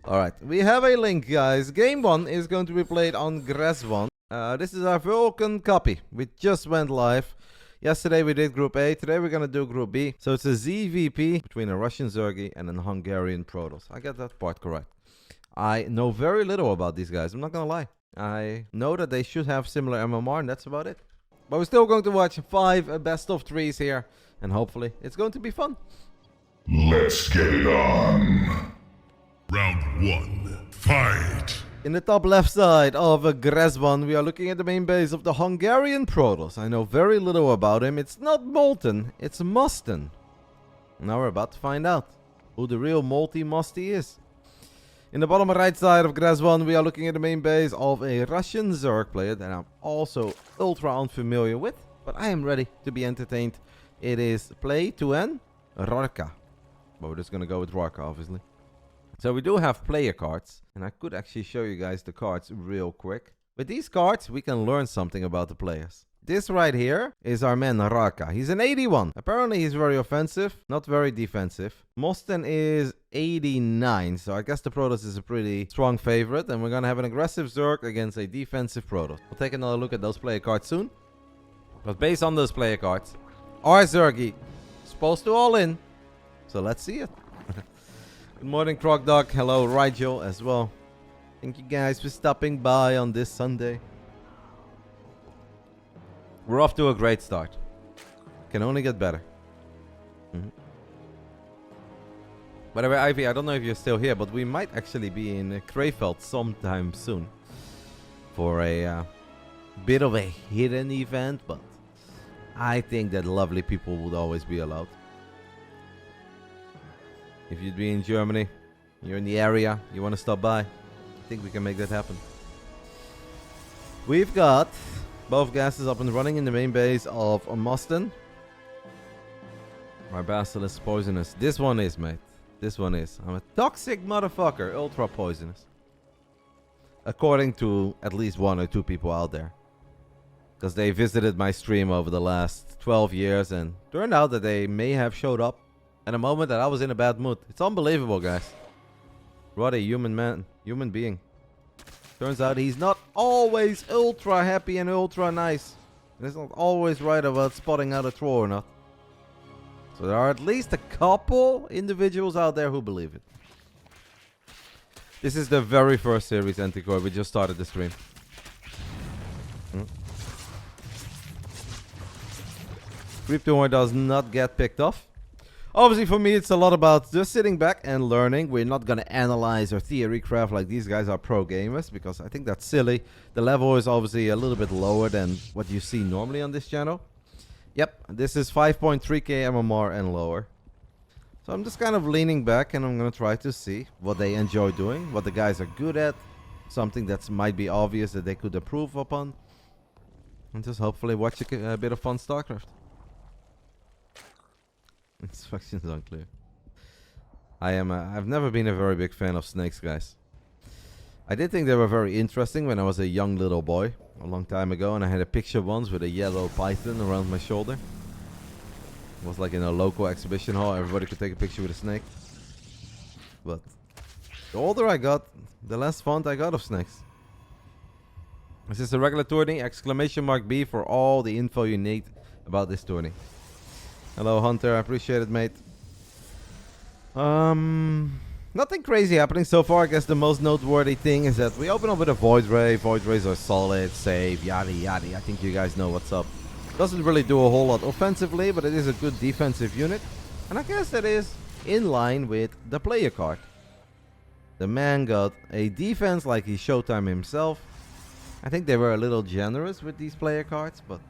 Alright, we have a link, guys. Game 1 is going to be played on Grass 1. This is our Vulcan copy. We just went live. Yesterday we did Group A. Today we're going to do Group B. So it's a ZVP between a Russian Zergy and a Hungarian Protoss. I got that part correct. I know very little about these guys. I'm not going to lie. I know that they should have similar MMR and that's about it. But we're still going to watch 5 best of 3s here. And hopefully it's going to be fun. Let's get it on. Round 1. Fight! In the top left side of a Grass 1, we are looking at the main base of the Hungarian Protoss. I know very little about him. It's not Molten, it's Musten. Now we're about to find out who the real Multi-Musty is. In the bottom right side of Grass 1, we are looking at the main base of a Russian Zerg player that I'm also ultra unfamiliar with. But I am ready to be entertained. It is Play to N Rorka. But we're just going to go with Rorka, obviously. So we do have player cards, and I could actually show you guys the cards real quick. With these cards, we can learn something about the players. This right here is our man Raka. He's an 81. Apparently he's very offensive, not very defensive. Mosten is 89, so I guess the Protoss is a pretty strong favorite. And we're going to have an aggressive Zerg against a defensive Protoss. We'll take another look at those player cards soon. But based on those player cards, our Zergy is supposed to all in. So let's see it. Good morning, Croc Dog. Hello, Rigel as well. Thank you guys for stopping by on this Sunday. We're off to a great start. Can only get better. By the way, Ivy, I don't know if you're still here, but we might actually be in Krefeld sometime soon. For a bit of a hidden event, but I think that lovely people would always be allowed. If you'd be in Germany, you're in the area, you want to stop by, I think we can make that happen. We've got both gases up and running in the main base of Musten. Our Basilisk poisonous. This one is, mate. This one is. I'm a toxic motherfucker. Ultra poisonous. According to at least 1 or 2 people out there. Because they visited my stream over the last 12 years and turned out that they may have showed up at a moment that I was in a bad mood. It's unbelievable, guys. Rotti, human man, human being. Turns out he's not always ultra happy and ultra nice. He's not always right about spotting out a troll or not. So there are at least a couple individuals out there who believe it. This is the very first series, Anticore. We just started the stream. Creep tumor does not get picked off. Obviously, for me, it's a lot about just sitting back and learning. We're not going to analyze or theory craft like these guys are pro gamers, because I think that's silly. The level is obviously a little bit lower than what you see normally on this channel. Yep, this is 5.3k MMR and lower. So I'm just kind of leaning back and I'm going to try to see what they enjoy doing, what the guys are good at, something that might be obvious that they could improve upon, and just hopefully watch a bit of fun StarCraft. Instructions unclear. I've never been a very big fan of snakes, guys. I did think they were very interesting when I was a young little boy a long time ago, and I had a picture once with a yellow python around my shoulder. It was like in a local exhibition hall. Everybody could take a picture with a snake. But the older I got, the less fond I got of snakes. This is a regular tourney. Exclamation mark B for all the info you need about this tourney. Hello, Hunter. I appreciate it, mate. Nothing crazy happening so far. I guess the most noteworthy thing is that we open up with a Void Ray. Void Rays are solid, safe, yada yada. I think you guys know what's up. Doesn't really do a whole lot offensively, but it is a good defensive unit. And I guess that is in line with the player card. The man got a defense like he's Showtime himself. I think they were a little generous with these player cards, but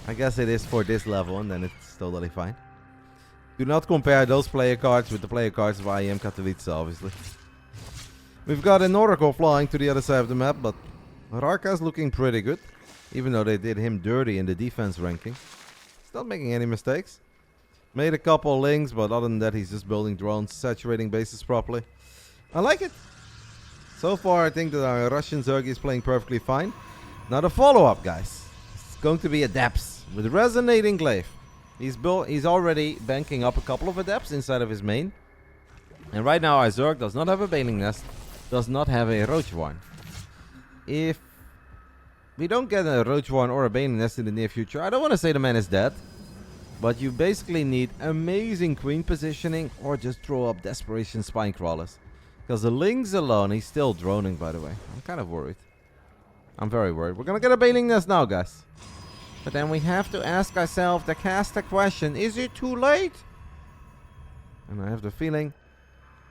I guess it is for this level, and then it's totally fine. Do not compare those player cards with the player cards of IEM Katowice, obviously. We've got an Oracle flying to the other side of the map, but Rarka's looking pretty good. Even though they did him dirty in the defense ranking. He's not making any mistakes. Made a couple links, but other than that, he's just building drones, saturating bases properly. I like it. So far, I think that our Russian Zergy is playing perfectly fine. Now the follow-up, guys. It's going to be Adepts with Resonating Glaive. He's already banking up a couple of Adepts inside of his main. And right now our Zerg does not have a Baneling Nest, does not have a Roach Warren. If we don't get a Roach Warren or a Baneling Nest in the near future, I don't want to say the man is dead. But you basically need amazing queen positioning or just throw up desperation spine crawlers. Because the Lings alone, he's still droning by the way. I'm kind of worried. I'm very worried. We're going to get a Baneling Nest now, guys. But then we have to ask ourselves the caster question. Is it too late? And I have the feeling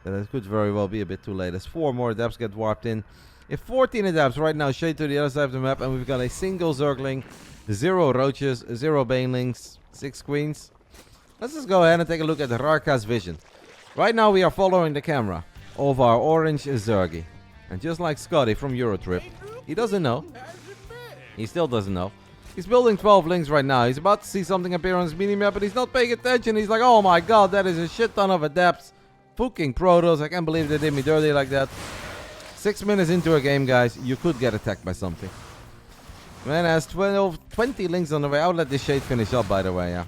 that it could very well be a bit too late. As 4 more adepts get warped in. If 14 adepts right now shade to the other side of the map. And we've got a single Zergling. 0 Roaches. 0 Banelings. 6 queens. Let's just go ahead and take a look at Rarka's vision. Right now we are following the camera of our orange Zergy. And just like Scotty from Eurotrip, he doesn't know. He still doesn't know. He's building 12 links right now. He's about to see something appear on his minimap, but he's not paying attention. He's like, oh my god, that is a shit ton of adepts. Fucking Protoss. I can't believe they did me dirty like that. 6 minutes into a game, guys, you could get attacked by something. Man has 20 links on the way. I'll let this shade finish up, by the way, yeah.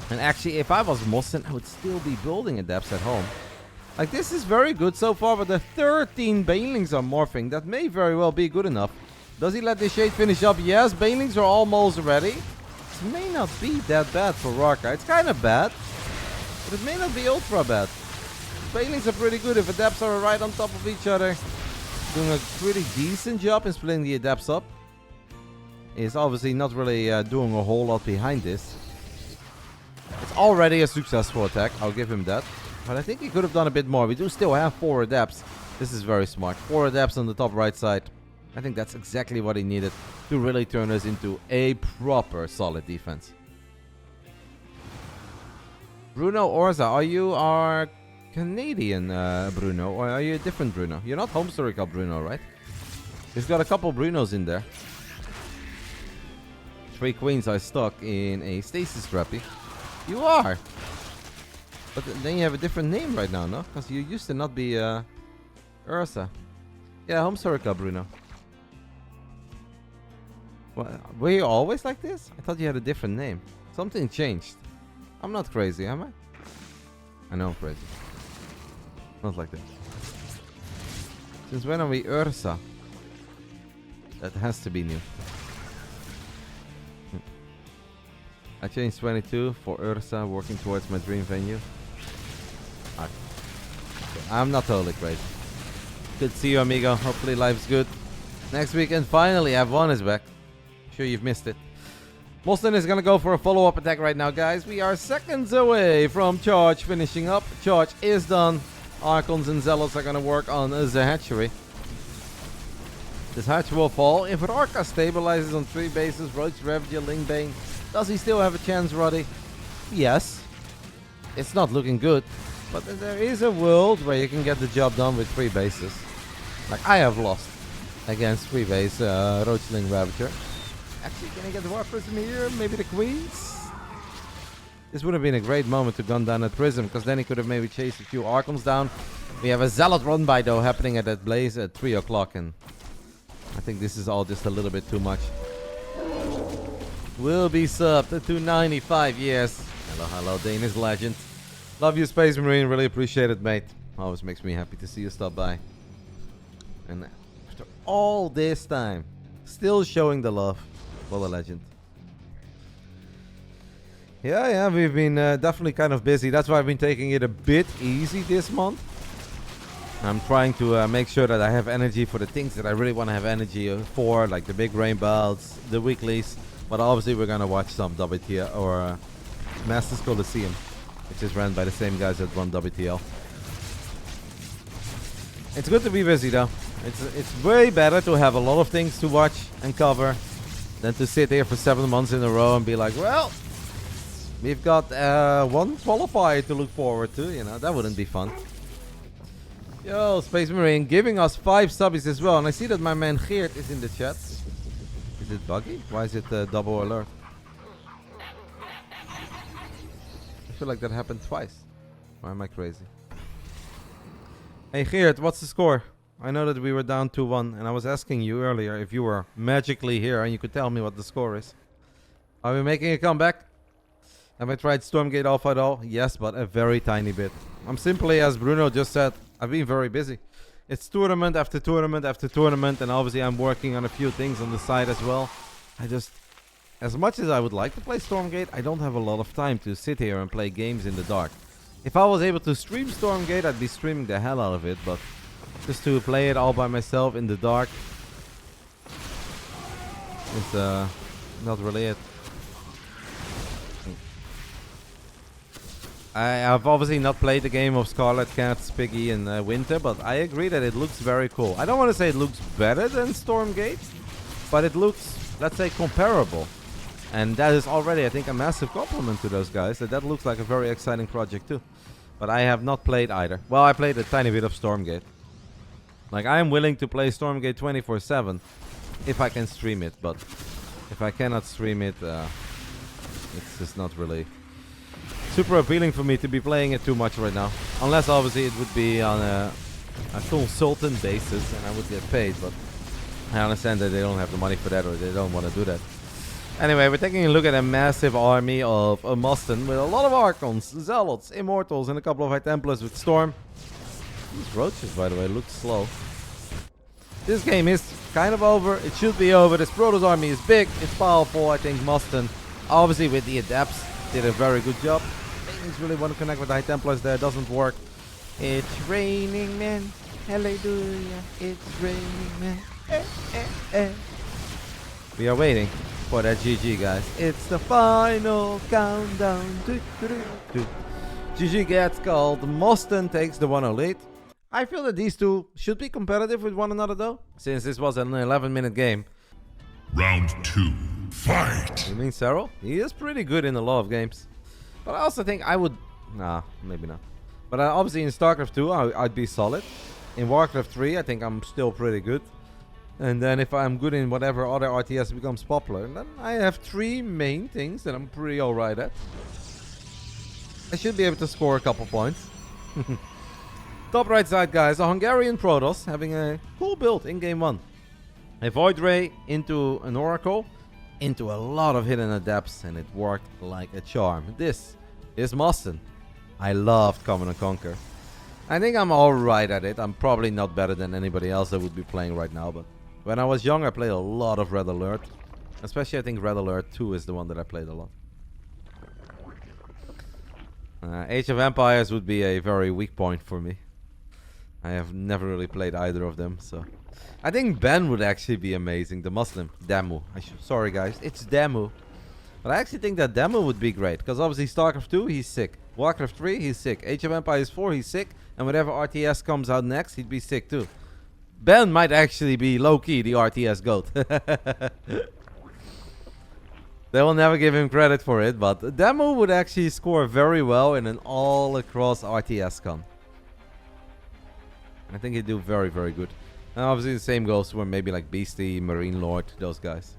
And actually, if I was Mossen, I would still be building adepts at home. Like, this is very good so far, but the 13 Banelings are morphing. That may very well be good enough. Does he let this shade finish up? Yes, Banelings are almost ready. This may not be that bad for Rarka. It's kind of bad, but it may not be ultra bad. Banelings are pretty good if adepts are right on top of each other. Doing a pretty decent job in splitting the adepts up. Is obviously not really doing a whole lot behind this. It's already a successful attack, I'll give him that. But I think he could have done a bit more. We do still have 4 adepts. This is very smart. 4 adepts on the top right side. I think that's exactly what he needed to really turn us into a proper solid defense. Bruno Orza, are you our Canadian Bruno? Or are you a different Bruno? You're not Homestorical Bruno, right? He's got a couple Brunos in there. 3 queens are stuck in a stasis trappy. You are! But then you have a different name right now, no? Because you used to not be Ursa. Yeah, Homestorical Bruno. Well, were you always like this? I thought you had a different name. Something changed. I'm not crazy, am I? I know I'm crazy. Not like that. Since when are we Ursa? That has to be new. I changed 22 for Ursa, working towards my dream venue. Okay. I'm not totally crazy. Good to see you, amigo. Hopefully life's good. Next weekend, finally, F1 is back. Sure you've missed it. Molson is going to go for a follow-up attack right now, guys. We are seconds away from Charge finishing up. Charge is done. Archons and Zealots are going to work on the hatchery. This hatch will fall. If Rarka stabilizes on 3 bases, Roach, Ravager, Lingbane, does he still have a chance, Rotti? Yes. It's not looking good. But there is a world where you can get the job done with 3 bases. Like I have lost against 3 base Roachling Ravager. Actually, can I get the War Prism here? Maybe the Queens? This would have been a great moment to gun down that Prism, because then he could have maybe chased a few Archons down. We have a Zealot run by though happening at that blaze at 3 o'clock, and I think this is all just a little bit too much. Will be subbed to 295 years. Hello, Danish legend. Love you, Space Marine. Really appreciate it, mate. Always makes me happy to see you stop by. And after all this time, still showing the love. What a legend. Yeah, we've been definitely kind of busy. That's why I've been taking it a bit easy this month. I'm trying to make sure that I have energy for the things that I really want to have energy for, like the big rain belts, the weeklies. But obviously we're going to watch some WTL or Masters Coliseum, which is ran by the same guys that run WTL. It's good to be busy though. It's way better to have a lot of things to watch and cover than to sit here for 7 months in a row and be like, well, we've got 1 qualifier to look forward to. You know, that wouldn't be fun. Yo, Space Marine giving us 5 subbies as well. And I see that my man Geert is in the chat. Is it buggy? Why is it double alert? I feel like that happened twice. Or am I crazy? Hey Geert, what's the score? I know that we were down 2-1, and I was asking you earlier if you were magically here and you could tell me what the score is. Are we making a comeback? Have I tried Stormgate Alpha at all? Yes, but a very tiny bit. I'm simply, as Bruno just said, I've been very busy. It's tournament after tournament after tournament, and obviously I'm working on a few things on the side as well. As much as I would like to play Stormgate, I don't have a lot of time to sit here and play games in the dark. If I was able to stream Stormgate, I'd be streaming the hell out of it, but just to play it all by myself in the dark is not really it. I've obviously not played the game of Scarlet Cat, Spiggy, and Winter, but I agree that it looks very cool. I don't want to say it looks better than Stormgate, but it looks, let's say, comparable. And that is already, I think, a massive compliment to those guys. That looks like a very exciting project too. But I have not played either. Well, I played a tiny bit of Stormgate. Like, I am willing to play Stormgate 24/7 if I can stream it. But if I cannot stream it, it's just not really super appealing for me to be playing it too much right now. Unless, obviously, it would be on a consultant basis and I would get paid. But I understand that they don't have the money for that, or they don't want to do that. Anyway, we're taking a look at a massive army of Mustin with a lot of Archons, Zealots, Immortals, and a couple of High Templars with Storm. These roaches, by the way, look slow. This game is kind of over. It should be over. This Protoss army is big. It's powerful. I think Mustin, obviously with the Adepts, did a very good job. Things really want to connect with the High Templars there. It doesn't work. It's raining, man. Hallelujah. It's raining, man. We are waiting for that GG, guys. It's the final countdown. GG gets called. Mustin takes the 1-0 lead. I feel that these two should be competitive with one another, though, since this was an 11-minute game. Round 2. Fight! You mean Cyril? He is pretty good in a lot of games. But I also think I would... Nah, maybe not. But obviously in StarCraft 2, I'd be solid. In Warcraft 3, I think I'm still pretty good. And then if I'm good in whatever other RTS becomes popular, then I have 3 main things that I'm pretty alright at. I should be able to score a couple points. Top right side, guys, a Hungarian Protoss having a cool build in game 1. A Void Ray into an Oracle, into a lot of hidden Adepts, and it worked like a charm. This is Mustin. I loved Command and Conquer. I think I'm alright at it. I'm probably not better than anybody else that would be playing right now, but when I was young, I played a lot of Red Alert. Especially, I think Red Alert 2 is the one that I played a lot. Age of Empires would be a very weak point for me. I have never really played either of them, so... I think Ben would actually be amazing, the Muslim. Damu. Sorry, guys. It's Damu. But I actually think that Damu would be great, because obviously StarCraft 2, he's sick. Warcraft 3, he's sick. Age of Empires 4, he's sick. And whatever RTS comes out next, he'd be sick too. Ben might actually be low-key the RTS GOAT. They will never give him credit for it, but Damu would actually score very well in an all-across RTS con. I think he'd do very, very good. And obviously the same goes for maybe like Beastie, Marine Lord, those guys.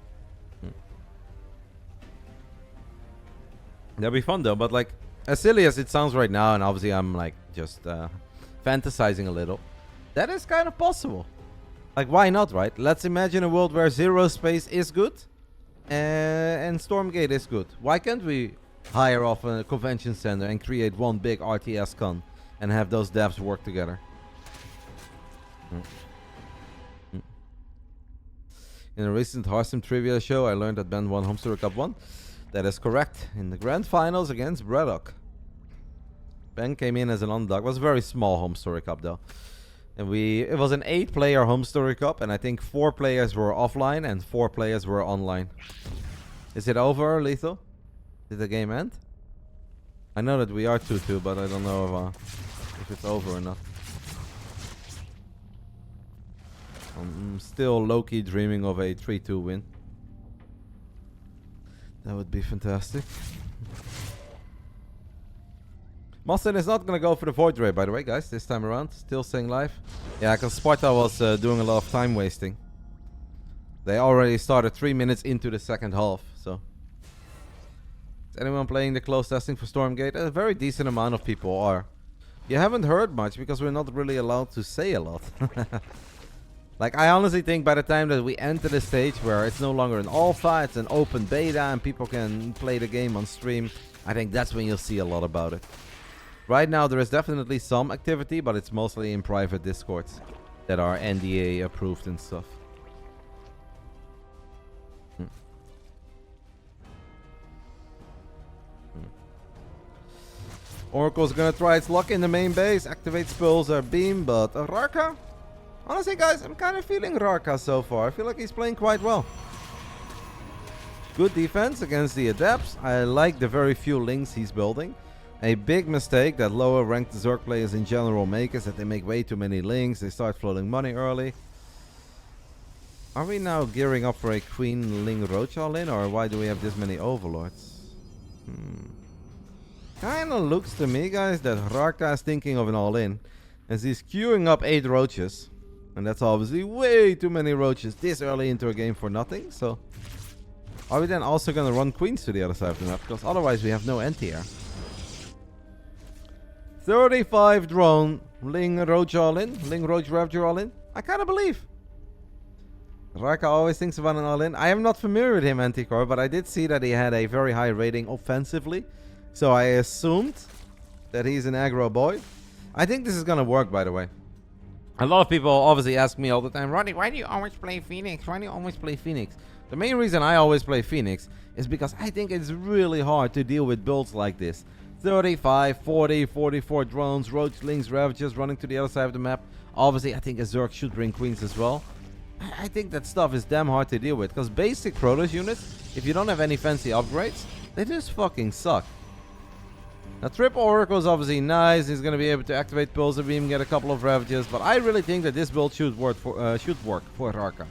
That'd be fun though, but like, as silly as it sounds right now, and obviously I'm like just fantasizing a little, that is kind of possible. Like, why not, right? Let's imagine a world where Zero Space is good and Stormgate is good. Why can't we hire off a convention center and create one big RTS con and have those devs work together? In a recent Hearthstone trivia show, I learned that Ben won Home Story Cup 1. That is correct. In the grand finals against Braddock. Ben came in as an underdog. It was a very small Home Story Cup though. And it was an 8-player Home Story Cup, and I think 4 players were offline and 4 players were online. Is it over, Lethal? Did the game end? I know that we are 2-2, but I don't know if it's over or not. I'm still low-key dreaming of a 3-2 win. That would be fantastic. Mustin is not going to go for the Void Ray, by the way, guys, this time around. Still staying live. Yeah, because Sparta was doing a lot of time wasting. They already started 3 minutes into the second half, so... Is anyone playing the closed testing for Stormgate? A very decent amount of people are. You haven't heard much because we're not really allowed to say a lot. Like, I honestly think by the time that we enter the stage where it's no longer an alpha, it's an open beta, and people can play the game on stream, I think that's when you'll see a lot about it. Right now, there is definitely some activity, but it's mostly in private discords that are NDA approved and stuff. Oracle's gonna try its luck in the main base, activate spells or beam, but Rarka? Honestly, guys, I'm kind of feeling Rarka so far. I feel like he's playing quite well. Good defense against the adepts. I like the very few links he's building. A big mistake that lower ranked Zerg players in general make is that they make way too many links. They start floating money early. Are we now gearing up for a Queen Ling Roach all-in, or why do we have this many Overlords? Kinda looks to me, guys, that Rarka is thinking of an all-in, as he's queuing up 8 roaches. And that's obviously way too many roaches this early into a game for nothing, so... Are we then also gonna run queens to the other side of the map? Because otherwise we have no anti-air. 35 drone, Ling Roach all-in, Ling Roach Ravager all-in. I kinda believe. Rarka always thinks about an all-in. I am not familiar with him, Anticore, but I did see that he had a very high rating offensively. So I assumed that he's an aggro boy. I think this is gonna work, by the way. A lot of people obviously ask me all the time, Rotti, why do you always play Phoenix? Why do you always play Phoenix? The main reason I always play Phoenix is because I think it's really hard to deal with builds like this. 35, 40, 44 drones, roach, lings, ravagers running to the other side of the map. Obviously, I think a Zerg should bring queens as well. I think that stuff is damn hard to deal with, because basic Protoss units, if you don't have any fancy upgrades, they just fucking suck. Now, Triple Oracle is obviously nice. He's going to be able to activate Pulsar Beam, get a couple of Ravagers, but I really think that this build should work for Rarka.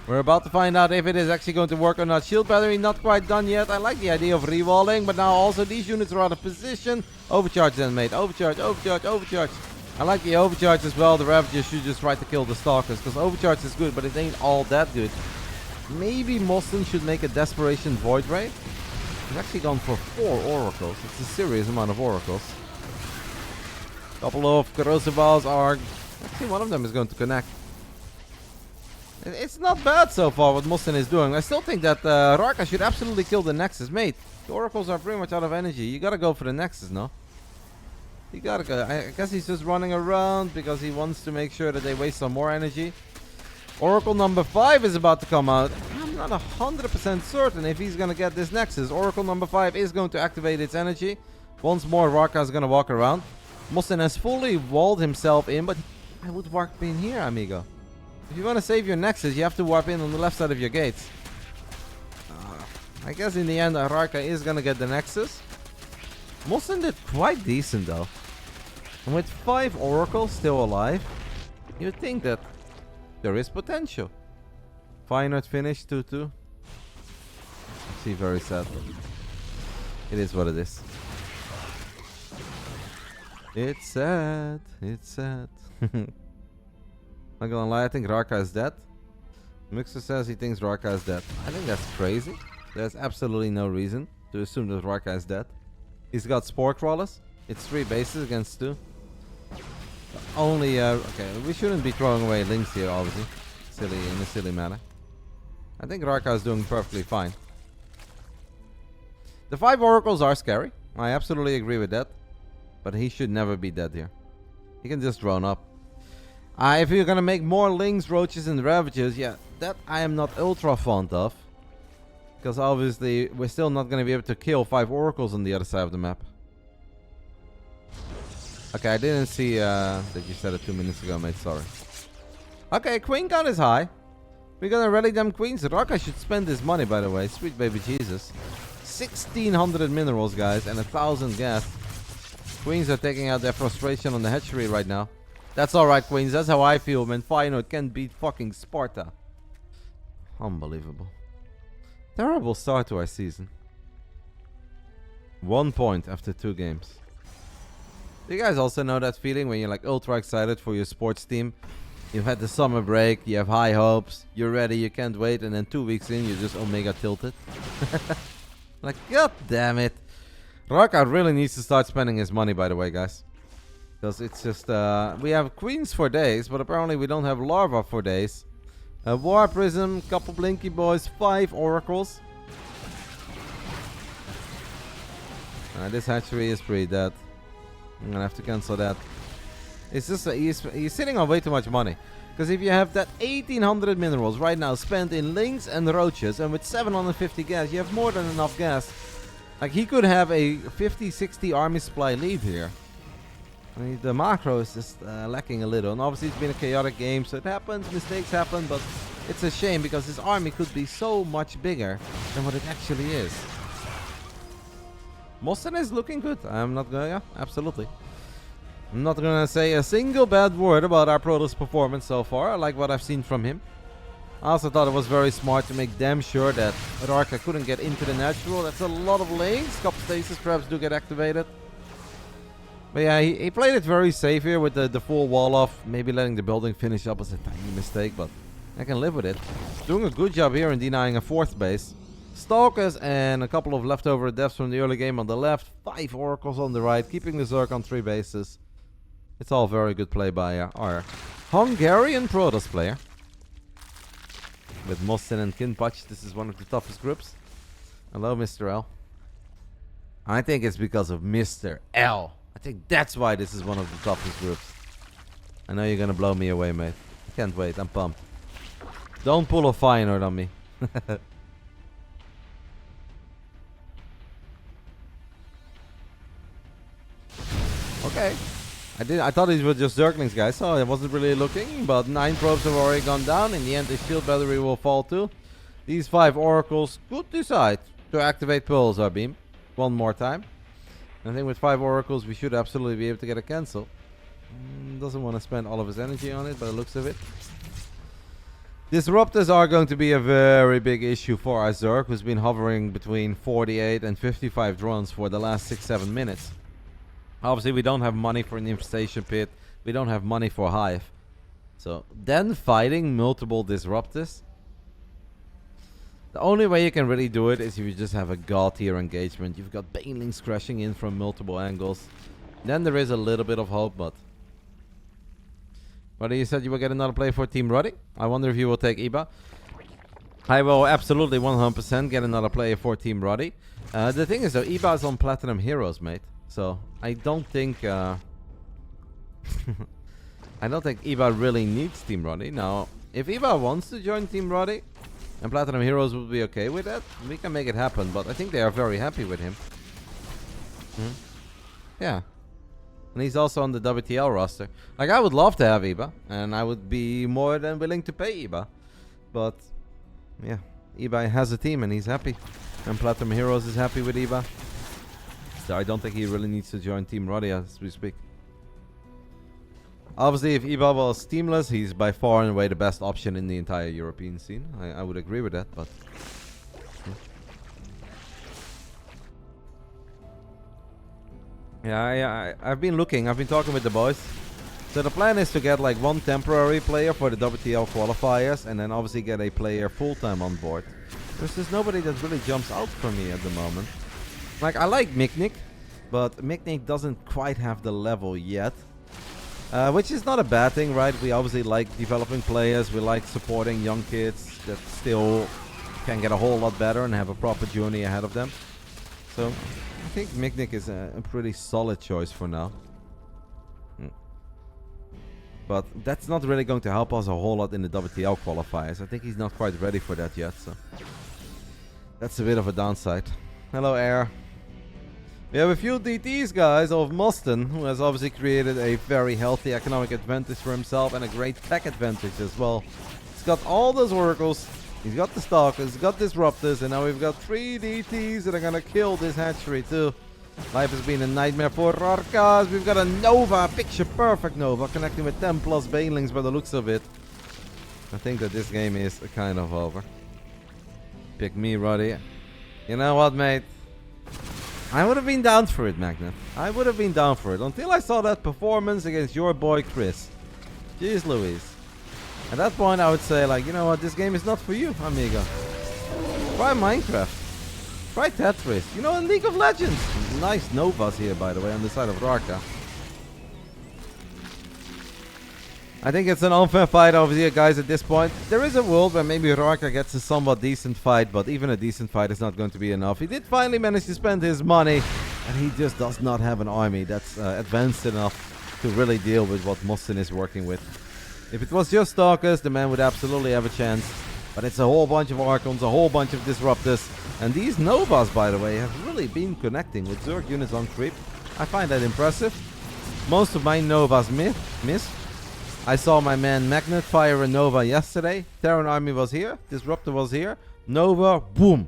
We're about to find out if it is actually going to work or not. Shield battery not quite done yet. I like the idea of rewalling, but now also these units are out of position. Overcharge then, mate. Overcharge, overcharge, overcharge. I like the overcharge as well. The Ravagers should just try to kill the Stalkers, because overcharge is good, but it ain't all that good. Maybe Moston should make a Desperation Void Ray. He's actually gone for 4 oracles. It's a serious amount of oracles. Couple of corrosive balls are... Actually, one of them is going to connect. It's not bad so far what Moston is doing. I still think that Rarka should absolutely kill the Nexus. Mate, the oracles are pretty much out of energy. You gotta go for the Nexus, no? You gotta go. I guess he's just running around because he wants to make sure that they waste some more energy. Oracle number 5 is about to come out. I'm not 100% certain if he's gonna get this Nexus. Oracle number 5 is going to activate its energy. Once more, Rarka is gonna walk around. Moston has fully walled himself in, but I would warp in here, amigo. If you want to save your Nexus, you have to warp in on the left side of your gates. I guess in the end, Rarka is gonna get the Nexus. Moston did quite decent though. And with 5 oracles still alive, you'd think that there is potential. Feyenoord finished 2-2. See, very sad. It is what it is. It's sad. It's sad. Not gonna lie, I think Rarka is dead. Mixer says he thinks Rarka is dead. I think that's crazy. There's absolutely no reason to assume that Rarka is dead. He's got Spore Crawlers. It's 3 bases against 2. Only, okay, we shouldn't be throwing away links here, obviously. In a silly manner. I think Rarka is doing perfectly fine. The 5 oracles are scary. I absolutely agree with that. But he should never be dead here. He can just drone up. If you're gonna make more lings, roaches, and ravagers, yeah, that I am not ultra fond of. Because obviously, we're still not gonna be able to kill 5 oracles on the other side of the map. Okay, I didn't see that you said it 2 minutes ago, mate. Sorry. Okay, queen count is high. We're gonna rally them queens. Rarka should spend this money, by the way. Sweet baby Jesus. 1,600 minerals, guys, and 1,000 gas. Queens are taking out their frustration on the hatchery right now. That's alright, queens. That's how I feel when Feyenoord can beat fucking Sparta. Unbelievable. Terrible start to our season. 1 point after 2 games. Do you guys also know that feeling when you're like ultra excited for your sports team? You've had the summer break, you have high hopes, you're ready, you can't wait, and then 2 weeks in, you're just omega tilted. Like, god damn it. Rarka really needs to start spending his money, by the way, guys. Because it's just, we have queens for days, but apparently we don't have larva for days. A war prism, couple blinky boys, 5 oracles. This hatchery is pretty dead. I'm gonna have to cancel that. It's just he's sitting on way too much money. Because if you have that 1800 minerals right now spent in links and roaches, and with 750 gas, you have more than enough gas. Like, he could have a 50-60 army supply lead here. I mean, the macro is just lacking a little. And obviously it's been a chaotic game, so it happens, mistakes happen, but it's a shame because his army could be so much bigger than what it actually is. Mosten is looking good. I'm not gonna, yeah, absolutely. I'm not gonna say a single bad word about our Protoss performance so far. I like what I've seen from him. I also thought it was very smart to make damn sure that Rarka couldn't get into the natural. That's a lot of lanes. Couple stasis traps do get activated. But yeah, he played it very safe here with the full wall off. Maybe letting the building finish up was a tiny mistake, but I can live with it. Doing a good job here in denying a 4th base. Stalkers and a couple of leftover deaths from the early game on the left. 5 oracles on the right, keeping the Zerg on 3 bases. It's all very good play by our Hungarian Protoss player. With Mosten and Kinpach, this is one of the toughest groups. Hello, Mr. L. I think it's because of Mr. L. I think that's why this is one of the toughest groups. I know you're gonna blow me away, mate. I can't wait, I'm pumped. Don't pull a Feyenoord on me. Okay. I thought these were just Zerglings, guys, so I wasn't really looking, but 9 probes have already gone down. In the end, the shield battery will fall too. These 5 oracles could decide to activate Pulsar Beam one more time. I think with 5 oracles, we should absolutely be able to get a cancel. Doesn't want to spend all of his energy on it, by the looks of it. Disruptors are going to be a very big issue for our Zerg, who's been hovering between 48 and 55 drones for the last 6-7 minutes. Obviously, we don't have money for an infestation pit. We don't have money for Hive. So, then fighting multiple disruptors. The only way you can really do it is if you just have a god tier engagement. You've got Banelings crashing in from multiple angles. Then there is a little bit of hope, but... Rotti, you said you will get another play for Team Rotti. I wonder if you will take Iba. I will absolutely 100% get another player for Team Rotti. The thing is though, Iba is on Platinum Heroes, mate. So, I don't think... I don't think Iba really needs Team Rotti. Now, if Iba wants to join Team Rotti, and Platinum Heroes would be okay with that, we can make it happen. But I think they are very happy with him. Yeah. And he's also on the WTL roster. Like, I would love to have Iba. And I would be more than willing to pay Iba. But, yeah. Iba has a team and he's happy. And Platinum Heroes is happy with Iba. So I don't think he really needs to join Team Rotti as we speak. Obviously, if Iba was teamless, he's by far and away the best option in the entire European scene. I would agree with that, but... Yeah, I've been looking. I've been talking with the boys. So the plan is to get like 1 temporary player for the WTL qualifiers, and then obviously get a player full-time on board. There's just nobody that really jumps out for me at the moment. Like, I like Miknik, but Miknik doesn't quite have the level yet. Which is not a bad thing, right? We obviously like developing players. We like supporting young kids that still can get a whole lot better and have a proper journey ahead of them. So, I think Miknik is a pretty solid choice for now. But that's not really going to help us a whole lot in the WTL qualifiers. I think he's not quite ready for that yet, so... That's a bit of a downside. Hello, Air. We have a few DTs, guys, of Mosten, who has obviously created a very healthy economic advantage for himself and a great tech advantage as well. He's got all those oracles, he's got the stalkers, he's got disruptors, and now we've got 3 DTs that are gonna kill this hatchery too. Life has been a nightmare for Rarkas. We've got a Nova, picture perfect Nova, connecting with 10 plus Banelings by the looks of it. I think that this game is kind of over. Pick me, Rotti. You know what, mate? I would have been down for it, Magnet. I would have been down for it until I saw that performance against your boy Chris. Jeez Louise. At that point I would say, like, you know what, this game is not for you, amigo. Try Minecraft. Try Tetris. You know, in League of Legends. Nice Novas here, by the way, on the side of Rarka. I think it's an unfair fight over here, guys, at this point. There is a world where maybe Rarka gets a somewhat decent fight, but even a decent fight is not going to be enough. He did finally manage to spend his money And he just does not have an army that's advanced enough to really deal with what Mostin is working with. If it was just Stalkers, the man would absolutely have a chance. But it's a whole bunch of Archons, a whole bunch of Disruptors. And these Novas, by the way, have really been connecting with Zerg units on creep. I find that impressive. Most of my Novas miss. I saw my man Magnet fire a Nova yesterday. Terran army was here. Disruptor was here. Nova, boom.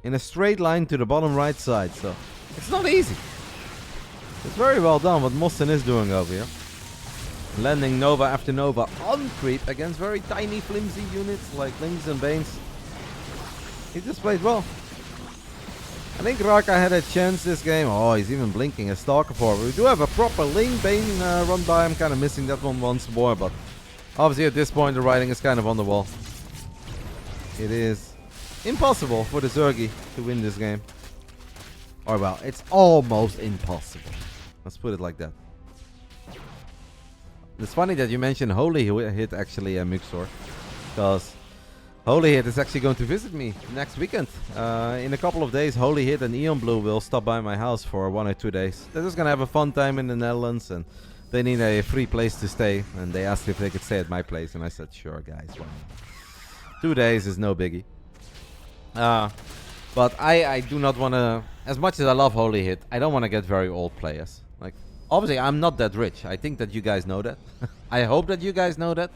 In a straight line to the bottom right side. So, it's not easy. It's very well done what Mostin is doing over here. Landing Nova after Nova on creep against very tiny flimsy units like Lings and Banes. He just played well. I think Raka had a chance this game. Oh, he's even blinking a Stalker forward. We do have a proper Ling Bane run by. I'm kind of missing that one once more, but obviously at this point the writing is kind of on the wall. It is impossible for the Zergi to win this game. Or well, it's almost impossible. Let's put it like that. It's funny that you mentioned Holy Hit actually, Mixor, because Holy Hit is actually going to visit me next weekend. In a couple of days, Holy Hit and Eon Blue will stop by my house for 1 or 2 days. They're just going to have a fun time in the Netherlands, and they need a free place to stay. And they asked if they could stay at my place, and I said, sure, guys. Why not? 2 days is no biggie. But I do not want to, as much as I love Holy Hit, I don't want to get very old players. Like, obviously, I'm not that rich. I think that you guys know that. I hope that you guys know that.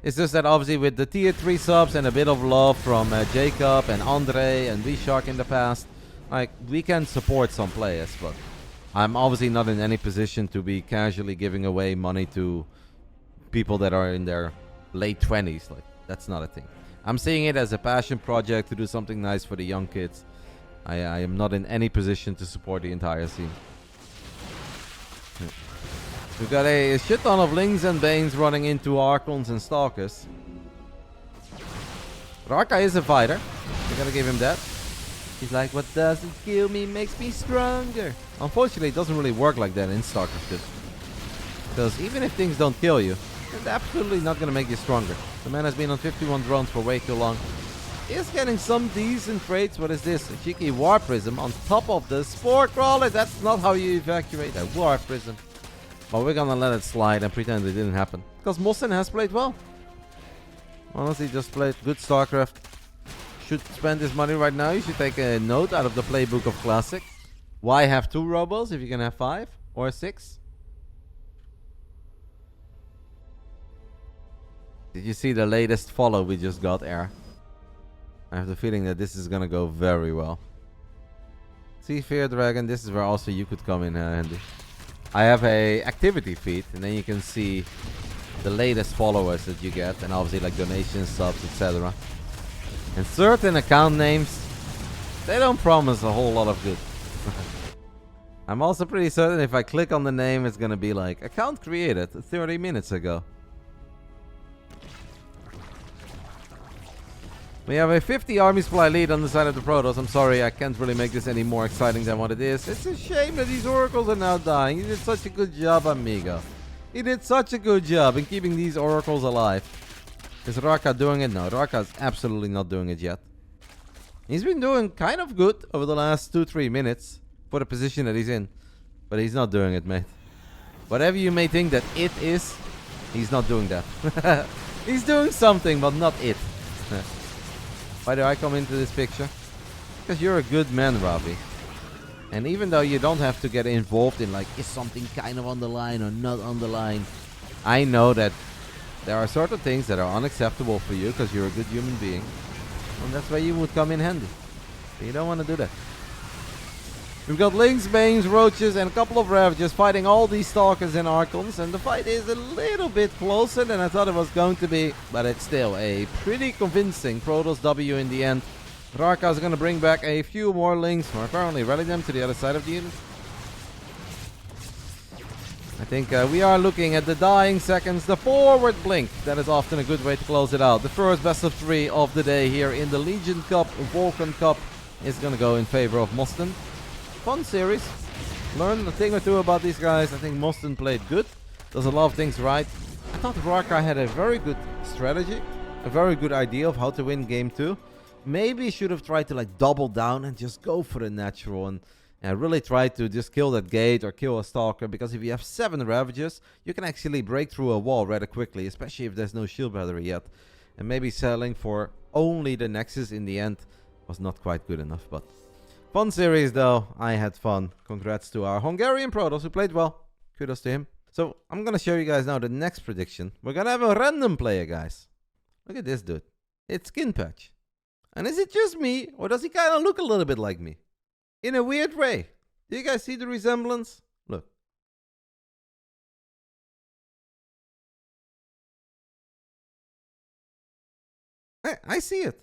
It's just that obviously with the tier 3 subs and a bit of love from Jacob and Andre and V-Shark in the past, like, we can support some players, but I'm obviously not in any position to be casually giving away money to people that are in their late 20s. Like, that's not a thing. I'm seeing it as a passion project to do something nice for the young kids. I am not in any position to support the entire scene. We've got a shit ton of Lings and Banes running into Archons and Stalkers. Raka is a fighter. We gotta give him that. He's like, what doesn't kill me makes me stronger. Unfortunately, it doesn't really work like that in StarCraft. Because even if things don't kill you, it's absolutely not gonna make you stronger. The man has been on 51 drones for way too long. Is getting some decent traits. What is this? A cheeky War Prism on top of the Spore Crawler. That's not how you evacuate a War Prism. But we're gonna let it slide and pretend it didn't happen. Because Mostin has played well. Honestly, just played good StarCraft. Should spend his money right now. You should take a note out of the playbook of Classic. Why have 2 Robos if you can have 5 or 6? Did you see the latest follow we just got, Air? I have the feeling that this is gonna go very well. See, Fear Dragon, this is where also you could come in handy. I have a activity feed, and then you can see the latest followers that you get, and obviously like donations, subs, etc. And certain account names, they don't promise a whole lot of good. I'm also pretty certain if I click on the name, it's gonna be like, account created 30 minutes ago. We have a 50 army supply lead on the side of the Protoss. I'm sorry, I can't really make this any more exciting than what it is. It's a shame that these Oracles are now dying. You did such a good job, amigo. You did such a good job in keeping these Oracles alive. Is Raka doing it? No, Raka is absolutely not doing it yet. He's been doing kind of good over the last 2-3 minutes for the position that he's in. But he's not doing it, mate. Whatever you may think that it is, he's not doing that. He's doing something, but not it. Why do I come into this picture? Because you're a good man, Ravi. And even though you don't have to get involved in like, is something kind of on the line or not on the line? I know that there are certain things that are unacceptable for you because you're a good human being. And that's where you would come in handy. But you don't want to do that. We've got Lynx, Banes, Roaches, and a couple of Ravages fighting all these Stalkers and Archons. And the fight is a little bit closer than I thought it was going to be. But it's still a pretty convincing Protoss W in the end. Raka is going to bring back a few more Lynx, or apparently rally them to the other side of the unit. I think we are looking at the dying seconds. The forward blink. That is often a good way to close it out. The first best of 3 of the day here in the Legion Cup, Vulcan Cup, is going to go in favor of Mostin. Fun series. Learned a thing or two about these guys. I think Mostin played good. Does a lot of things right. I thought Raka had a very good strategy. A very good idea of how to win game 2. Maybe should have tried to like double down and just go for the natural and And really try to just kill that gate or kill a stalker, because if you have 7 Ravagers, you can actually break through a wall rather quickly, especially if there's no shield battery yet. And maybe selling for only the Nexus in the end was not quite good enough, but fun series though. I had fun. Congrats to our Hungarian Protoss who played well. Kudos to him. So I'm gonna show you guys now the next prediction. We're gonna have a random player, guys. Look at this dude. It's Skin Patch. And is it just me, or does he kind of look a little bit like me? In a weird way. Do you guys see the resemblance? Look. I see it.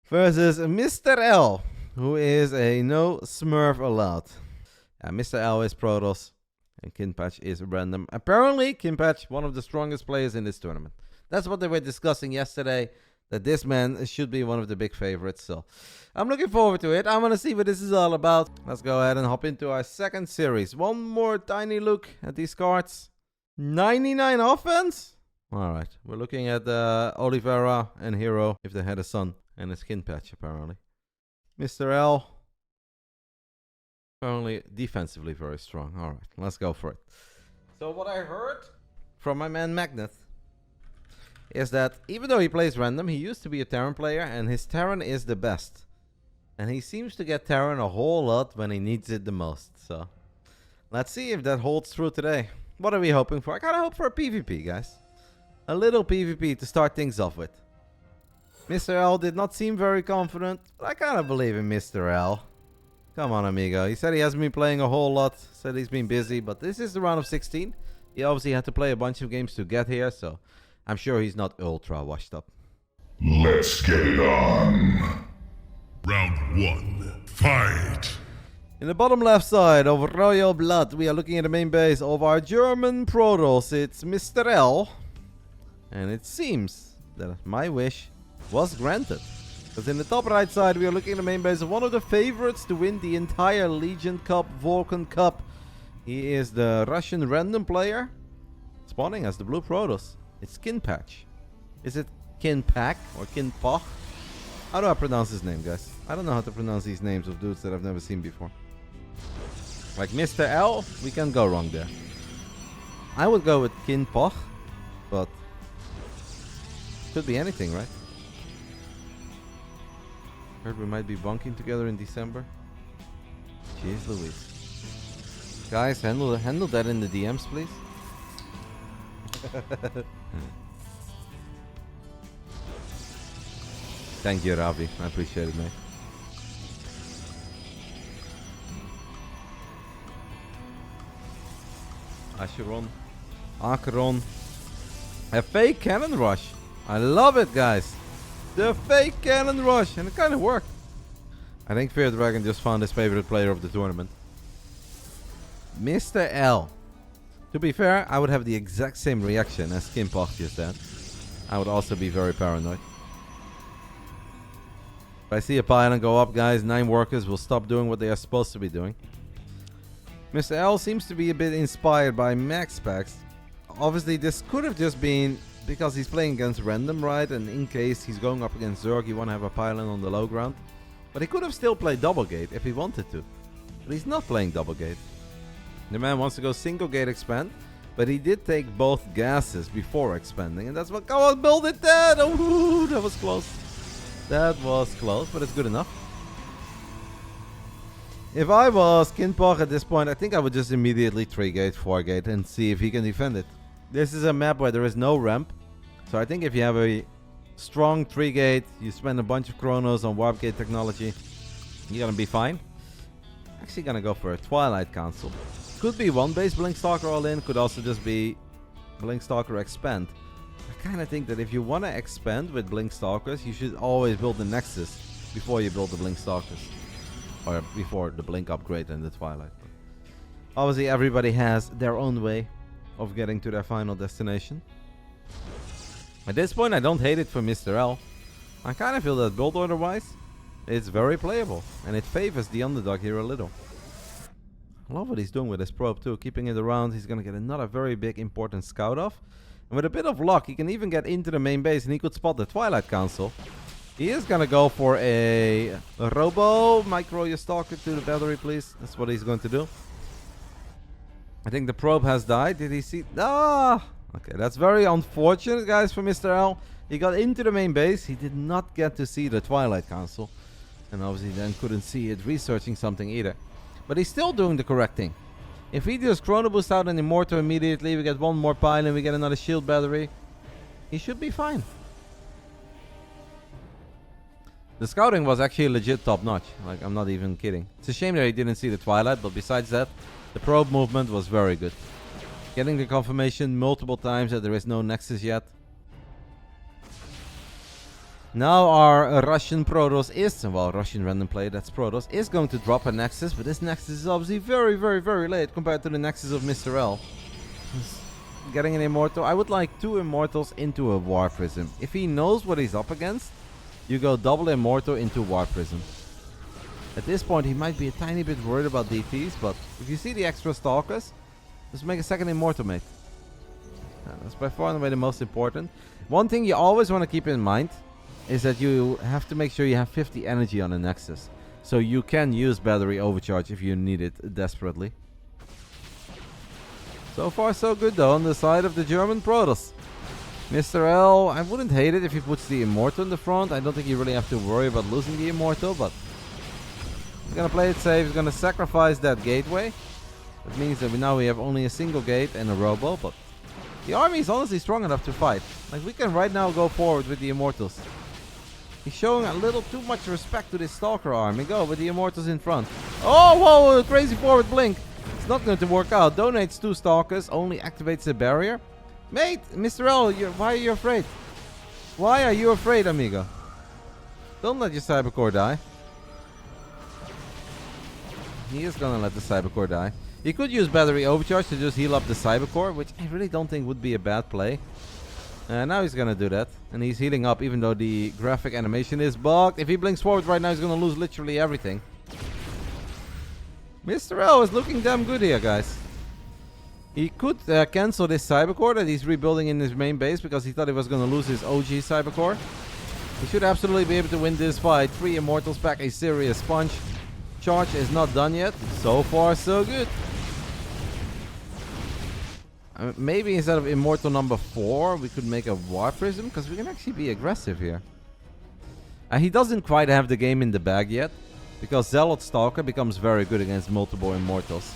Versus Mr. L, who is a no Smurf allowed. Mr. L is Protoss, and Kinpatch is random. Apparently, Kinpatch, one of the strongest players in this tournament. That's what they were discussing yesterday, that this man should be one of the big favorites. So I'm looking forward to it. I'm going to see what this is all about. Let's go ahead and hop into our second series. One more tiny look at these cards. 99 offense. All right. We're looking at Oliveira and Hero, if they had a son, and a Skin Patch, apparently. Mr. L, apparently defensively very strong. All right. Let's go for it. So what I heard from my man Magnet is that even though he plays random, he used to be a Terran player, and his Terran is the best. And he seems to get Terran a whole lot when he needs it the most. So let's see if that holds true today. What are we hoping for? I kind of hope for a PvP, guys. A little PvP to start things off with. Mr. L did not seem very confident, but I kind of believe in Mr. L. Come on, amigo. He said he hasn't been playing a whole lot. Said he's been busy, but this is the round of 16. He obviously had to play a bunch of games to get here, so I'm sure he's not ultra washed up. Let's get it on. Round 1. Fight! In the bottom left side of Royal Blood, we are looking at the main base of our German Protoss. It's Mr. L. And it seems that my wish was granted. Because in the top right side, we are looking at the main base of one of the favorites to win the entire Legion Cup, Vulcan Cup. He is the Russian random player, spawning as the blue Protoss. It's Skin Patch. Is it Kinpak or Kinpach? How do I pronounce his name, guys? I don't know how to pronounce these names of dudes that I've never seen before. Like Mr. L, we can go wrong there. I would go with Kinpach, but could be anything, right? Heard we might be bunking together in December. Jeez Louise. Guys, handle that in the DMs, please. Thank you, Ravi. I appreciate it, mate. Acheron. Acheron. A fake cannon rush. I love it, guys. The fake cannon rush. And it kind of worked. I think Fear Dragon just found his favorite player of the tournament. Mr. L. To be fair, I would have the exact same reaction as Kimpach just had. I would also be very paranoid. If I see a pylon go up, guys, 9 workers will stop doing what they are supposed to be doing. Mr. L seems to be a bit inspired by max packs. Obviously, this could have just been because he's playing against random, right? And in case he's going up against Zerg, you want to have a pylon on the low ground. But he could have still played double gate if he wanted to. But he's not playing double gate. The man wants to go single gate expand, but he did take both gases before expanding, and that's what. Come on, build it dead! Oh, that was close. That was close, but it's good enough. If I was Kinpach at this point, I think I would just immediately 3-gate, 4-gate, and see if he can defend it. This is a map where there is no ramp, so I think if you have a strong 3-gate, you spend a bunch of chronos on warp gate technology, you're gonna be fine. Actually gonna go for a Twilight Council. Could be one base Blinkstalker all in, could also just be Blinkstalker expand. I kind of think that if you want to expand with Blinkstalkers, you should always build the Nexus before you build the Blinkstalkers. Or before the Blink upgrade and the Twilight. But obviously everybody has their own way of getting to their final destination. At this point I don't hate it for Mr. L. I kind of feel that build order wise, it's very playable. And it favors the underdog here a little. I love what he's doing with his probe too, keeping it around. He's gonna get another very big important scout off. And with a bit of luck, he can even get into the main base and he could spot the Twilight Council. He is gonna go for a robo. Micro your stalker to the battery, please. That's what he's going to do. I think the probe has died. Did he see? Ah! Okay, that's very unfortunate, guys, for Mr. L. He got into the main base. He did not get to see the Twilight Council. And obviously then couldn't see it researching something either. But he's still doing the correct thing. If he just Chrono Boost out an Immortal immediately, we get one more pile and we get another shield battery. He should be fine. The scouting was actually legit top notch. Like, I'm not even kidding. It's a shame that he didn't see the Twilight, but besides that, the probe movement was very good. Getting the confirmation multiple times that there is no Nexus yet. Now our Russian Protoss is, well, Russian random player, that's Protoss, is going to drop a Nexus, but this Nexus is obviously very, very, very late compared to the Nexus of Mr. L. Getting an Immortal. I would like 2 Immortals into a War Prism. If he knows what he's up against, you go double Immortal into War Prism. At this point, he might be a tiny bit worried about DTs, but if you see the extra Stalkers, just make a second Immortal, mate. That's by far and away the most important. One thing you always want to keep in mind is that you have to make sure you have 50 energy on the Nexus. So you can use battery overcharge if you need it desperately. So far so good though on the side of the German Protoss. Mr. L, I wouldn't hate it if he puts the Immortal in the front. I don't think you really have to worry about losing the Immortal, but he's gonna play it safe. He's gonna sacrifice that gateway. That means that now we have only a single gate and a robo, but the army is honestly strong enough to fight. Like, we can right now go forward with the Immortals. He's showing a little too much respect to this Stalker army. Go with the Immortals in front. Oh, whoa, crazy forward blink. It's not going to work out. Donates 2 Stalkers, only activates the barrier. Mate, Mr. L, why are you afraid? Why are you afraid, amigo? Don't let your Cybercore die. He is gonna let the Cybercore die. He could use battery overcharge to just heal up the Cybercore, which I really don't think would be a bad play. Now he's gonna do that. And he's healing up even though the graphic animation is bugged. If he blinks forward right now, he's gonna lose literally everything. Mr. L is looking damn good here, guys. He could cancel this Cybercore that he's rebuilding in his main base because he thought he was gonna lose his OG Cybercore. He should absolutely be able to win this fight. 3 Immortals back, a serious punch. Charge is not done yet. So far, so good. Maybe instead of Immortal number 4, we could make a War Prism, because we can actually be aggressive here. He doesn't quite have the game in the bag yet, because Zealot Stalker becomes very good against multiple Immortals.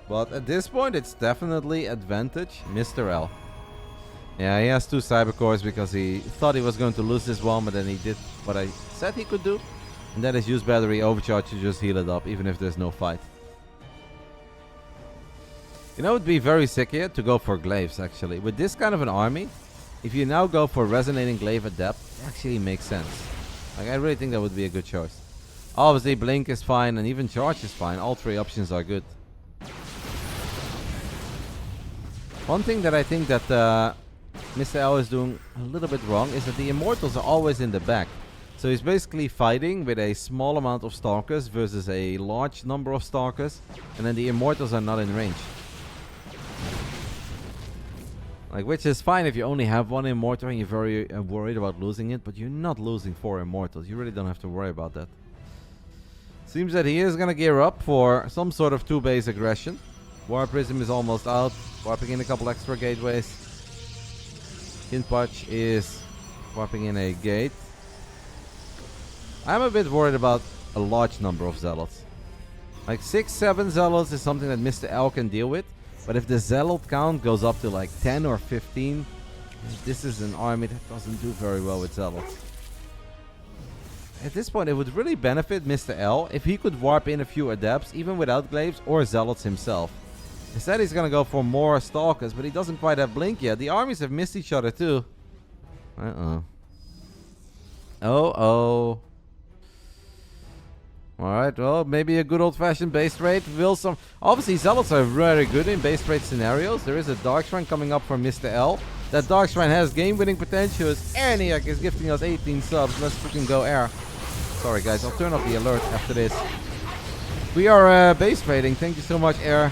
But at this point, it's definitely advantage Mr. L. Yeah, he has 2 Cybercores because he thought he was going to lose this one, but then he did what I said he could do. And that is use battery overcharge to just heal it up, even if there's no fight. You know, it would be very sick here to go for glaives, actually. With this kind of an army, if you now go for resonating glaive at depth, it actually makes sense. Like, I really think that would be a good choice. Obviously, blink is fine, and even charge is fine. All 3 options are good. One thing that I think that Mr. L is doing a little bit wrong is that the Immortals are always in the back. So he's basically fighting with a small amount of Stalkers versus a large number of Stalkers. And then the Immortals are not in range. Like, which is fine if you only have 1 Immortal and you're very worried about losing it. But you're not losing 4 Immortals. You really don't have to worry about that. Seems that he is going to gear up for some sort of 2-base aggression. War Prism is almost out. Warping in a couple extra gateways. Kinpach is warping in a gate. I'm a bit worried about a large number of Zealots. Like 6-7 Zealots is something that Mr. L can deal with. But if the Zealot count goes up to like 10 or 15, this is an army that doesn't do very well with Zealots. At this point, it would really benefit Mr. L if he could warp in a few Adepts, even without Glaives or Zealots himself. Instead, he's gonna go for more Stalkers, but he doesn't quite have Blink yet. The armies have missed each other too. Uh-oh. Oh-oh. Alright, well, maybe a good old-fashioned base trade. Obviously, Zealots are very good in base trade scenarios. There is a Dark Shrine coming up from Mr. L. That Dark Shrine has game-winning potential. Airniac is gifting us 18 subs. Let's freaking go air. Sorry, guys. I'll turn off the alert after this. We are base trading. Thank you so much, Air.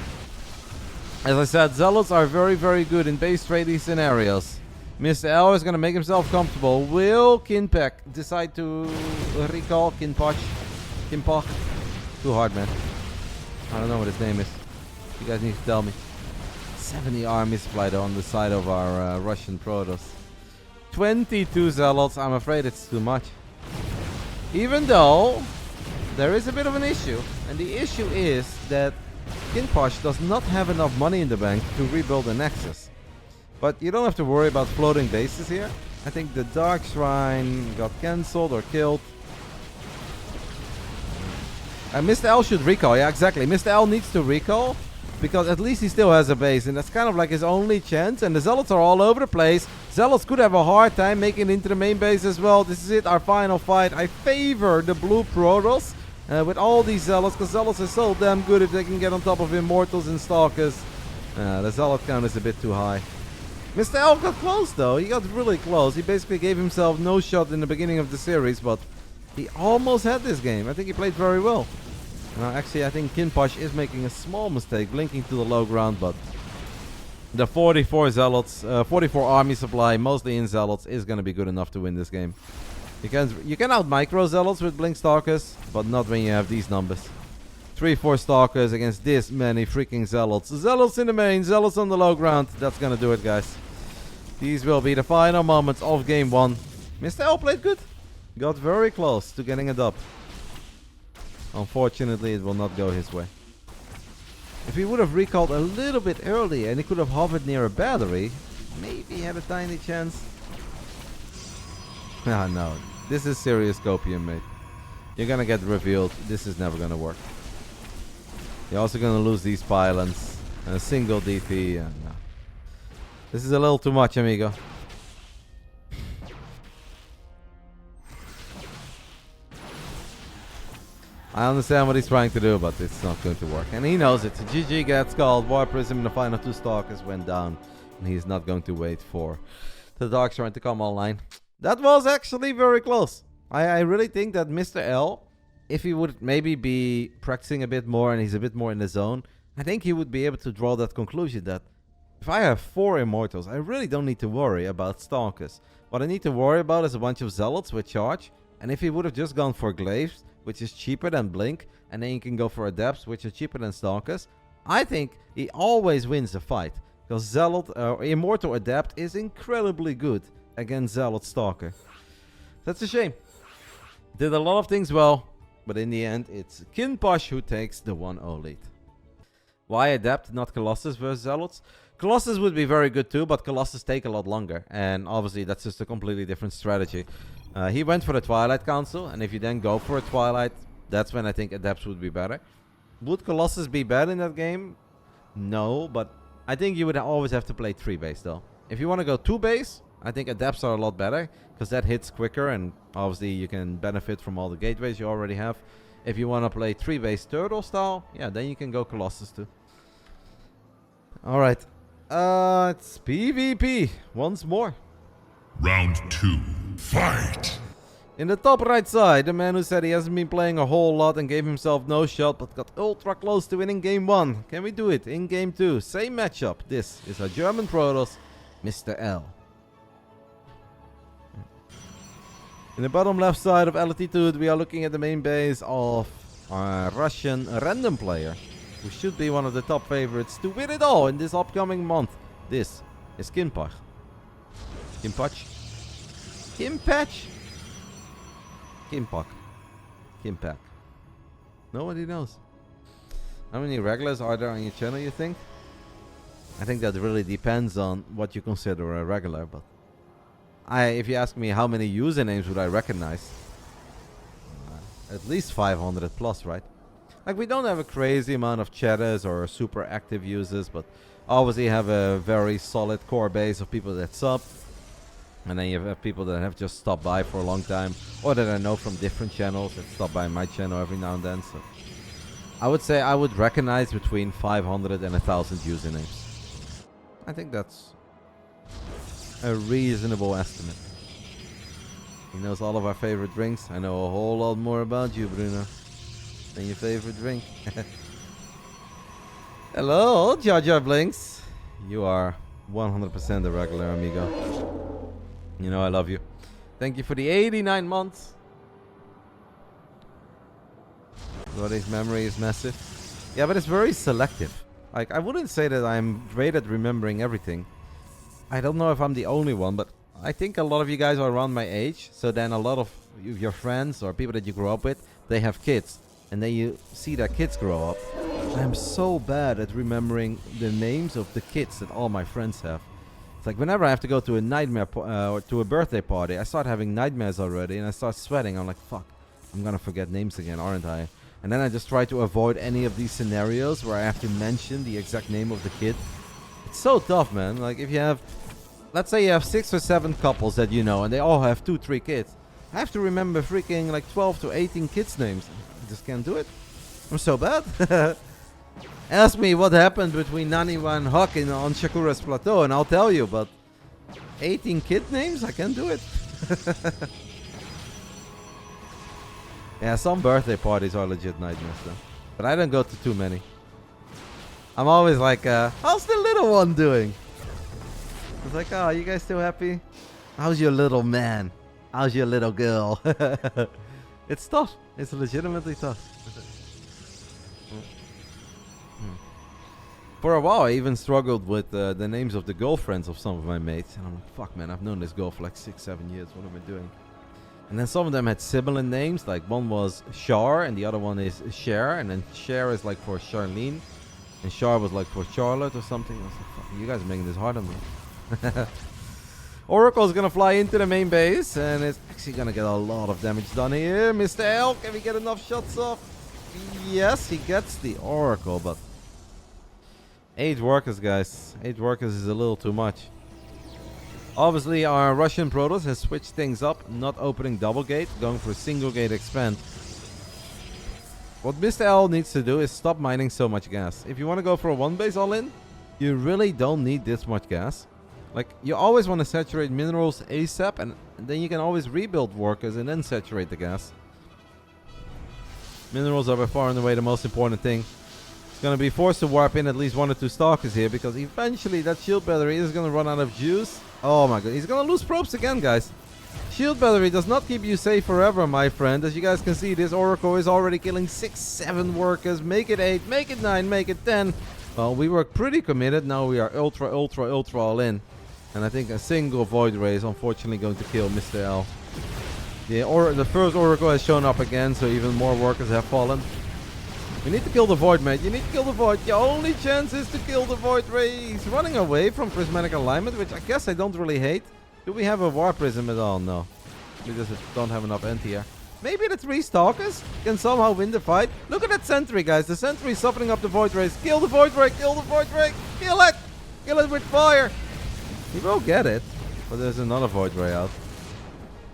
As I said, Zealots are very, very good in base trading scenarios. Mr. L is gonna make himself comfortable. Will Kinpak decide to recall Kinpoch? Kinpoch? Too hard, man. I don't know what his name is. You guys need to tell me. 70 army supply though on the side of our Russian Protoss. 22 zealots. I'm afraid it's too much. Even though there is a bit of an issue. And the issue is that Kinpoch does not have enough money in the bank to rebuild a Nexus. But you don't have to worry about floating bases here. I think the Dark Shrine got cancelled or killed. And Mr. L should recall. Yeah, exactly. Mr. L needs to recall. Because at least he still has a base. And that's kind of like his only chance. And the Zealots are all over the place. Zealots could have a hard time making it into the main base as well. This is it, our final fight. I favor the blue Protoss with all these Zealots. Because Zealots are so damn good if they can get on top of Immortals and Stalkers. The Zealot count is a bit too high. Mr. L got close though. He got really close. He basically gave himself no shot in the beginning of the series. But he almost had this game. I think he played very well. Actually, I think Kinpoch is making a small mistake, blinking to the low ground, but the 44 Zealots, 44 army supply, mostly in Zealots, is going to be good enough to win this game. You can out-micro Zealots with Blink Stalkers, but not when you have these numbers. 3-4 Stalkers against this many freaking Zealots. Zealots in the main, Zealots on the low ground. That's going to do it, guys. These will be the final moments of Game 1. Mr. L played good. Got very close to getting a dub. Unfortunately, it will not go his way. If he would have recalled a little bit earlier and he could have hovered near a battery, maybe he had a tiny chance. Ah, no. This is serious copium, mate. You're gonna get revealed. This is never gonna work. You're also gonna lose these pylons. And a single DP. No. This is a little too much, amigo. I understand what he's trying to do, but it's not going to work. And he knows it. GG gets called. War Prism in the final 2 Stalkers went down. And he's not going to wait for the Dark Shrine to come online. That was actually very close. I really think that Mr. L, if he would maybe be practicing a bit more and he's a bit more in the zone, I think he would be able to draw that conclusion that if I have 4 Immortals, I really don't need to worry about Stalkers. What I need to worry about is a bunch of Zealots with charge. And if he would have just gone for Glaives, which is cheaper than Blink, and then you can go for Adepts, which are cheaper than Stalkers, I think he always wins the fight. Because Zealot, Immortal Adept is incredibly good against Zealot Stalker. That's a shame. Did a lot of things well, but in the end, it's Kinpoch who takes the 1-0 lead. Why Adept, not Colossus versus Zealots? Colossus would be very good too, but Colossus take a lot longer. And obviously, that's just a completely different strategy. He went for the Twilight Council, and if you then go for a Twilight, that's when I think Adepts would be better. Would Colossus be bad in that game? No, but I think you would always have to play 3 base though. If you want to go 2 base, I think Adepts are a lot better, because that hits quicker, and obviously you can benefit from all the gateways you already have. If you want to play 3 base Turtle style, yeah, then you can go Colossus too. Alright, it's PvP once more. Round 2. Fight! In the top right side, the man who said he hasn't been playing a whole lot and gave himself no shot, but got ultra close to winning Game 1. Can we do it in Game 2? Same matchup. This is our German Protoss, Mr. L. In the bottom left side of Altitude, we are looking at the main base of our Russian random player, who should be one of the top favorites to win it all in this upcoming month. This is Kinpoch. Kinpoch? Kinpatch? Kinpoch. Kinpak. Nobody knows. How many regulars are there on your channel, you think? I think that really depends on what you consider a regular, but if you ask me how many usernames would I recognize, at least 500 plus, right? Like, we don't have a crazy amount of chatters or super active users, but obviously have a very solid core base of people that sub. And then you have people that have just stopped by for a long time, or that I know from different channels that stop by my channel every now and then. So I would say I would recognize between 500 and 1,000 usernames. I think that's a reasonable estimate. He knows all of our favorite drinks. I know a whole lot more about you, Bruno, than your favorite drink. Hello, Jar Jar Blinks. You are 100% a regular, amigo. You know I love you. Thank you for the 89 months. Rotti's memory is massive. Yeah, but it's very selective. Like, I wouldn't say that I'm great at remembering everything. I don't know if I'm the only one, but I think a lot of you guys are around my age. So then a lot of your friends or people that you grew up with, they have kids. And then you see their kids grow up. I'm so bad at remembering the names of the kids that all my friends have. It's like whenever I have to go to a nightmare or to a birthday party, I start having nightmares already and I start sweating. I'm like, fuck, I'm gonna forget names again, aren't I? And then I just try to avoid any of these scenarios where I have to mention the exact name of the kid. It's so tough, man. Like if you have, let's say you have 6 or 7 couples that you know and they all have 2, 3 kids. I have to remember freaking like 12 to 18 kids' names. I just can't do it. I'm so bad. Ask me what happened between Naniwa and Huck on Shakura's plateau and I'll tell you, but 18 kid names? I can't do it. Yeah, some birthday parties are legit nightmares though. But I don't go to too many. I'm always like, how's the little one doing? It's like, oh, you guys still happy? How's your little man? How's your little girl? It's tough. It's legitimately tough. For a while, I even struggled with the names of the girlfriends of some of my mates. And I'm like, fuck, man, I've known this girl for like 6, 7 years. What am I doing? And then some of them had similar names. Like one was Char and the other one is Cher. And then Cher is like for Charlene. And Char was like for Charlotte or something. I was like, fuck, you guys are making this hard on me. Oracle's gonna fly into the main base. And it's actually gonna get a lot of damage done here. Mr. L, can we get enough shots off? Yes, he gets the Oracle, but 8 workers, guys. 8 workers is a little too much. Obviously, our Russian Protoss has switched things up, not opening double gate, going for a single gate expand. What Mr. L needs to do is stop mining so much gas. If you want to go for a 1 base all-in, you really don't need this much gas. Like, you always want to saturate minerals ASAP, and then you can always rebuild workers and then saturate the gas. Minerals are by far and away the most important thing. Gonna be forced to warp in at least 1 or 2 stalkers here because eventually that shield battery is gonna run out of juice. Oh my god, he's gonna lose probes again, guys. Shield battery does not keep you safe forever, my friend. As you guys can see, this Oracle is already killing 6, 7 workers. Make it 8, make it 9, make it 10. Well, we were pretty committed. Now we are ultra all in. And I think a single Void Ray is unfortunately going to kill Mr. L. The first Oracle has shown up again, so even more workers have fallen. You need to kill the Void, mate. You need to kill the Void. Your only chance is to kill the Void Ray. He's running away from Prismatic Alignment, which I guess I don't really hate. Do we have a War Prism at all? No. We just don't have enough anti-air. Maybe the 3 Stalkers can somehow win the fight. Look at that Sentry, guys. The Sentry is softening up the Void Rays. Kill the Void Ray. Kill the Void Ray. Kill it. Kill it with fire. He will get it. But there's another Void Ray out.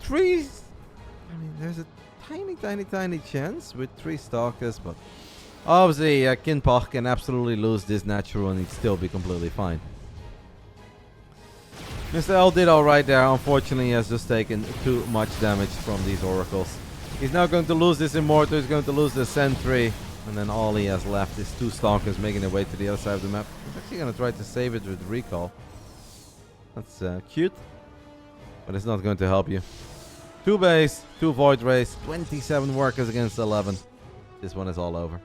3... I mean, there's a tiny chance with 3 Stalkers, but... Obviously, Kinpach can absolutely lose this natural and he'd still be completely fine. Mr. L did alright there. Unfortunately, he has just taken too much damage from these Oracles. He's now going to lose this Immortal. He's going to lose the Sentry. And then all he has left is 2 Stalkers making their way to the other side of the map. He's actually going to try to save it with Recall. That's cute. But it's not going to help you. 2 base, 2 Void Rays, 27 workers against 11. This one is all over.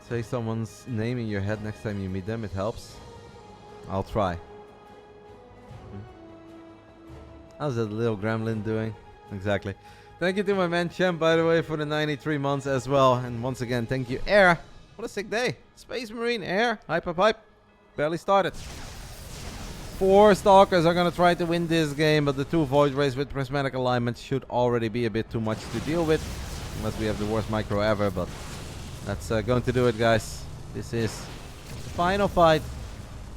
Say someone's name in your head next time you meet them. It helps. I'll try. How's that little gremlin doing? Exactly. Thank you to my man Champ, by the way, for the 93 months as well. And once again, thank you, Air. What a sick day. Space Marine, Air. Hype. Barely started. 4 Stalkers are going to try to win this game, but the 2 Void Rays with Prismatic Alignment should already be a bit too much to deal with. Unless we have the worst micro ever, but that's going to do it, guys. This is the final fight.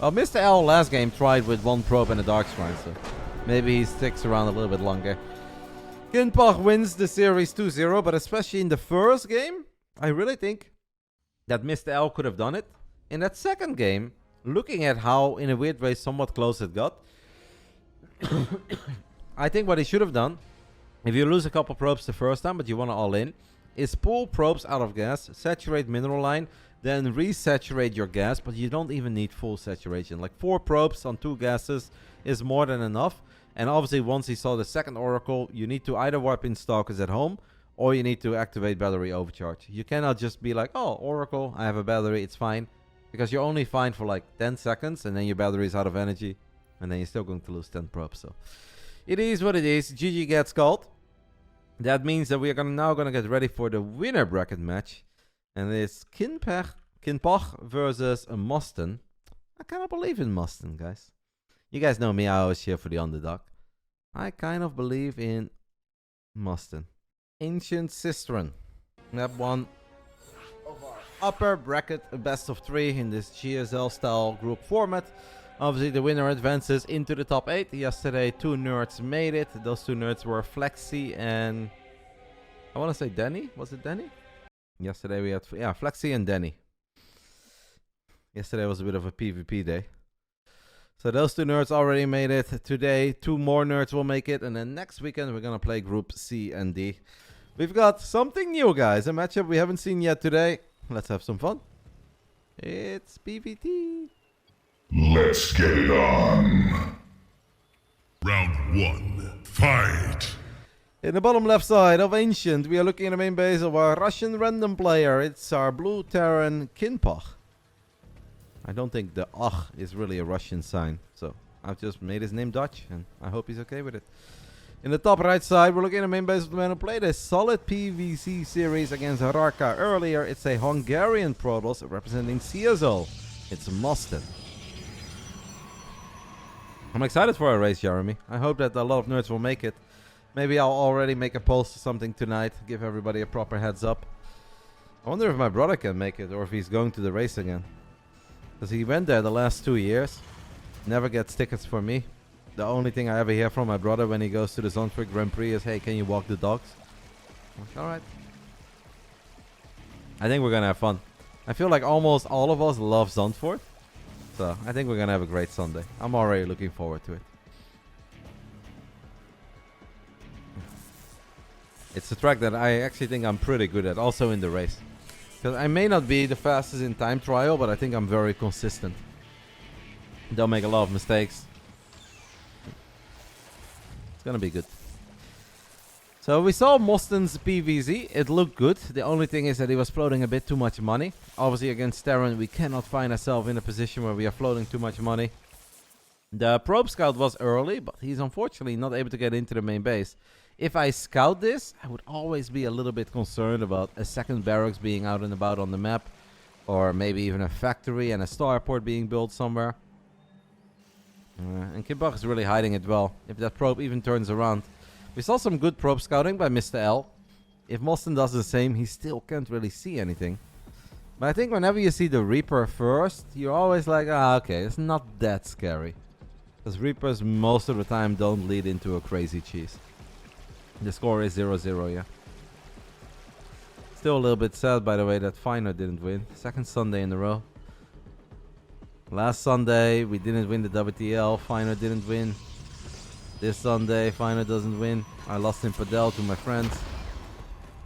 Well, Mr. L last game tried with 1 probe and a Dark Shrine, so maybe he sticks around a little bit longer. Kinpach wins the series 2-0, but especially in the first game, I really think that Mr. L could have done it. In that second game, looking at how, in a weird way, somewhat close it got, I think what he should have done, if you lose a couple probes the first time, but you want to all in, is pull probes out of gas, saturate mineral line, then resaturate your gas, but you don't even need full saturation. Like 4 probes on 2 gases is more than enough. And obviously, once he saw the second oracle, you need to either warp in stalkers at home, or you need to activate battery overcharge. You cannot just be like, oh, oracle, I have a battery, it's fine. Because you're only fine for like 10 seconds, and then your battery is out of energy, and then you're still going to lose 10 probes. So it is what it is. GG gets called. That means that we are now going to get ready for the winner bracket match. And it's Kinpach versus Moston. I cannot believe in Moston, guys. You guys know me, I always cheer for the underdog. I kind of believe in Moston. Ancient Sistren. Map 1 of our upper bracket, a best of 3 in this GSL style group format. Obviously, the winner advances into the top 8. Yesterday, 2 nerds made it. Those 2 nerds were Flexi and... I want to say Danny. Was it Danny? Yesterday we had... Yeah, Flexi and Danny. Yesterday was a bit of a PvP day. So those 2 nerds already made it. Today, 2 more nerds will make it. And then next weekend, we're going to play Group C and D. We've got something new, guys. A matchup we haven't seen yet today. Let's have some fun. It's PvT. Let's get it on. Round 1. Fight! In the bottom left side of Ancient, we are looking at the main base of our Russian random player. It's our blue Terran Kinpach. I don't think the Ach is really a Russian sign, so I've just made his name Dutch, and I hope he's okay with it. In the top right side, we're looking at the main base of the man who played a solid PvC series against Haraka earlier. It's a Hungarian Protoss representing CSO. It's Moston. I'm excited for our race, Jeremy. I hope that a lot of nerds will make it. Maybe I'll already make a post or something tonight, give everybody a proper heads up. I wonder if my brother can make it, or if he's going to the race again. Because he went there the last 2 years. Never gets tickets for me. The only thing I ever hear from my brother when he goes to the Zandvoort Grand Prix is, hey, can you walk the dogs? I'm like, alright. I think we're going to have fun. I feel like almost all of us love Zandvoort. So I think we're going to have a great Sunday. I'm already looking forward to it. It's a track that I actually think I'm pretty good at, also in the race. Because I may not be the fastest in time trial, but I think I'm very consistent. Don't make a lot of mistakes. It's gonna be good. So we saw Moston's PVZ. It looked good. The only thing is that he was floating a bit too much money. Obviously against Terran we cannot find ourselves in a position where we are floating too much money. The probe scout was early, but he's unfortunately not able to get into the main base. If I scout this, I would always be a little bit concerned about a second barracks being out and about on the map. Or maybe even a factory and a starport being built somewhere. And Kinbach is really hiding it well. If that probe even turns around. We saw some good probe scouting by Mr. L. If Moston does the same, he still can't really see anything. But I think whenever you see the Reaper first, you're always like, ah, okay, it's not that scary. Because Reapers most of the time don't lead into a crazy cheese. The score is 0-0, yeah. Still a little bit sad, by the way, that Finer didn't win. Second Sunday in a row. Last Sunday, we didn't win the WTL. Finer didn't win. This Sunday, Finer doesn't win. I lost in Padel to my friends.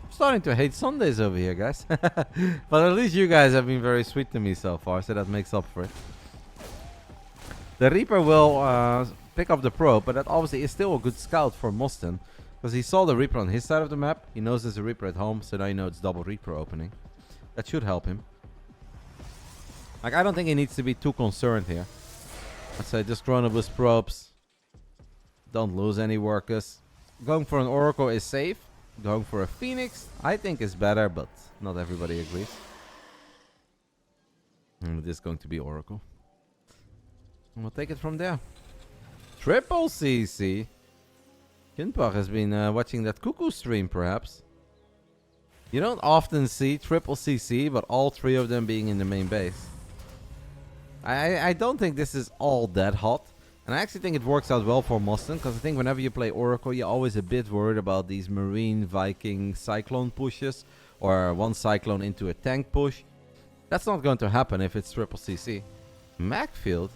I'm starting to hate Sundays over here, guys. But at least you guys have been very sweet to me so far, so that makes up for it. The Reaper will pick up the probe, but that obviously is still a good scout for Moston. Because he saw the Reaper on his side of the map. He knows there's a Reaper at home, so now you know it's double Reaper opening. That should help him. Like, I don't think he needs to be too concerned here. I'd say just Chronobus probes. Don't lose any workers. Going for an Oracle is safe. Going for a Phoenix, I think is better, but not everybody agrees. And it is going to be Oracle. And we'll take it from there. Triple CC. Kinpach has been watching that Cuckoo stream, perhaps. You don't often see triple CC, but all 3 of them being in the main base. I don't think this is all that hot. And I actually think it works out well for Moston, because I think whenever you play Oracle, you're always a bit worried about these Marine, Viking, Cyclone pushes, or one Cyclone into a tank push. That's not going to happen if it's triple CC. Macfield?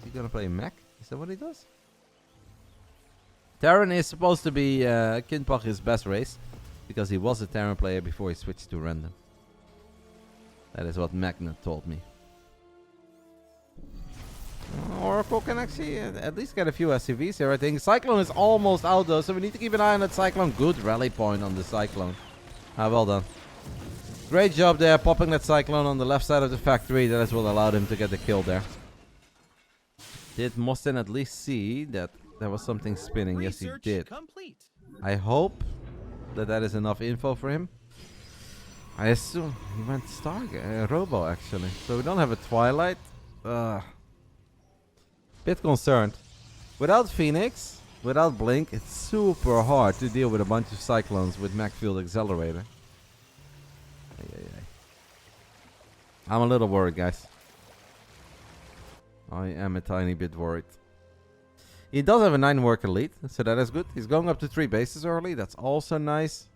Is he going to play Mac? Is that what he does? Terran is supposed to be Kinpach's best race, because he was a Terran player before he switched to random. That is what Magnet told me. Oracle can actually at least get a few SCVs here, I think. Cyclone is almost out though, so we need to keep an eye on that Cyclone. Good rally point on the Cyclone. Ah, well done. Great job there, popping that Cyclone on the left side of the factory. That is what allowed him to get the kill there. Did Mostin at least see that there was something spinning? Yes, he did. Complete. I hope that that is enough info for him. I assume he went Robo actually. So we don't have a Twilight. Bit concerned. Without Phoenix, without Blink, it's super hard to deal with a bunch of Cyclones with Macfield Accelerator. I'm a little worried, guys. I am a tiny bit worried. He does have a 9 work elite, so that is good. He's going up to 3 bases early. That's also nice.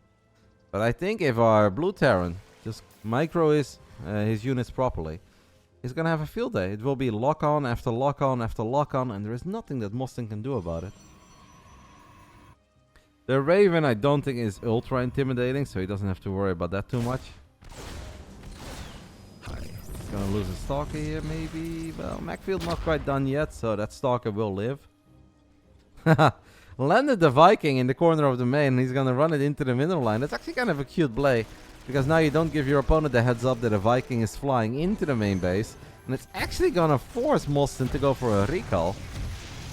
But I think if our Blue Terran just micro his units properly, he's going to have a field day. It will be lock on after lock on after lock on, and there is nothing that Mustang can do about it. The Raven I don't think is ultra intimidating, so he doesn't have to worry about that too much. He's going to lose a Stalker here maybe. Well, Macfield not quite done yet, so that Stalker will live. Landed the Viking in the corner of the main. He's going to run it into the middle line. That's actually kind of a cute play, because now you don't give your opponent the heads up that a Viking is flying into the main base. And it's actually going to force Mostin to go for a recall.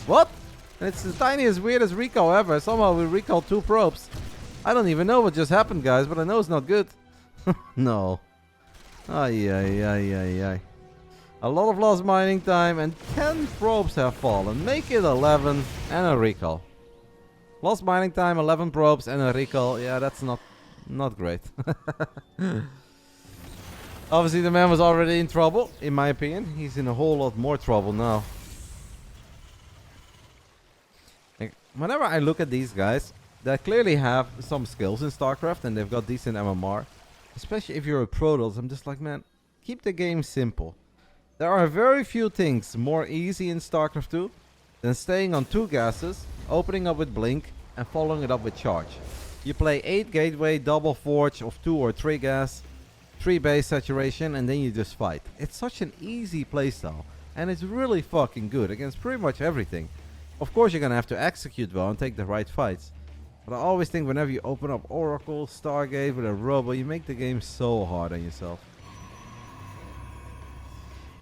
What? And it's the tiniest, weirdest recall ever. Somehow we recalled 2 probes. I don't even know what just happened, guys, but I know it's not good. No. Ay, ay, ay, ay, ay. A lot of lost mining time, and 10 probes have fallen. Make it 11 and a recall. Lost mining time, 11 probes and a recall. Yeah, that's not great. Obviously, the man was already in trouble, in my opinion. He's in a whole lot more trouble now. Like, whenever I look at these guys, they clearly have some skills in StarCraft, and they've got decent MMR. Especially if you're a Protoss, I'm just like, man, keep the game simple. There are very few things more easy in StarCraft 2 than staying on 2 gases, opening up with Blink, and following it up with Charge. You play 8 Gateway, double Forge of 2 or 3 gas, 3 base saturation, and then you just fight. It's such an easy playstyle, and it's really fucking good against pretty much everything. Of course, you're gonna have to execute well and take the right fights. But I always think whenever you open up Oracle, Stargate with a Robo, you make the game so hard on yourself.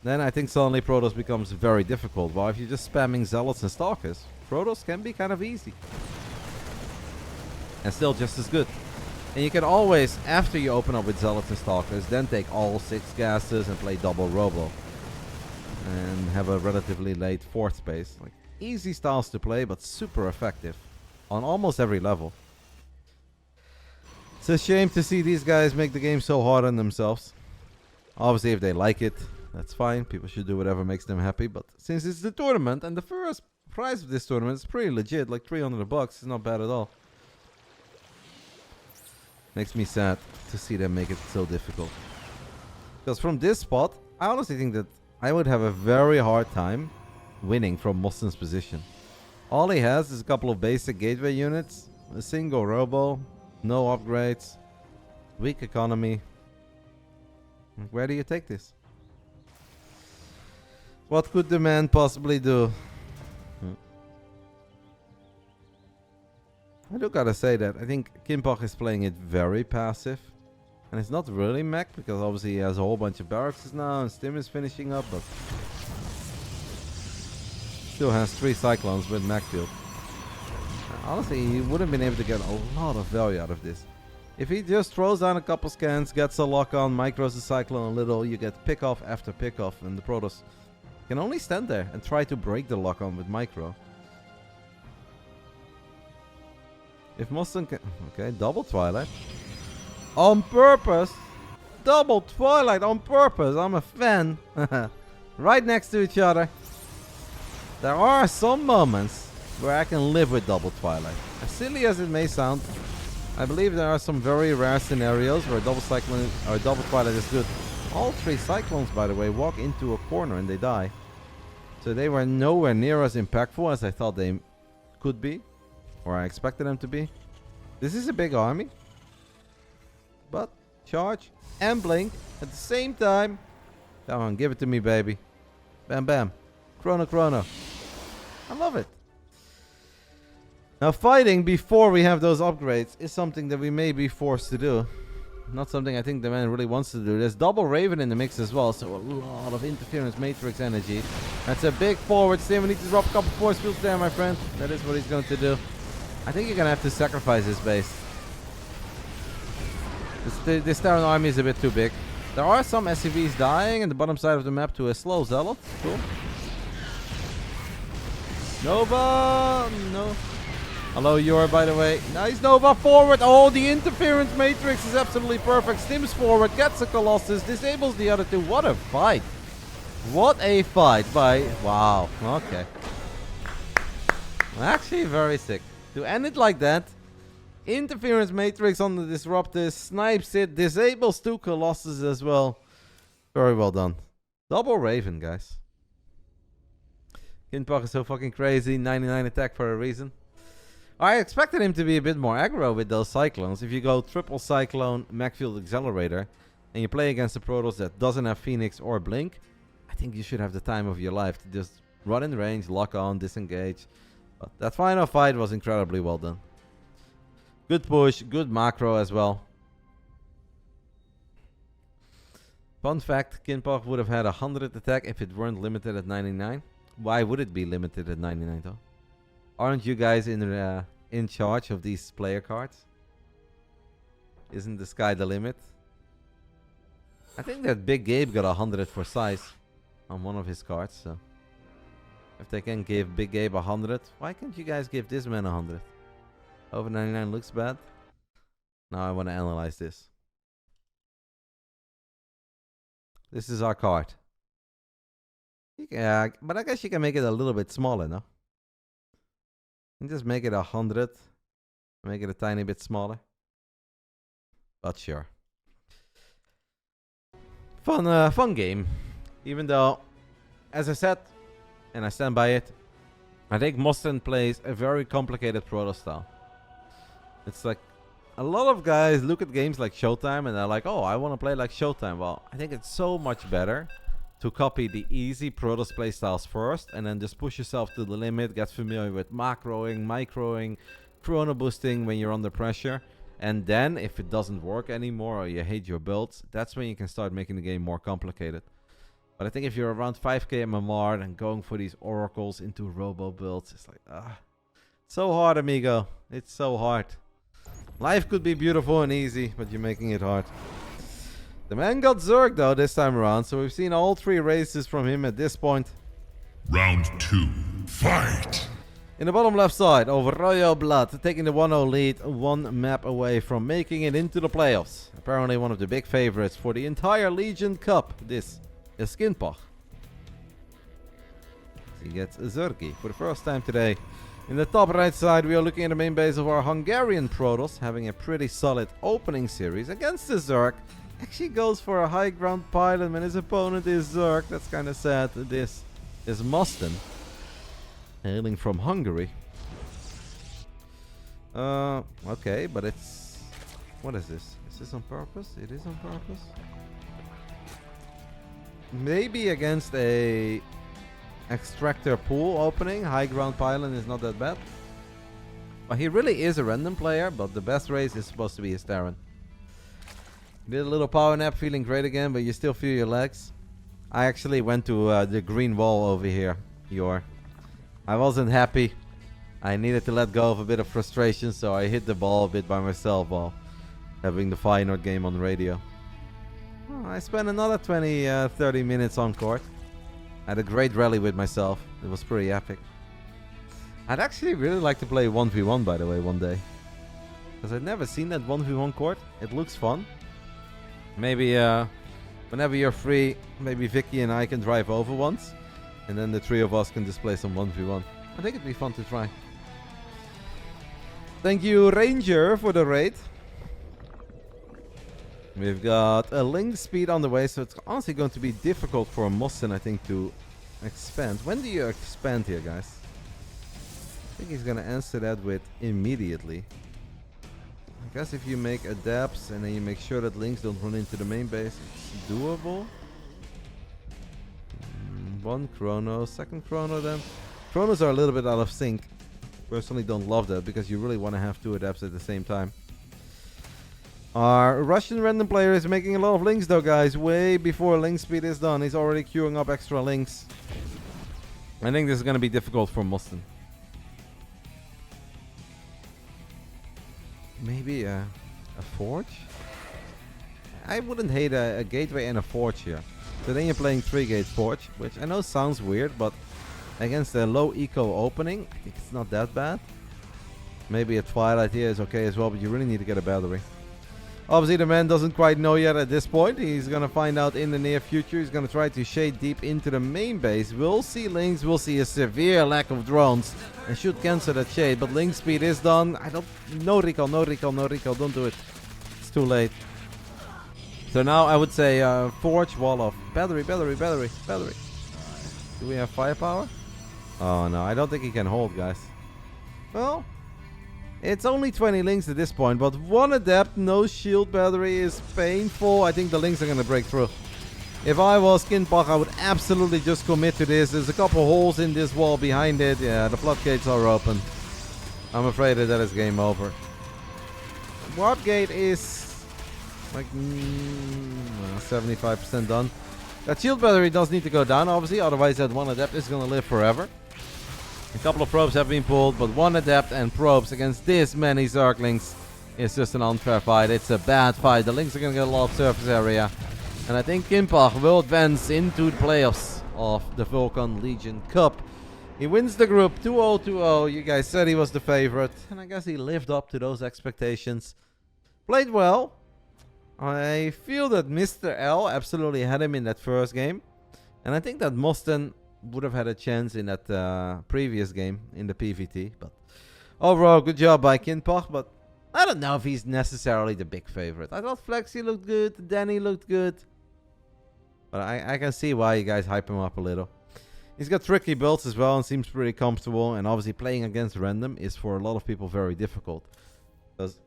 Then I think suddenly Protoss becomes very difficult. While if you're just spamming Zealots and Stalkers, Protoss can be kind of easy. And still just as good. And you can always, after you open up with Zealots and Stalkers, then take all 6 gases and play double Robo. And have a relatively late 4th space. Like, easy styles to play, but super effective. On almost every level. It's a shame to see these guys make the game so hard on themselves. Obviously, if they like it, that's fine. People should do whatever makes them happy. But since it's the tournament, and the first prize of this tournament is pretty legit, like $300, it's not bad at all. Makes me sad to see them make it so difficult. Because from this spot, I honestly think that I would have a very hard time winning from Mostin's position. All he has is a couple of basic gateway units, a single Robo, no upgrades, weak economy. Where do you take this? What could the man possibly do? I do gotta say that I think Kimpach is playing it very passive. And it's not really mech, because obviously he has a whole bunch of barracks now and Stim is finishing up, but still has 3 Cyclones with Macfield. Honestly, he would have been able to get a lot of value out of this. If he just throws down a couple scans, gets a lock on, micros the Cyclone a little, you get pick off after pick off, and the Protoss can only stand there and try to break the lock on with micro. If Mostin can... Okay, double Twilight. On purpose! Double Twilight on purpose! I'm a fan! Right next to each other. There are some moments where I can live with double Twilight. As silly as it may sound, I believe there are some very rare scenarios where double Cyclone or double Twilight is good. All 3 Cyclones, by the way, walk into a corner and they die. So they were nowhere near as impactful as I thought they could be. Or I expected them to be. This is a big army. But charge, and blink at the same time. Come on, give it to me, baby. Bam, bam. Chrono, chrono. I love it. Now, fighting before we have those upgrades is something that we may be forced to do. Not something I think the man really wants to do. There's double Raven in the mix as well, so a lot of interference matrix energy. That's a big forward stim. We need to drop a couple force fields there, my friend. That is what he's going to do. I think you're going to have to sacrifice his base. This Terran army is a bit too big. There are some SCVs dying in the bottom side of the map to a slow Zealot. Cool. Nova! No. Hello, Yor, by the way. Nice Nova forward. Oh, the interference matrix is absolutely perfect. Stims forward, gets a Colossus, disables the other two. What a fight. What a fight by... Wow. Okay. Actually, very sick. To end it like that, interference matrix on the Disruptor, snipes it, disables two Colossus as well. Very well done. Double Raven, guys. Kinpach is so fucking crazy. 99 attack for a reason. I expected him to be a bit more aggro with those Cyclones. If you go triple Cyclone, Macfield Accelerator, and you play against a Protoss that doesn't have Phoenix or Blink, I think you should have the time of your life to just run in range, lock on, disengage. But that final fight was incredibly well done. Good push, good macro as well. Fun fact, Kinpach would have had 100 attack if it weren't limited at 99. Why would it be limited at 99 though? Aren't you guys in charge of these player cards? Isn't the sky the limit? I think that Big Gabe got 100 for size on one of his cards, so... If they can give Big Gabe 100, why can't you guys give this man 100? Over 99 looks bad. Now I want to analyze this. This is our card. Yeah, but I guess you can make it a little bit smaller, no? And just make it 100. Make it a tiny bit smaller. But sure. Fun game. Even though, as I said, and I stand by it, I think Mustang plays a very complicated Protoss style. It's like, a lot of guys look at games like Showtime and they're like, oh, I want to play like Showtime. Well, I think it's so much better to copy the easy Protoss playstyles first and then just push yourself to the limit, get familiar with macroing, microing, chrono boosting when you're under pressure. And then, if it doesn't work anymore or you hate your builds, that's when you can start making the game more complicated. But I think if you're around 5k MMR and going for these oracles into robo builds, it's like, so hard, amigo. It's so hard. Life could be beautiful and easy, but you're making it hard. The man got Zerg though this time around, so we've seen all three races from him at this point. Round 2, fight! In the bottom left side, over Royal Blood, taking the 1-0 lead, one map away from making it into the playoffs. Apparently one of the big favorites for the entire Legion Cup. This is Kinpach. He gets Zergi for the first time today. In the top right side, we are looking at the main base of our Hungarian Protoss, having a pretty solid opening series against the Zerg. Actually goes for a high ground pilot when his opponent is Zerg. That's kind of sad. This is Mustang, hailing from Hungary. Okay, but it's... What is this? Is this on purpose? It is on purpose? Maybe against a extractor pool opening. High ground pilot is not that bad. Well, he really is a random player, but the best race is supposed to be his Terran. Did a little power nap, feeling great again, but you still feel your legs. I actually went to the green wall over here, Yor. I wasn't happy. I needed to let go of a bit of frustration, so I hit the ball a bit by myself while having the Feyenoord game on radio. Oh, I spent another 30 minutes on court. I had a great rally with myself. It was pretty epic. I'd actually really like to play 1v1, by the way, one day. Because I've never seen that 1v1 court. It looks fun. Maybe whenever you're free, maybe Vicky and I can drive over once. And then the three of us can just play some 1v1. I think it'd be fun to try. Thank you, Ranger, for the raid. We've got a link speed on the way, so it's honestly going to be difficult for Mustang, I think, to expand. When do you expand here, guys? I think he's going to answer that with immediately. guess if you make adapts and then you make sure that links don't run into the main base, it's doable. One chrono, second chrono then. Chronos are a little bit out of sync. Personally don't love that because you really want to have two adapts at the same time. Our Russian random player is making a lot of links though, guys. Way before link speed is done. He's already queuing up extra links. I think this is going to be difficult for Mustin. Maybe a forge? I wouldn't hate a gateway and a forge here. So then you're playing 3-gate forge, which I know sounds weird, but against a low eco opening, I think it's not that bad. Maybe a Twilight here is okay as well, but you really need to get a battery. Obviously, the man doesn't quite know yet at this point. He's going to find out in the near future. He's going to try to shade deep into the main base. We'll see links. We'll see a severe lack of drones. And should cancel that shade. But link speed is done. No recall, no recall, no recall. Don't do it. It's too late. So now I would say forge, wall off. Battery, battery, battery, battery. Do we have firepower? Oh no, I don't think he can hold, guys. Well, it's only 20 links at this point, but one adept, no shield battery is painful. I think the links are going to break through. If I was Kinpach, I would absolutely just commit to this. There's a couple holes in this wall behind it. Yeah, the floodgates are open. I'm afraid that is game over. Warp gate is like 75% done. That shield battery does need to go down, obviously, otherwise that one adept is going to live forever. A couple of probes have been pulled, but one adept and probes against this many Zerglings is just an unfair fight. It's a bad fight. The Lynx are going to get a lot of surface area. And I think Kinpach will advance into the playoffs of the Vulcan Legion Cup. He wins the group 2-0, 2-0. You guys said he was the favorite, and I guess he lived up to those expectations. Played well. I feel that Mr. L absolutely had him in that first game. And I think that Mustin would have had a chance in that previous game in the PVT. But overall, good job by Kinpach. But I don't know if he's necessarily the big favorite. I thought Flexi looked good. Danny looked good. But I can see why you guys hype him up a little. He's got tricky builds as well and seems pretty comfortable. And obviously playing against random is for a lot of people very difficult. Because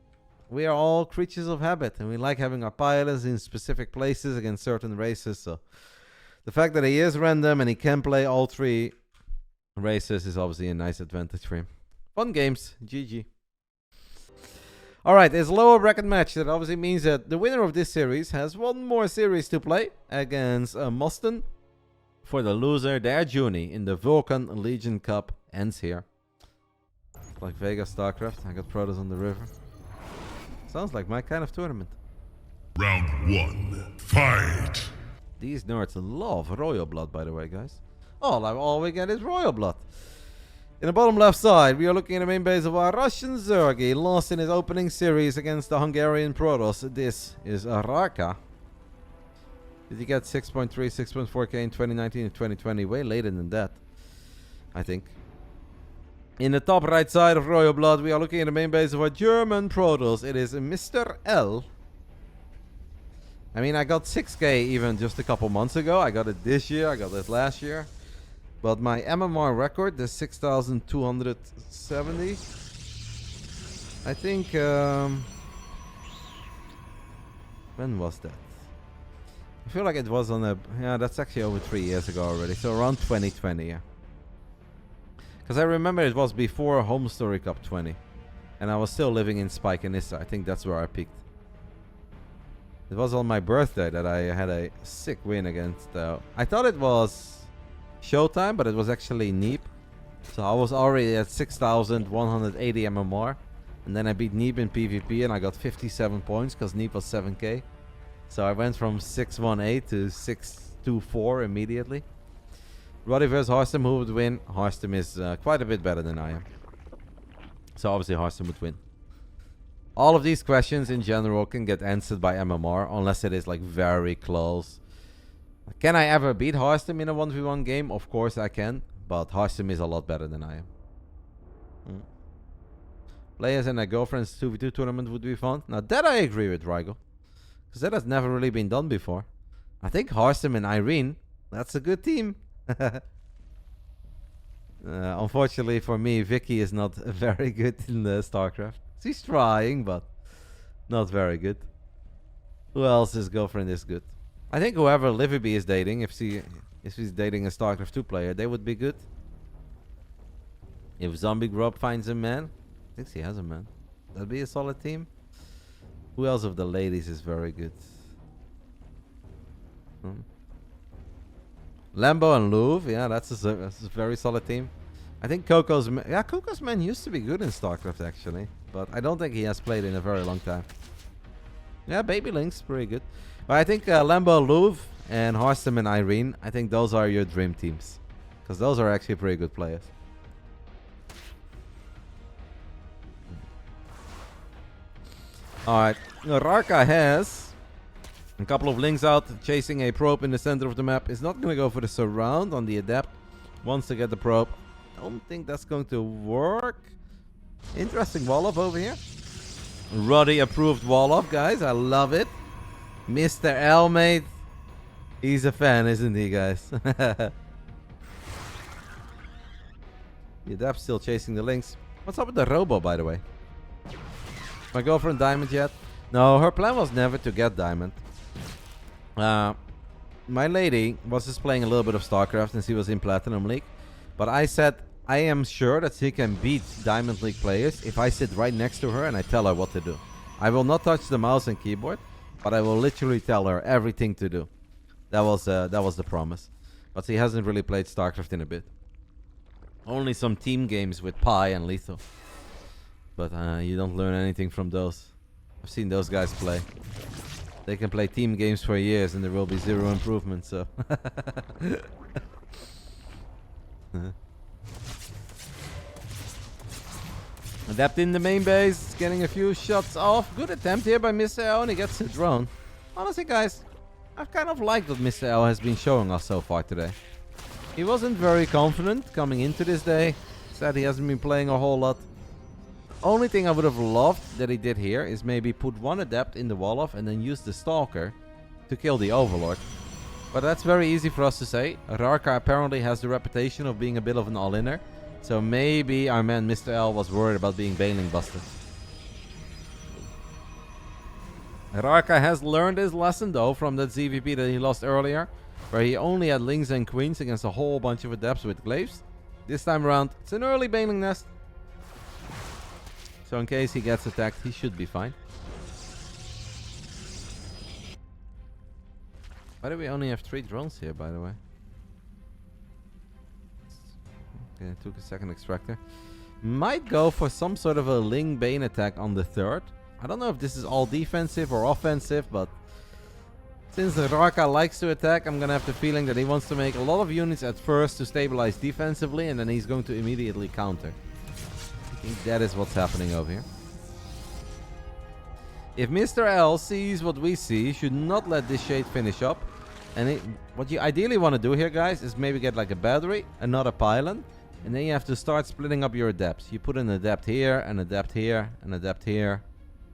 we are all creatures of habit. And we like having our pilots in specific places against certain races. So the fact that he is random and he can play all three races is obviously a nice advantage for him. Fun games. GG. Alright, there's a lower bracket match. That obviously means that the winner of this series has one more series to play against Mustin. For the loser, their journey in the Vulcan Legion Cup ends here. Like Vegas StarCraft. I got Protoss on the river. Sounds like my kind of tournament. Round 1. Fight! These nerds love royal blood, by the way, guys. All we get is royal blood. In the bottom left side, we are looking at the main base of our Russian Zergi. Lost in his opening series against the Hungarian Protoss. This is Raka. Did he get 6.3, 6.4k in 2019 and 2020? Way later than that, I think. In the top right side of royal blood, we are looking at the main base of our German Protoss. It is Mr. L. I mean, I got 6k even just a couple months ago. I got it this year. I got it last year. But my MMR record is 6,270. I think... when was that? I feel like it was on a... Yeah, that's actually over 3 years ago already. So around 2020, yeah. Because I remember it was before Home Story Cup 20. And I was still living in Spikenissa. I think that's where I peaked. It was on my birthday that I had a sick win against... I thought it was Showtime, but it was actually Neep. So I was already at 6,180 MMR. And then I beat Neep in PvP and I got 57 points because Neep was 7k. So I went from 618 to 624 immediately. Rotti vs Harstem, who would win? Harstem is quite a bit better than I am. So obviously Harstem would win. All of these questions in general can get answered by MMR unless it is like very close. Can I ever beat Harstem in a 1v1 game? Of course I can, but Harstem is a lot better than I am. Players and their girlfriends 2v2 tournament would be fun. Now that I agree with Rygo. Because that has never really been done before. I think Harstem and Irene, that's a good team. Unfortunately for me, Vicky is not very good in the StarCraft. She's trying, but Not very good. Who else's girlfriend is good? I think whoever Livy is dating, if she's dating a StarCraft 2 player, they would be good. If Zombie Grub finds a man, I think she has a man. That'd be a solid team. Who else of the ladies is very good? Lambo and Louvre, yeah, that's a very solid team. I think Coco's man used to be good in StarCraft actually, but I don't think he has played in a very long time. Yeah, Baby Link's pretty good. But I think Lambo, Louvre, and Harstem and Irene, I think those are your dream teams. Because those are actually pretty good players. Alright, Rarka has a couple of links out, chasing a probe in the center of the map. Is not going to go for the surround on the Adept. Wants to get the probe. Don't think that's going to work. Interesting wall-off over here. Rotti approved wall-off, guys. I love it. Mr. L, mate. He's a fan, isn't he, guys? The Adept's still chasing the links. What's up with the Robo, by the way? My girlfriend Diamond yet? No, her plan was never to get Diamond. My lady was just playing a little bit of StarCraft and she was in Platinum League. But I said, I am sure that she can beat Diamond League players if I sit right next to her and I tell her what to do. I will not touch the mouse and keyboard, but I will literally tell her everything to do. That was the promise. But she hasn't really played StarCraft in a bit. Only some team games with Pi and Lethal. But you don't learn anything from those. I've seen those guys play. They can play team games for years and there will be zero improvement, so... Adept in the main base, getting a few shots off. Good attempt here by Mr. L, and he gets a drone. Honestly, guys, I've kind of liked what Mr. L has been showing us so far today. He wasn't very confident coming into this day. Said he hasn't been playing a whole lot. Only thing I would have loved that he did here is maybe put one Adept in the wall-off and then use the Stalker to kill the Overlord. But that's very easy for us to say. Rarka apparently has the reputation of being a bit of an all-inner. So maybe our man Mr. L was worried about being bailing busted. Rarka has learned his lesson though from that ZVP that he lost earlier, where he only had Lings and Queens against a whole bunch of Adepts with Glaives. This time around, it's an early bailing nest. So in case he gets attacked, he should be fine. Why do we only have 3 drones here, by the way? Okay, took a second extractor. Might go for some sort of a Ling Bane attack on the 3rd. I don't know if this is all defensive or offensive, but since Rarka likes to attack, I'm gonna have the feeling that he wants to make a lot of units at first to stabilize defensively, and then he's going to immediately counter. I think that is what's happening over here. If Mr. L sees what we see, he should not let this shade finish up. And what you ideally want to do here, guys, is maybe get like a battery, another pylon, and then you have to start splitting up your adepts. You put an adept here, an adept here, an adept here,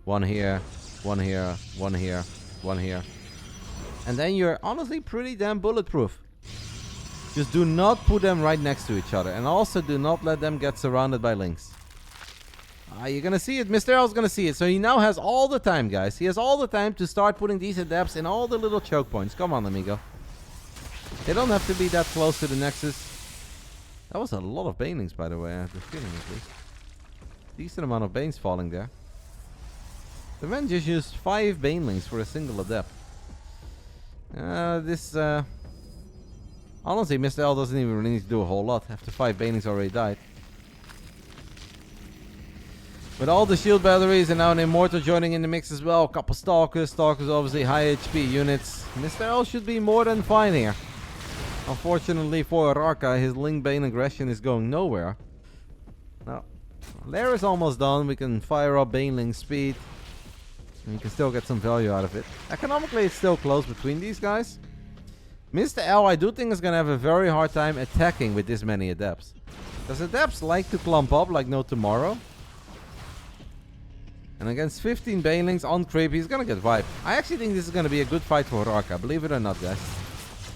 one here, one here, one here, one here. And then you're honestly pretty damn bulletproof. Just do not put them right next to each other. And also do not let them get surrounded by links. You're gonna see it. Mr. L's gonna see it. So he now has all the time, guys. He has all the time to start putting these adepts in all the little choke points. Come on, amigo. They don't have to be that close to the nexus. That was a lot of banelings, by the way. I have the feeling at least. Decent amount of banes falling there. The man just used 5 banelings for a single adept. Honestly, Mr. L doesn't even really need to do a whole lot. After 5 banelings already died. With all the shield batteries and now an Immortal joining in the mix as well. A couple Stalkers. Stalkers obviously high HP units. Mr. L should be more than fine here. Unfortunately for Rarka, his Ling Bane aggression is going nowhere. Now, Lair is almost done. We can fire up Baneling speed. And you can still get some value out of it. Economically, it's still close between these guys. Mr. L, I do think is going to have a very hard time attacking with this many Adepts. Because Adepts like to clump up like no tomorrow. And against 15 Banelings on creep, he's going to get wiped. I actually think this is going to be a good fight for Rarka, believe it or not, guys.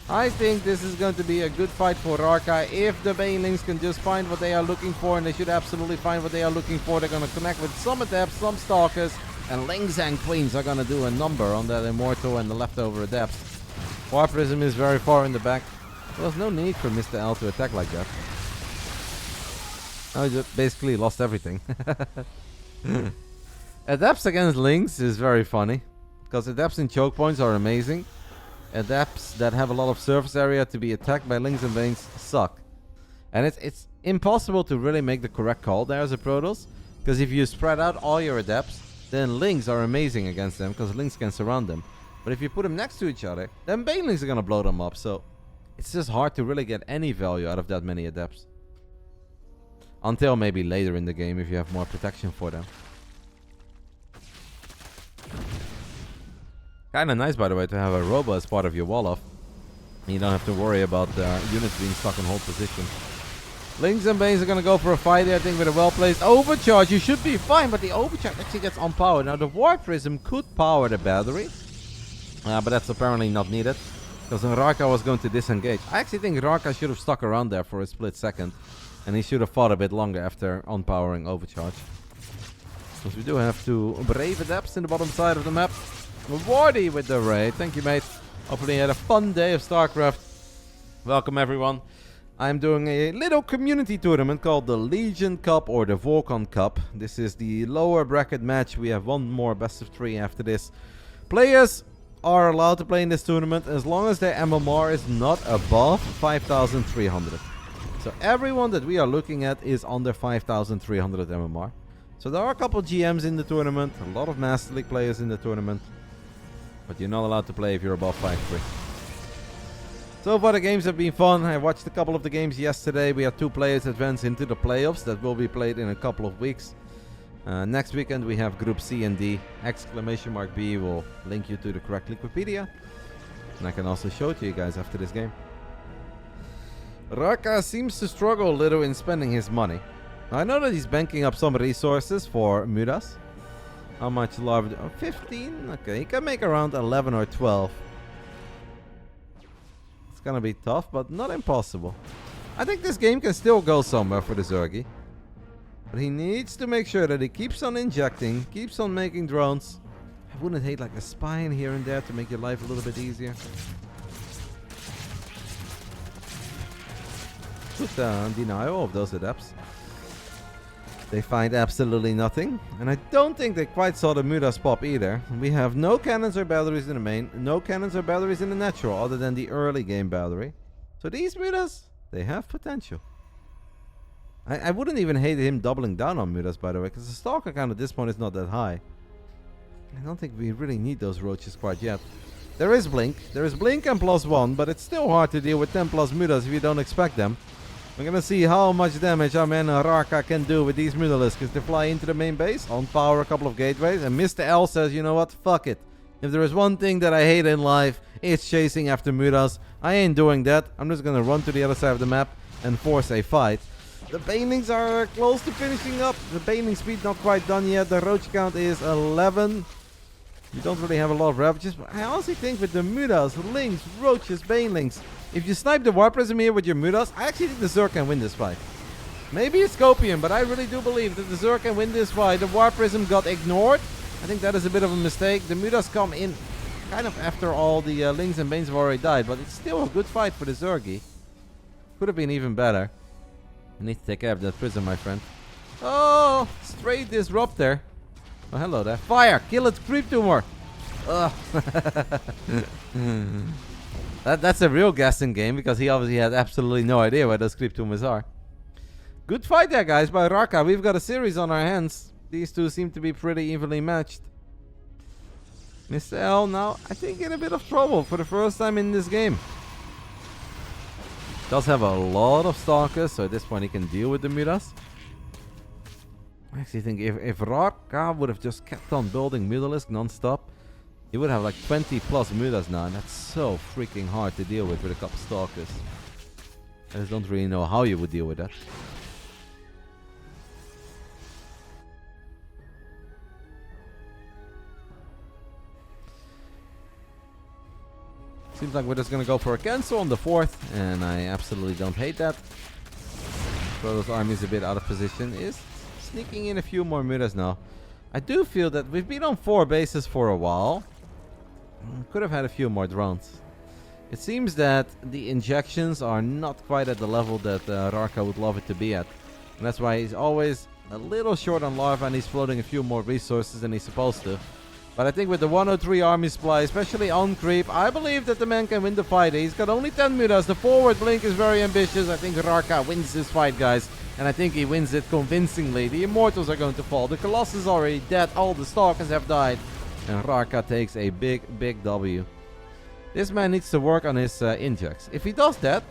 I think this is going to be a good fight for Rarka. If the Banelings can just find what they are looking for, and they should absolutely find what they are looking for. They're going to connect with some Adepts, some Stalkers. And Lings and Queens are gonna do a number on that Immortal and the leftover Adepts. Warp Prism is very far in the back. There's no need for Mr. L to attack like that. I just basically lost everything. Adepts against Lings is very funny. Because Adepts in choke points are amazing. Adepts that have a lot of surface area to be attacked by Lings and Veins suck. And it's impossible to really make the correct call there as a Protoss. Because if you spread out all your Adepts, then Lings are amazing against them. Because Lings can surround them. But if you put them next to each other, then Banelings are going to blow them up. So it's just hard to really get any value out of that many Adepts. Until maybe later in the game if you have more protection for them. Kinda nice, by the way, to have a Robo as part of your wall off. You don't have to worry about units being stuck in hold position. Lings and Banes are gonna go for a fight here, I think, with a well-placed overcharge. You should be fine, but the overcharge actually gets unpowered. Now, the Warp Prism could power the battery. But that's apparently not needed. Because Raka was going to disengage. I actually think Raka should have stuck around there for a split second. And he should have fought a bit longer after unpowering overcharge. Because we do have two brave Adepts in the bottom side of the map. Rotti with the raid. Thank you, mate. Hopefully you had a fun day of StarCraft. Welcome, everyone. I'm doing a little community tournament called the Legion Cup or the Vulcan Cup. This is the lower bracket match. We have one more best of 3 after this. Players are allowed to play in this tournament as long as their MMR is not above 5,300. So everyone that we are looking at is under 5,300 MMR. So there are a couple GMs in the tournament, a lot of Master League players in the tournament. But you're not allowed to play if you're above 5'3". So far the games have been fun. I watched a couple of the games yesterday. We had 2 players advance into the playoffs that will be played in a couple of weeks. Next weekend we have Group C and D. !B will link you to the correct Wikipedia. And I can also show it to you guys after this game. Raka seems to struggle a little in spending his money. I know that he's banking up some resources for Mudas. How much love? 15? Okay, he can make around 11 or 12. It's gonna be tough, but not impossible. I think this game can still go somewhere for the Zergi. But he needs to make sure that he keeps on injecting, keeps on making drones. I wouldn't hate like a spine here and there to make your life a little bit easier. Good denial of those Adepts. They find absolutely nothing. And I don't think they quite saw the Mudas pop either. We have no cannons or batteries in the main. No cannons or batteries in the natural other than the early game battery. So these Mudas, they have potential. I wouldn't even hate him doubling down on Mudas, by the way. Because the Stalker count at this point is not that high. I don't think we really need those roaches quite yet. There is Blink. There is Blink and +1. But it's still hard to deal with 10 plus Mudas if you don't expect them. We're gonna see how much damage our man Raka can do with these Mutalisks. Because they fly into the main base, on power a couple of gateways, and Mr. L says, you know what, fuck it. If there is one thing that I hate in life, it's chasing after Mudas. I ain't doing that. I'm just gonna run to the other side of the map and force a fight. The Banelings are close to finishing up. The Baneling speed not quite done yet. The roach count is 11. You don't really have a lot of ravages, but I honestly think with the Mudas, Lings, Roaches, Banelings, if you snipe the Warp Prism here with your Mudas, I actually think the Zerg can win this fight. Maybe it's Scopian, but I really do believe that the Zerg can win this fight. The Warp Prism got ignored. I think that is a bit of a mistake. The Mudas come in kind of after all the Lings and Banes have already died, but it's still a good fight for the Zergi. Could have been even better. I need to take care of that Prism, my friend. Oh, straight disrupt there. Oh, hello there. Fire! Kill its creep tumor! Ugh. That's a real guessing game because he obviously had absolutely no idea where those creep tumors are. Good fight there, guys, by Raka. We've got a series on our hands. These two seem to be pretty evenly matched. Mr. L now, I think, in a bit of trouble for the first time in this game. Does have a lot of Stalkers, so at this point he can deal with the Mudas. I actually think if Raka would have just kept on building Mutalisk non-stop, he would have like 20 plus Mudas now, and that's so freaking hard to deal with a couple Stalkers. I just don't really know how you would deal with that. Seems like we're just gonna go for a cancel on the 4th, and I absolutely don't hate that. Protoss army is a bit out of position. Is sneaking in a few more Mudas now. I do feel that we've been on 4 bases for a while. Could have had a few more drones. It seems that the injections are not quite at the level that Rarka would love it to be at. And that's why he's always a little short on larva and he's floating a few more resources than he's supposed to. But I think with the 103 army supply, especially on creep, I believe that the man can win the fight. He's got only 10 mutas. The forward blink is very ambitious. I think Rarka wins this fight, guys. And I think he wins it convincingly. The Immortals are going to fall. The Colossus is already dead. All the Stalkers have died. And Rarka takes a big, big W. This man needs to work on his injects. If he does that,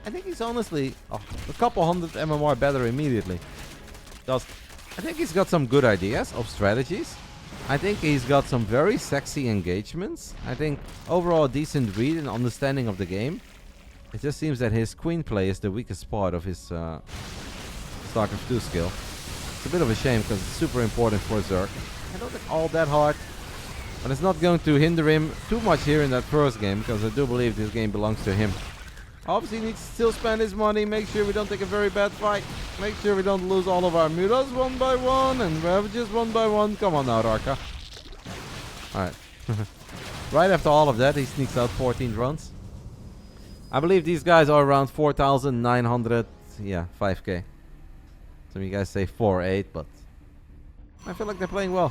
I think he's honestly a couple hundred MMR better immediately. I think he's got some good ideas of strategies. I think he's got some very sexy engagements. I think overall a decent read and understanding of the game. It just seems that his queen play is the weakest part of his StarCraft 2 skill. It's a bit of a shame because it's super important for Zerg. I don't think all that hard. But it's not going to hinder him too much here in that first game, because I do believe this game belongs to him. Obviously, he needs to still spend his money, make sure we don't take a very bad fight. Make sure we don't lose all of our mutas one by one and ravages one by one. Come on now, Rarka. Alright. Right after all of that, he sneaks out 14 drones. I believe these guys are around 4,900, yeah, 5k. Some of you guys say 4.8, but I feel like they're playing well.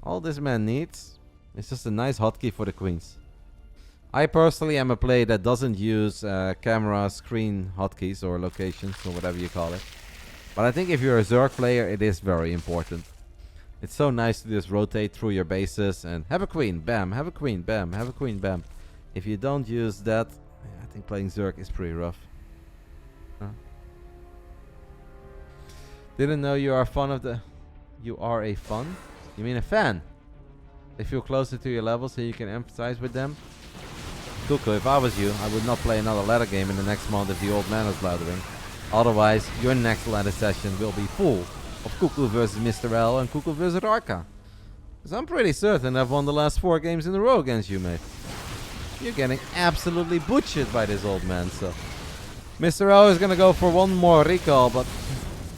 All this man needs is just a nice hotkey for the queens. I personally am a player that doesn't use camera screen hotkeys or locations or whatever you call it. But I think if you're a Zerg player, it is very important. It's so nice to just rotate through your bases and have a queen, bam, have a queen, bam, have a queen, bam. If you don't use that, I think playing Zerg is pretty rough. Huh? Didn't know you are fun of the... You are a fun? You mean a fan? They feel closer to your level so you can empathize with them? Cuckoo, if I was you, I would not play another ladder game in the next month if the old man is laddering. Otherwise, your next ladder session will be full of Cuckoo versus Mr. L and Cuckoo versus Rarka. Because I'm pretty certain I've won the last 4 games in a row against you, mate. You're getting absolutely butchered by this old man, so... Mr. L is gonna go for one more recall, but...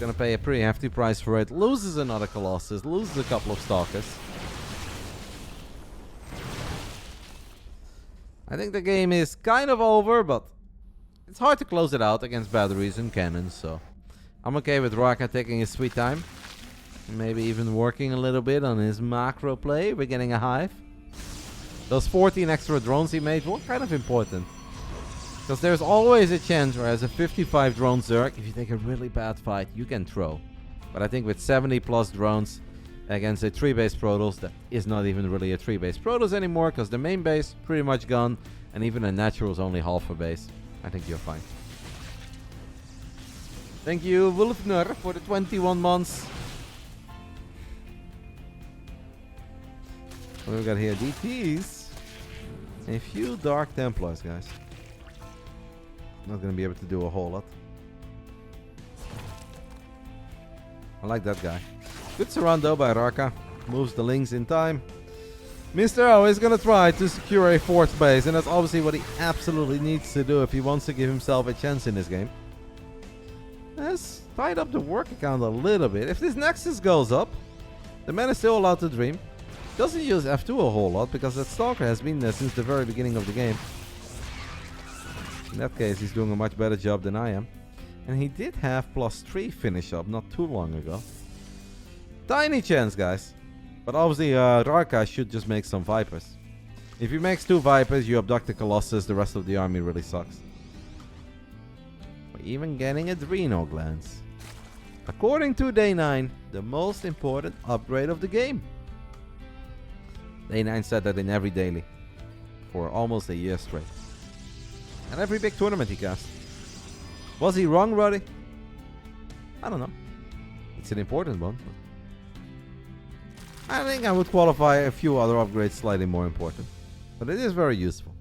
Gonna pay a pretty hefty price for it. Loses another Colossus, loses a couple of Stalkers. I think the game is kind of over, but it's hard to close it out against batteries and cannons, so I'm okay with Rarka taking his sweet time. Maybe even working a little bit on his macro play. We're getting a hive. Those 14 extra drones he made were kind of important. Because there's always a chance where as a 55 drone Zerg, if you take a really bad fight, you can throw. But I think with 70 plus drones against a 3-base Protoss, that is not even really a 3-base Protoss anymore, because the main base pretty much gone, and even a natural is only half a base. I think you're fine. Thank you, Wolfner, for the 21 months. What do we got here? DTs. A few Dark Templars, guys. Not gonna be able to do a whole lot. I like that guy. Good surround though by Rarka. Moves the links in time. Mr. O is gonna try to secure a 4th base, and that's obviously what he absolutely needs to do if he wants to give himself a chance in this game. Has tied up the work account a little bit. If this Nexus goes up, the man is still allowed to dream. Doesn't use F2 a whole lot because that Stalker has been there since the very beginning of the game. In that case, he's doing a much better job than I am. And he did have +3 finish up not too long ago. Tiny chance, guys. But obviously, Rarka should just make some Vipers. If he makes 2 Vipers, you abduct the Colossus, the rest of the army really sucks. We're even getting Adrenal Glands. According to Day 9, the most important upgrade of the game. Day 9 said that in every daily. For almost a year straight. And every big tournament he cast. Was he wrong, Rotti? I don't know. It's an important one. I think I would qualify a few other upgrades slightly more important. But it is very useful.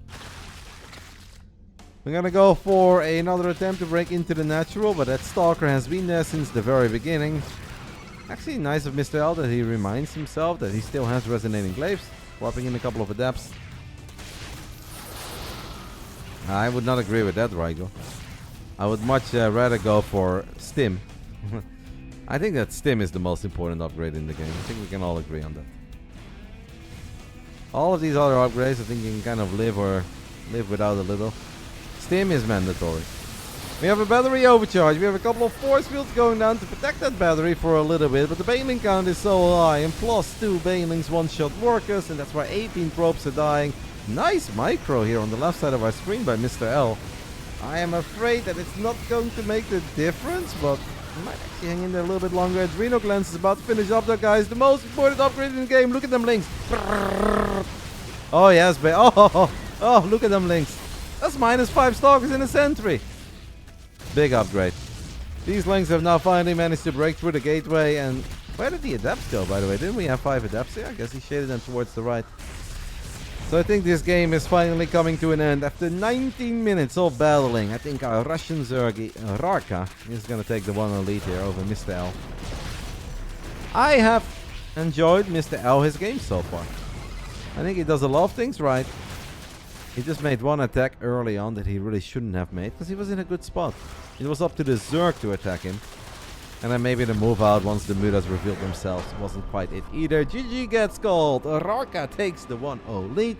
We're gonna go for another attempt to break into the natural, but that Stalker has been there since the very beginning. Actually, nice of Mr. L that he reminds himself that he still has Resonating Glaives. Swapping in a couple of adapts. I would not agree with that, Rygo. I would much rather go for Stim. I think that Stim is the most important upgrade in the game. I think we can all agree on that. All of these other upgrades, I think you can kind of live without a little. Stim is mandatory. We have a battery overcharge. We have a couple of force fields going down to protect that battery for a little bit, but the bailing count is so high, and +2 bailings one-shot workers, and that's why 18 probes are dying. Nice micro here on the left side of our screen by Mr. L. I am afraid that it's not going to make the difference, but I might actually hang in there a little bit longer. Adrenal Glands is about to finish up though, guys. The most important upgrade in the game. Look at them links. Oh, yes, babe. Oh, look at them links. That's -5 stalkers in a sentry. Big upgrade. These links have now finally managed to break through the gateway. And where did the adepts go, by the way? Didn't we have 5 adepts here? I guess he shaded them towards the right. So I think this game is finally coming to an end. After 19 minutes of battling, I think our Russian Zergi, Rarka, is going to take the 1-0 lead here over Mr. L. I have enjoyed Mr. L, his game so far. I think he does a lot of things right. He just made one attack early on that he really shouldn't have made, because he was in a good spot. It was up to the Zerg to attack him. And then maybe the move out once the Mudas revealed themselves wasn't quite it either. GG gets called. Rarka takes the 1-0 lead.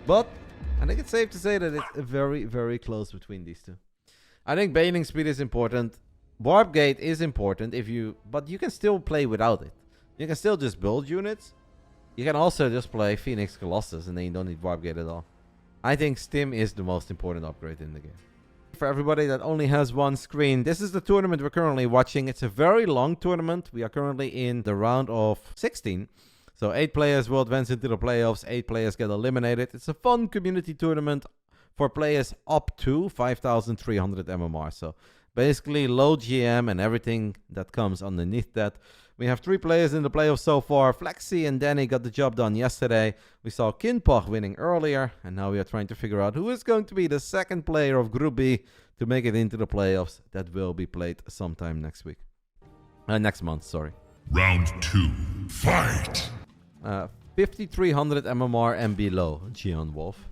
But I think it's safe to say that it's very, very close between these two. I think bailing speed is important. Warp gate is important but you can still play without it. You can still just build units. You can also just play Phoenix Colossus and then you don't need warp gate at all. I think Stim is the most important upgrade in the game. For everybody that only has one screen, this is the tournament we're currently watching. It's a very long tournament. We are currently in the round of 16. So 8 players will advance into the playoffs. 8 players get eliminated. It's a fun community tournament for players up to 5,300 MMR. So basically low GM and everything that comes underneath that. We have 3 players in the playoffs so far. Flexi and Danny got the job done yesterday. We saw Kinpach winning earlier. And now we are trying to figure out who is going to be the second player of Group B to make it into the playoffs. That will be played sometime next week. Next month, sorry. Round 2. Fight! 5,300 MMR and below, Gian Wolf.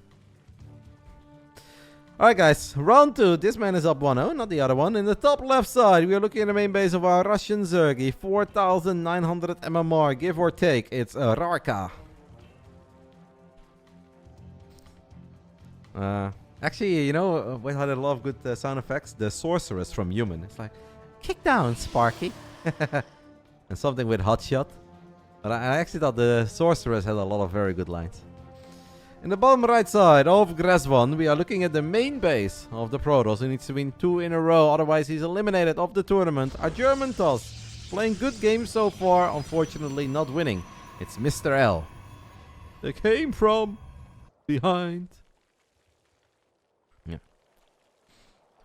Alright guys, round 2. This man is up 1-0, not the other one. In the top left side, we are looking at the main base of our Russian Zergi. 4,900 MMR, give or take. It's Rarka. Actually, you know, we had a lot of good sound effects. The Sorceress from Human. It's like, kick down, Sparky. And something with Hotshot. But I actually thought the Sorceress had a lot of very good lines. In the bottom right side of Gresvan, we are looking at the main base of the Protoss. He needs to win 2 in a row, otherwise he's eliminated of the tournament. Our German Toss, playing good games so far, unfortunately not winning. It's Mr. L. They came from behind. Yeah.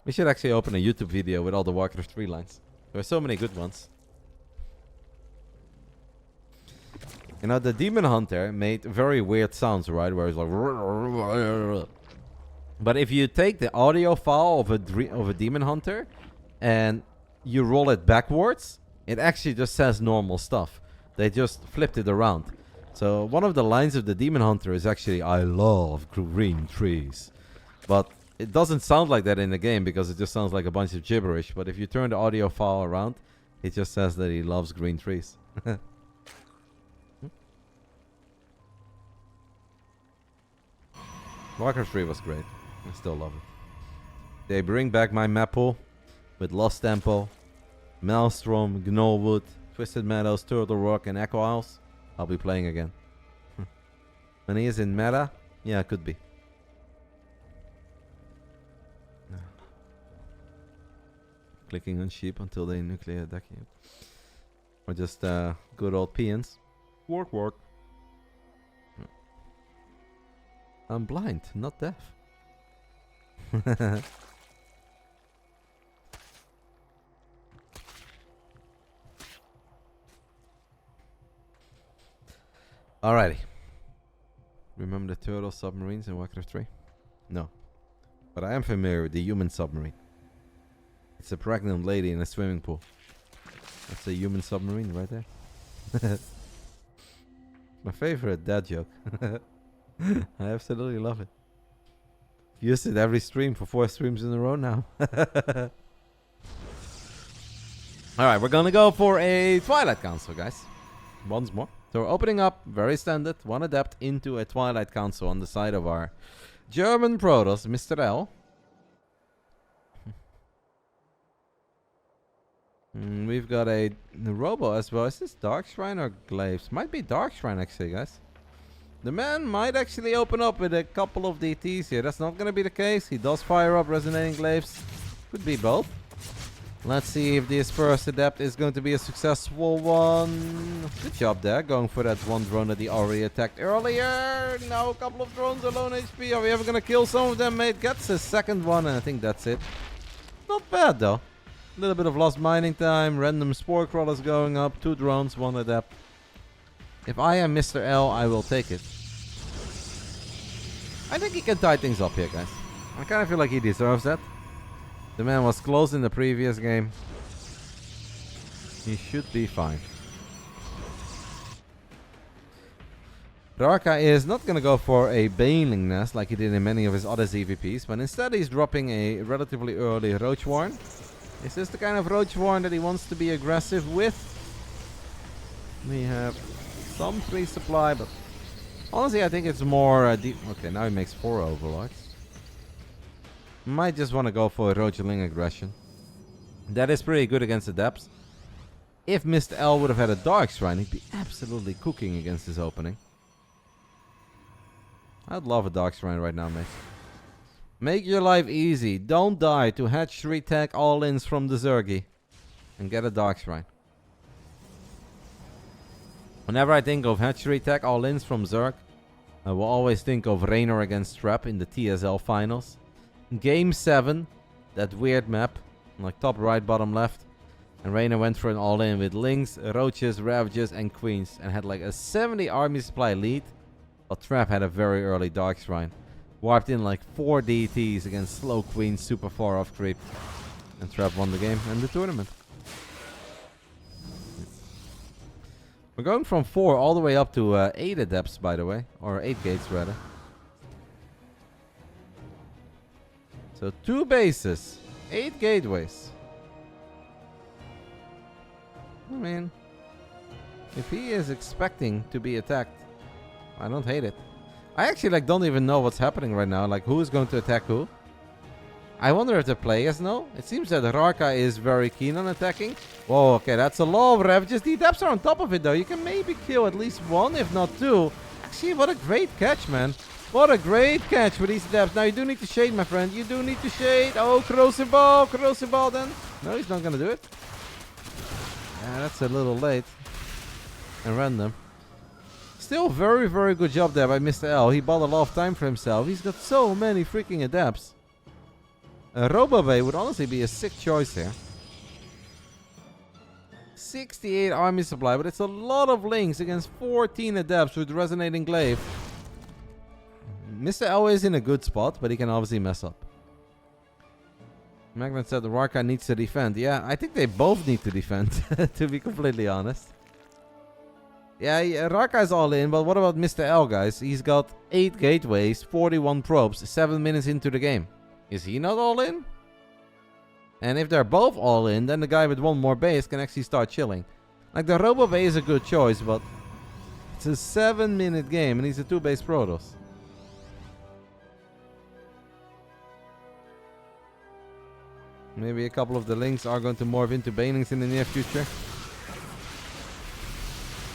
We should actually open a YouTube video with all the Warcraft 3 lines. There are so many good ones. You know, the Demon Hunter made very weird sounds, right? Where it's like... But if you take the audio file of a Demon Hunter and you roll it backwards, it actually just says normal stuff. They just flipped it around. So one of the lines of the Demon Hunter is actually, I love green trees. But it doesn't sound like that in the game because it just sounds like a bunch of gibberish. But if you turn the audio file around, it just says that he loves green trees. Warcraft 3 was great. I still love it. They bring back my map pool with Lost Temple, Maelstrom, Gnollwood, Twisted Meadows, Turtle Rock, and Echo Isles. I'll be playing again. When he is in meta, yeah, it could be. Clicking on sheep until they nuclear attack you. Or just good old peons. Work. I'm blind, not deaf. Alrighty. Remember the turtle submarines in Warcraft 3? No. But I am familiar with the human submarine. It's a pregnant lady in a swimming pool. That's a human submarine right there. My favorite dad joke. I absolutely love it. Used it every stream for 4 streams in a row now. Alright, we're gonna go for a Twilight Council, guys. Once more. So we're opening up, very standard, 1 Adept into a Twilight Council on the side of our German Protoss, Mr. L. We've got a Robo as well. Is this Dark Shrine or Glaives? Might be Dark Shrine actually, guys. The man might actually open up with a couple of DTs here. That's not going to be the case. He does fire up Resonating Glaives. Could be both. Let's see if this first Adept is going to be a successful one. Good job there, going for that one drone that he already attacked earlier. Now a couple of drones alone HP. Are we ever going to kill some of them, mate? Gets his second one, and I think that's it. Not bad, though. A little bit of lost mining time. Random spore crawlers going up. 2 drones, 1 Adept. If I am Mr. L, I will take it. I think he can tie things up here, guys. I kind of feel like he deserves that. The man was close in the previous game. He should be fine. Rarka is not going to go for a Baneling Nest like he did in many of his other ZVPs, but instead he's dropping a relatively early Roach Warren. Is this the kind of Roach Warren that he wants to be aggressive with? We have some free supply, but honestly I think it's more okay, now he makes 4 Overlords. Might just want to go for a Roachling aggression. That is pretty good against the depths. If Mr. L would have had a Dark Shrine, he'd be absolutely cooking against this opening. I'd love a Dark Shrine right now, mate. Make your life easy. Don't die to hatchery tech all-ins from the Zergy. And get a Dark Shrine. Whenever I think of hatchery tech all-ins from Zerg, I will always think of Raynor against Trap in the TSL finals. Game 7, that weird map, like top right, bottom left. And Raynor went for an all-in with Lynx, Roaches, Ravages, and Queens. And had like a 70 army supply lead. But Trap had a very early Dark Shrine. Warped in like 4 DTs against slow Queens, super far off creep. And Trap won the game and the tournament. We're going from 4 all the way up to 8 Adepts, by the way. Or 8 gates, rather. So 2 bases, 8 gateways. I mean, if he is expecting to be attacked, I don't hate it. I actually don't even know what's happening right now. Like, who is going to attack who? I wonder if the players know. It seems that Rarka is very keen on attacking. Whoa, okay, that's a lot of Ravages. The Adepts are on top of it, though. You can maybe kill at least 1, if not 2. Actually, what a great catch, man. What a great catch for these Adepts. Now, you do need to shade, my friend. You do need to shade. Oh, corrosive ball. Corrosive ball, then. No, he's not going to do it. Yeah, that's a little late. And random. Still very, very good job there by Mr. L. He bought a lot of time for himself. He's got so many freaking Adepts. A Robobay would honestly be a sick choice here. 68 army supply, but it's a lot of links against 14 Adepts with Resonating Glaive. Mr. L is in a good spot, but he can obviously mess up. Magnet said the Rarka needs to defend. Yeah, I think they both need to defend, to be completely honest. Yeah, Rarka is all in, but what about Mr. L, guys? He's got 8 gateways, 41 probes, 7 minutes into the game. Is he not all in? And if they're both all in, then the guy with 1 more base can actually start chilling. Like, the Robo Bay is a good choice, but it's a 7-minute game, and he's a 2-base Protoss. Maybe a couple of the links are going to morph into Banelings in the near future.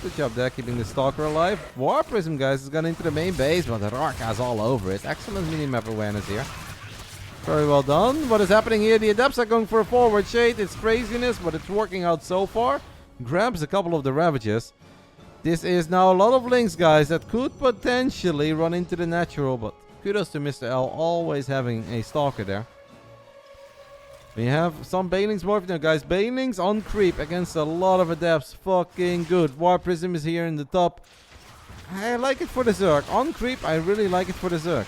Good job there, keeping the Stalker alive. War Prism, guys, has gone into the main base, but the Rarka's all over it. Excellent minimap awareness here. Very well done. What is happening here? The Adepts are going for a forward shade. It's craziness, but it's working out so far. Grabs a couple of the Ravages. This is now a lot of links, guys, that could potentially run into the natural, but kudos to Mr. L, always having a Stalker there. We have some Banelings morphing now, guys. Banelings on creep against a lot of Adepts. Fucking good. War Prism is here in the top. I like it for the Zerg. On creep, I really like it for the Zerg.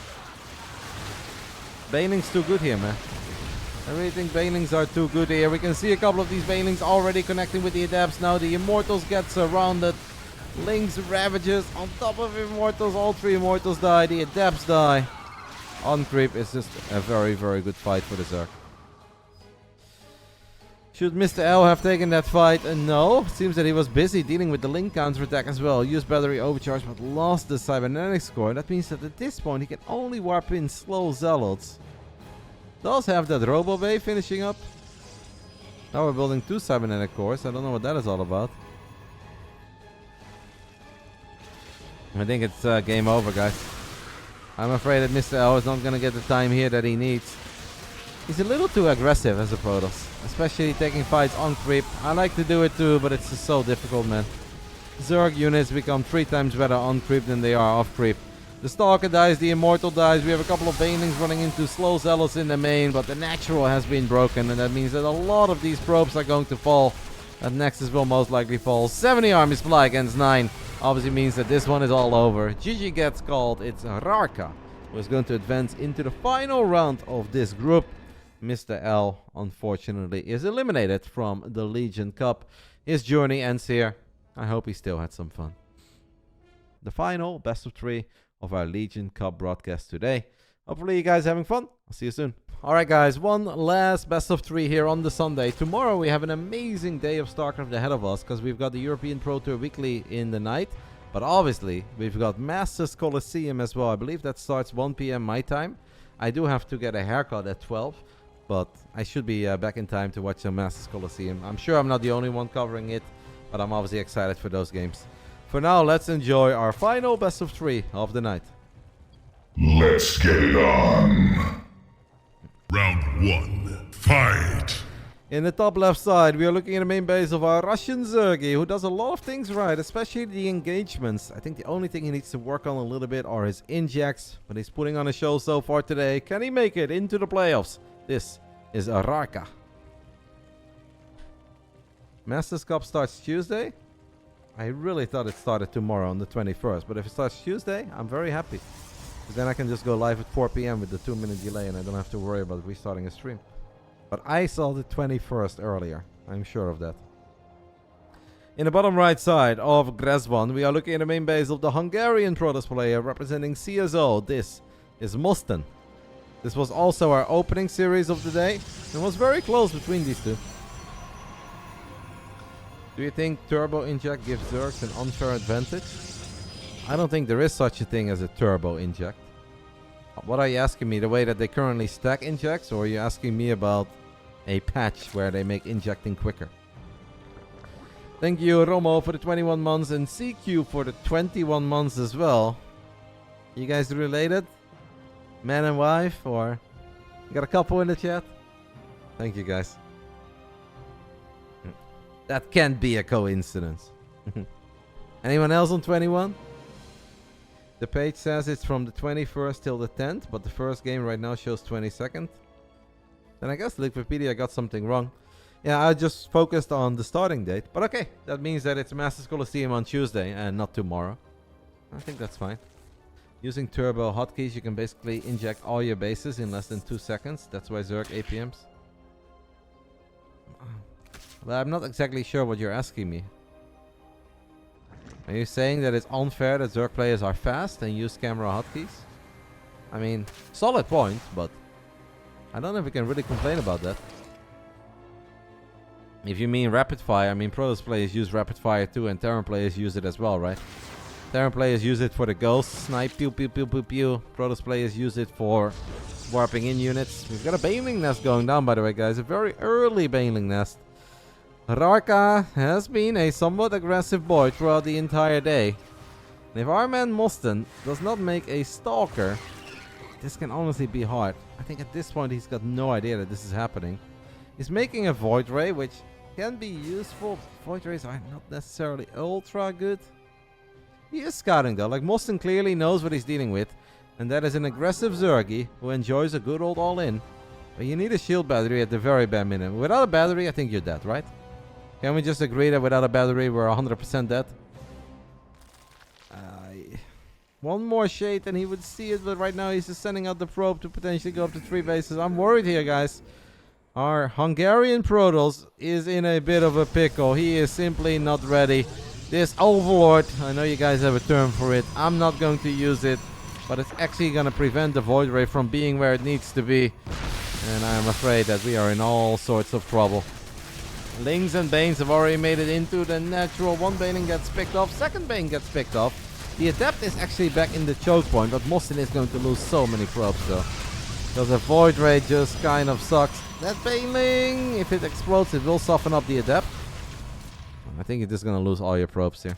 Banelings too good here, man. I really think Banelings are too good here. We can see a couple of these Banelings already connecting with the Adepts. Now the Immortals get surrounded. Lynx Ravages on top of Immortals. All 3 Immortals die. The Adepts die. On creep is just a very, very good fight for the Zerg. Should Mr. L have taken that fight? No. Seems that he was busy dealing with the Link counterattack as well. Used battery overcharge but lost the cybernetics core. That means that at this point he can only warp in slow zealots. Does have that Robo Bay finishing up. Now we're building 2 cybernetic cores. I don't know what that is all about. I think it's game over, guys. I'm afraid that Mr. L is not going to get the time here that he needs. He's a little too aggressive as a Protoss, especially taking fights on creep. I like to do it too, but it's just so difficult, man. Zerg units become 3 times better on creep than they are off creep. The Stalker dies, the Immortal dies. We have a couple of Banelings running into slow zealots in the main, but the Natural has been broken, and that means that a lot of these probes are going to fall. That Nexus will most likely fall. 70 armies fly against 9. Obviously means that this one is all over. GG gets called. It's Rarka who is going to advance into the final round of this group. Mr. L, unfortunately, is eliminated from the Legion Cup. His journey ends here. I hope he still had some fun. The final best of 3 of our Legion Cup broadcast today. Hopefully you guys are having fun. I'll see you soon. Alright guys, one last best of 3 here on the Sunday. Tomorrow we have an amazing day of StarCraft ahead of us because we've got the European Pro Tour Weekly in the night. But obviously we've got Masters Colosseum as well. I believe that starts 1 p.m. my time. I do have to get a haircut at 12. But I should be back in time to watch some Masters Colosseum. I'm sure I'm not the only one covering it, but I'm obviously excited for those games. For now, let's enjoy our final best of 3 of the night. Let's get it on. Round 1. Fight! In the top left side, we are looking at the main base of our Russian Zergi, who does a lot of things right, especially the engagements. I think the only thing he needs to work on a little bit are his injects, but he's putting on a show so far today. Can he make it into the playoffs? This is Rarka. Masters Cup starts Tuesday. I really thought it started tomorrow on the 21st, but if it starts Tuesday, I'm very happy. Then I can just go live at 4 p.m. with the 2-minute delay and I don't have to worry about restarting a stream. But I saw the 21st earlier. I'm sure of that. In the bottom right side of Gresvan, we are looking at the main base of the Hungarian Protoss player representing CSO. This is Musten. This was also our opening series of the day. It was very close between these two. Do you think Turbo Inject gives Zergs an unfair advantage? I don't think there is such a thing as a Turbo Inject. What are you asking me? The way that they currently stack injects? Or are you asking me about a patch where they make injecting quicker? Thank you, Romo, for the 21 months and CQ for the 21 months as well. You guys related? Man and wife? Or you got a couple in the chat? Thank you, guys. That can't be a coincidence. Anyone else on 21? The page says it's from the 21st till the 10th, but the first game right now shows 22nd. Then I guess Wikipedia got something wrong. Yeah, I just focused on the starting date. But okay, that means that it's Masters Colosseum on Tuesday and not tomorrow. I think that's fine. Using turbo hotkeys, you can basically inject all your bases in less than 2 seconds. That's why Zerg APMs. Well, I'm not exactly sure what you're asking me. Are you saying that it's unfair that Zerg players are fast and use camera hotkeys? I mean, solid point, but I don't know if we can really complain about that. If you mean rapid fire, I mean Protoss players use rapid fire too, and Terran players use it as well, right? Terran players use it for the ghost snipe, pew pew pew pew pew. Protoss players use it for warping in units. We've got a Baneling nest going down, by the way, guys. A very early Baneling nest. Rarka has been a somewhat aggressive boy throughout the entire day. And if our man Musten does not make a Stalker, this can honestly be hard. I think at this point he's got no idea that this is happening. He's making a Void Ray, which can be useful. Void Rays are not necessarily ultra good. He is scouting though. Like, Musten clearly knows what he's dealing with. And that is an aggressive Zergi who enjoys a good old all-in. But you need a shield battery at the very bare minimum. Without a battery, I think you're dead, right? Can we just agree that without a battery, we're 100% dead? One more shade and he would see it, but right now he's just sending out the probe to potentially go up to 3 bases. I'm worried here, guys. Our Hungarian Protoss is in a bit of a pickle. He is simply not ready. This Overlord, I know you guys have a term for it. I'm not going to use it. But it's actually going to prevent the Void Ray from being where it needs to be. And I'm afraid that we are in all sorts of trouble. Lings and Banes have already made it into the natural. One Baning gets picked off. Second Bane gets picked off. The Adept is actually back in the choke point. But Mostin is going to lose so many probes though. Because the Void Ray just kind of sucks. That Baneling, if it explodes, it will soften up the Adept. I think you're just going to lose all your probes here.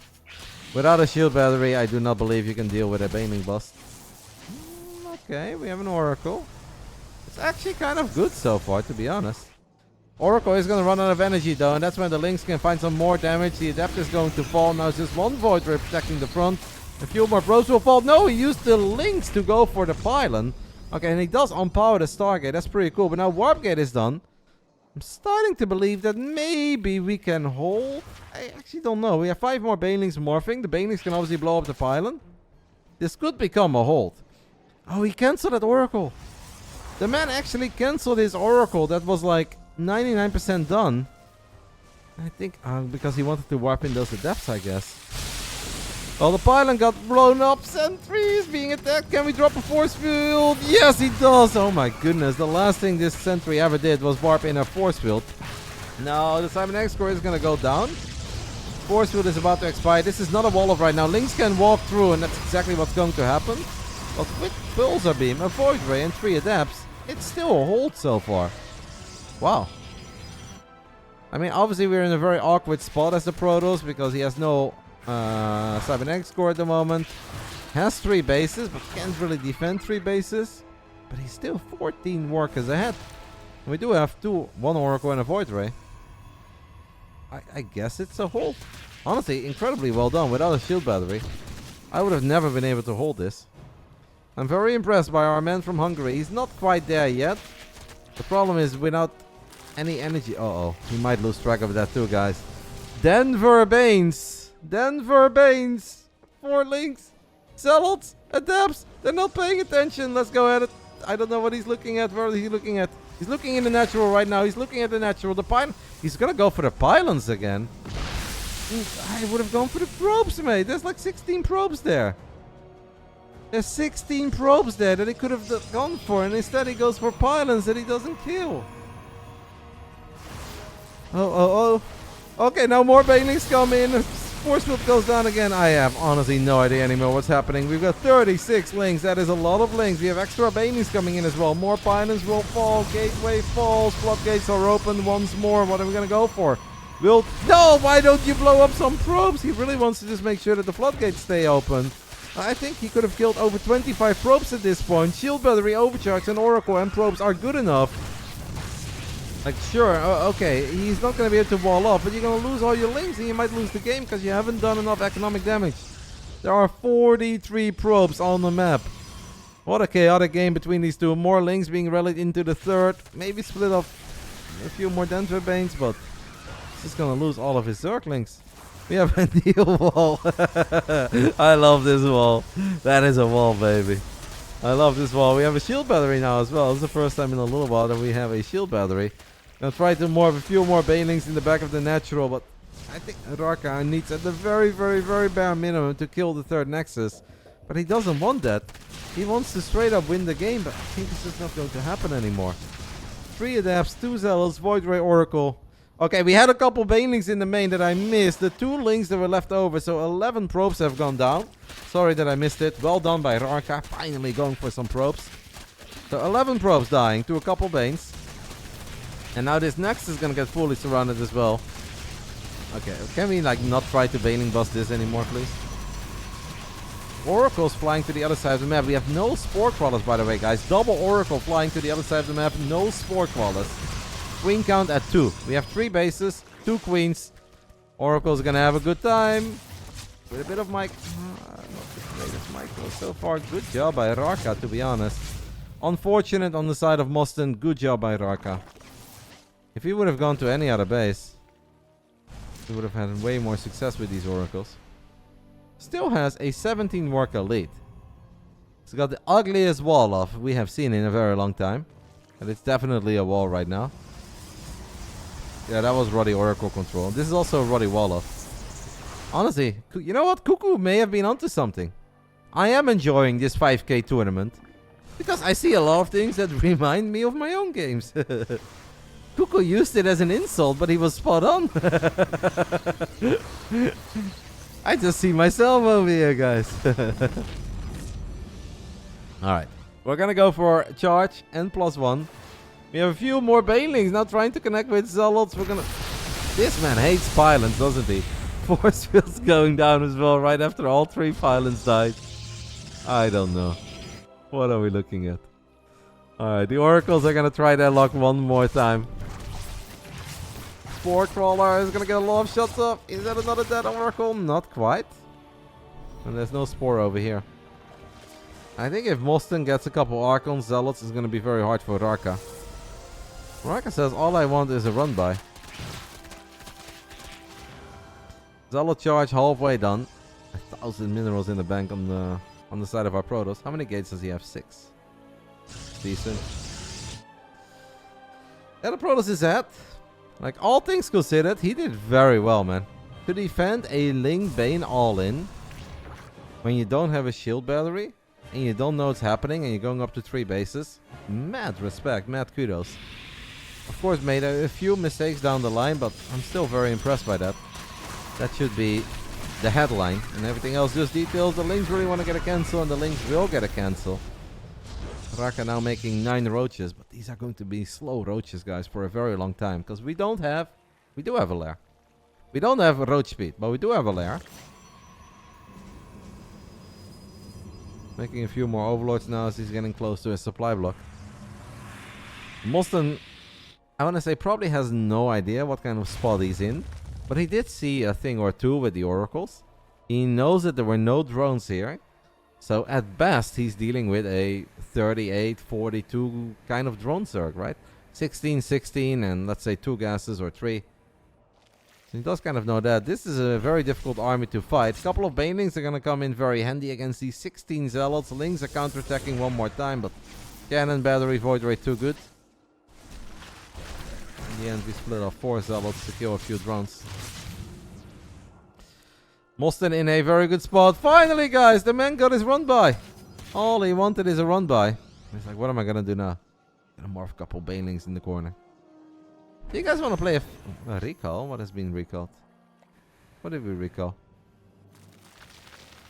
Without a shield battery, I do not believe you can deal with a Baneling bust. Okay, we have an Oracle. It's actually kind of good so far, to be honest. Oracle is going to run out of energy though, and that's when the Lynx can find some more damage. The Adept is going to fall. Now it's just one Void Ray protecting the front. A few more probes will fall. No, he used the Lynx to go for the pylon. Okay, and he does unpower the Stargate. That's pretty cool. But now Warp Gate is done. I'm starting to believe that maybe we can hold. I actually don't know. We have 5 more Banelings morphing. The Banelings can obviously blow up the pylon. This could become a hold. Oh, he cancelled that Oracle. The man actually cancelled his Oracle that was like 99% done. I think because he wanted to warp in those Adepts, I guess. Well, the pylon got blown up. Sentry is being attacked. Can we drop a force field? Yes, he does. Oh my goodness. The last thing this Sentry ever did was warp in a force field. No, the Simon X core is going to go down. Force field is about to expire. This is not a wall of right now. Lynx can walk through, and that's exactly what's going to happen. But with Pulsar Beam, a Void Ray, and 3 Adepts, it's still a hold so far. Wow. I mean, obviously we're in a very awkward spot as the Protoss because he has no Cyber X core at the moment. Has 3 bases, but can't really defend 3 bases. But he's still 14 workers ahead. And we do have 1 Oracle and a Void Ray. I guess it's a hold. Honestly, incredibly well done. Without a shield battery, I would have never been able to hold this. I'm very impressed by our man from Hungary. He's not quite there yet. The problem is without any energy. Uh-oh. He might lose track of that too, guys. Denver Banes. Denver Banes. 4 Lynx. Zealots. Adepts. They're not paying attention. Let's go at it. I don't know what he's looking at. Where is he looking at? He's looking in the natural right now. He's looking at the natural. The pylon. He's gonna go for the pylons again. I would have gone for the probes, mate. There's like 16 probes there. There's 16 probes there that he could have gone for, and instead he goes for pylons that he doesn't kill. Oh. Okay, now more Banelings come in. Force field goes down again. I have honestly no idea anymore what's happening. We've got 36 Lynx. That is a lot of Lynx. We have extra Banelings coming in as well. More pylons will fall. Gateway falls. Floodgates are open once more. What are we going to go for? No, why don't you blow up some probes? He really wants to just make sure that the floodgates stay open. I think he could have killed over 25 probes at this point. Shield battery, overcharge, and Oracle and probes are good enough. Like, sure, okay, he's not going to be able to wall up, but you're going to lose all your Lynx and you might lose the game because you haven't done enough economic damage. There are 43 probes on the map. What a chaotic game between these two. More Lynx being rallied into the third. Maybe split up a few more Denver Banes, but he's just going to lose all of his Zerglings. We have a new wall. I love this wall. That is a wall, baby. I love this wall. We have a shield battery now as well. This is the first time in a little while that we have a shield battery. Gonna try to a few more Banelings in the back of the natural, but I think Raka needs at the very, very, very bare minimum to kill the third Nexus. But he doesn't want that. He wants to straight up win the game, but I think it's just not going to happen anymore. 3 Adepts, 2 Zealots, Void Ray, Oracle. Okay, we had a couple Banelings in the main that I missed. The 2 Lynx that were left over, so 11 probes have gone down. Sorry that I missed it. Well done by Raka, finally going for some probes. So 11 probes dying to a couple Banes. And now this next is gonna get fully surrounded as well. Okay, can we like not try to Baneling bust this anymore, please? Oracle's flying to the other side of the map. We have no Spore Crawlers, by the way, guys. Double Oracle flying to the other side of the map. No Spore Crawlers. Queen count at 2. We have 3 bases, 2 queens. Oracle's gonna have a good time. With a bit of mic. Not the greatest micro so far. Good job by Raka, to be honest. Unfortunate on the side of Mostin. Good job by Raka. If he would have gone to any other base, he would have had way more success with these Oracles. Still has a 17 worker lead. It's got the ugliest wall off we have seen in a very long time. And it's definitely a wall right now. Yeah, that was Rotti Oracle control. This is also Rotti wall off. Honestly, you know what? Cuckoo may have been onto something. I am enjoying this 5K tournament. Because I see a lot of things that remind me of my own games. Kuko used it as an insult, but he was spot on. I just see myself over here, guys. Alright. We're gonna go for charge and +1. We have a few more banelings now trying to connect with zealots. We're gonna... This man hates pylons, doesn't he? Force field's going down as well right after all 3 pylons died. I don't know. What are we looking at? Alright, the oracles are gonna try their luck one more time. Spore crawler is gonna get a lot of shots off. Is that another dead oracle? Not quite. And there's no spore over here. I think if Moston gets a couple Archons, Zealots is gonna be very hard for Raka. Raka says all I want is a run by. Zealot charge halfway done. 1,000 minerals in the bank on the side of our Protoss. How many gates does he have? 6. Decent. Yeah, the Protoss is at. Like, all things considered, he did very well, man. To defend a Ling Bane all-in when you don't have a shield battery and you don't know what's happening and you're going up to 3 bases. Mad respect, mad kudos. Of course, made a few mistakes down the line, but I'm still very impressed by that. That should be the headline, and everything else just details. The Lings really want to get a cancel, and the Lings will get a cancel. Raka now making 9 roaches, but these are going to be slow roaches, guys, for a very long time, because we do have a lair. We don't have a roach speed, but we do have a lair. Making a few more overlords now as he's getting close to his supply block. Moston, I want to say, probably has no idea what kind of spot he's in. But he did see a thing or two with the oracles. He knows that there were no drones here. So at best, he's dealing with a 38, 42 kind of drone circ, right? 16, 16, and let's say 2 gases or 3. So he does kind of know that. This is a very difficult army to fight. A couple of banelings are going to come in very handy against these 16 zealots. Lings are counterattacking one more time, but cannon battery void rate too good. In the end, we split off 4 zealots to kill a few drones. Moston in a very good spot. Finally, guys, the man got his run by. All he wanted is a run by. He's like, what am I gonna do now? Gonna morph a couple banelings in the corner. Do you guys want to play a recall? What has been recalled? What did we recall?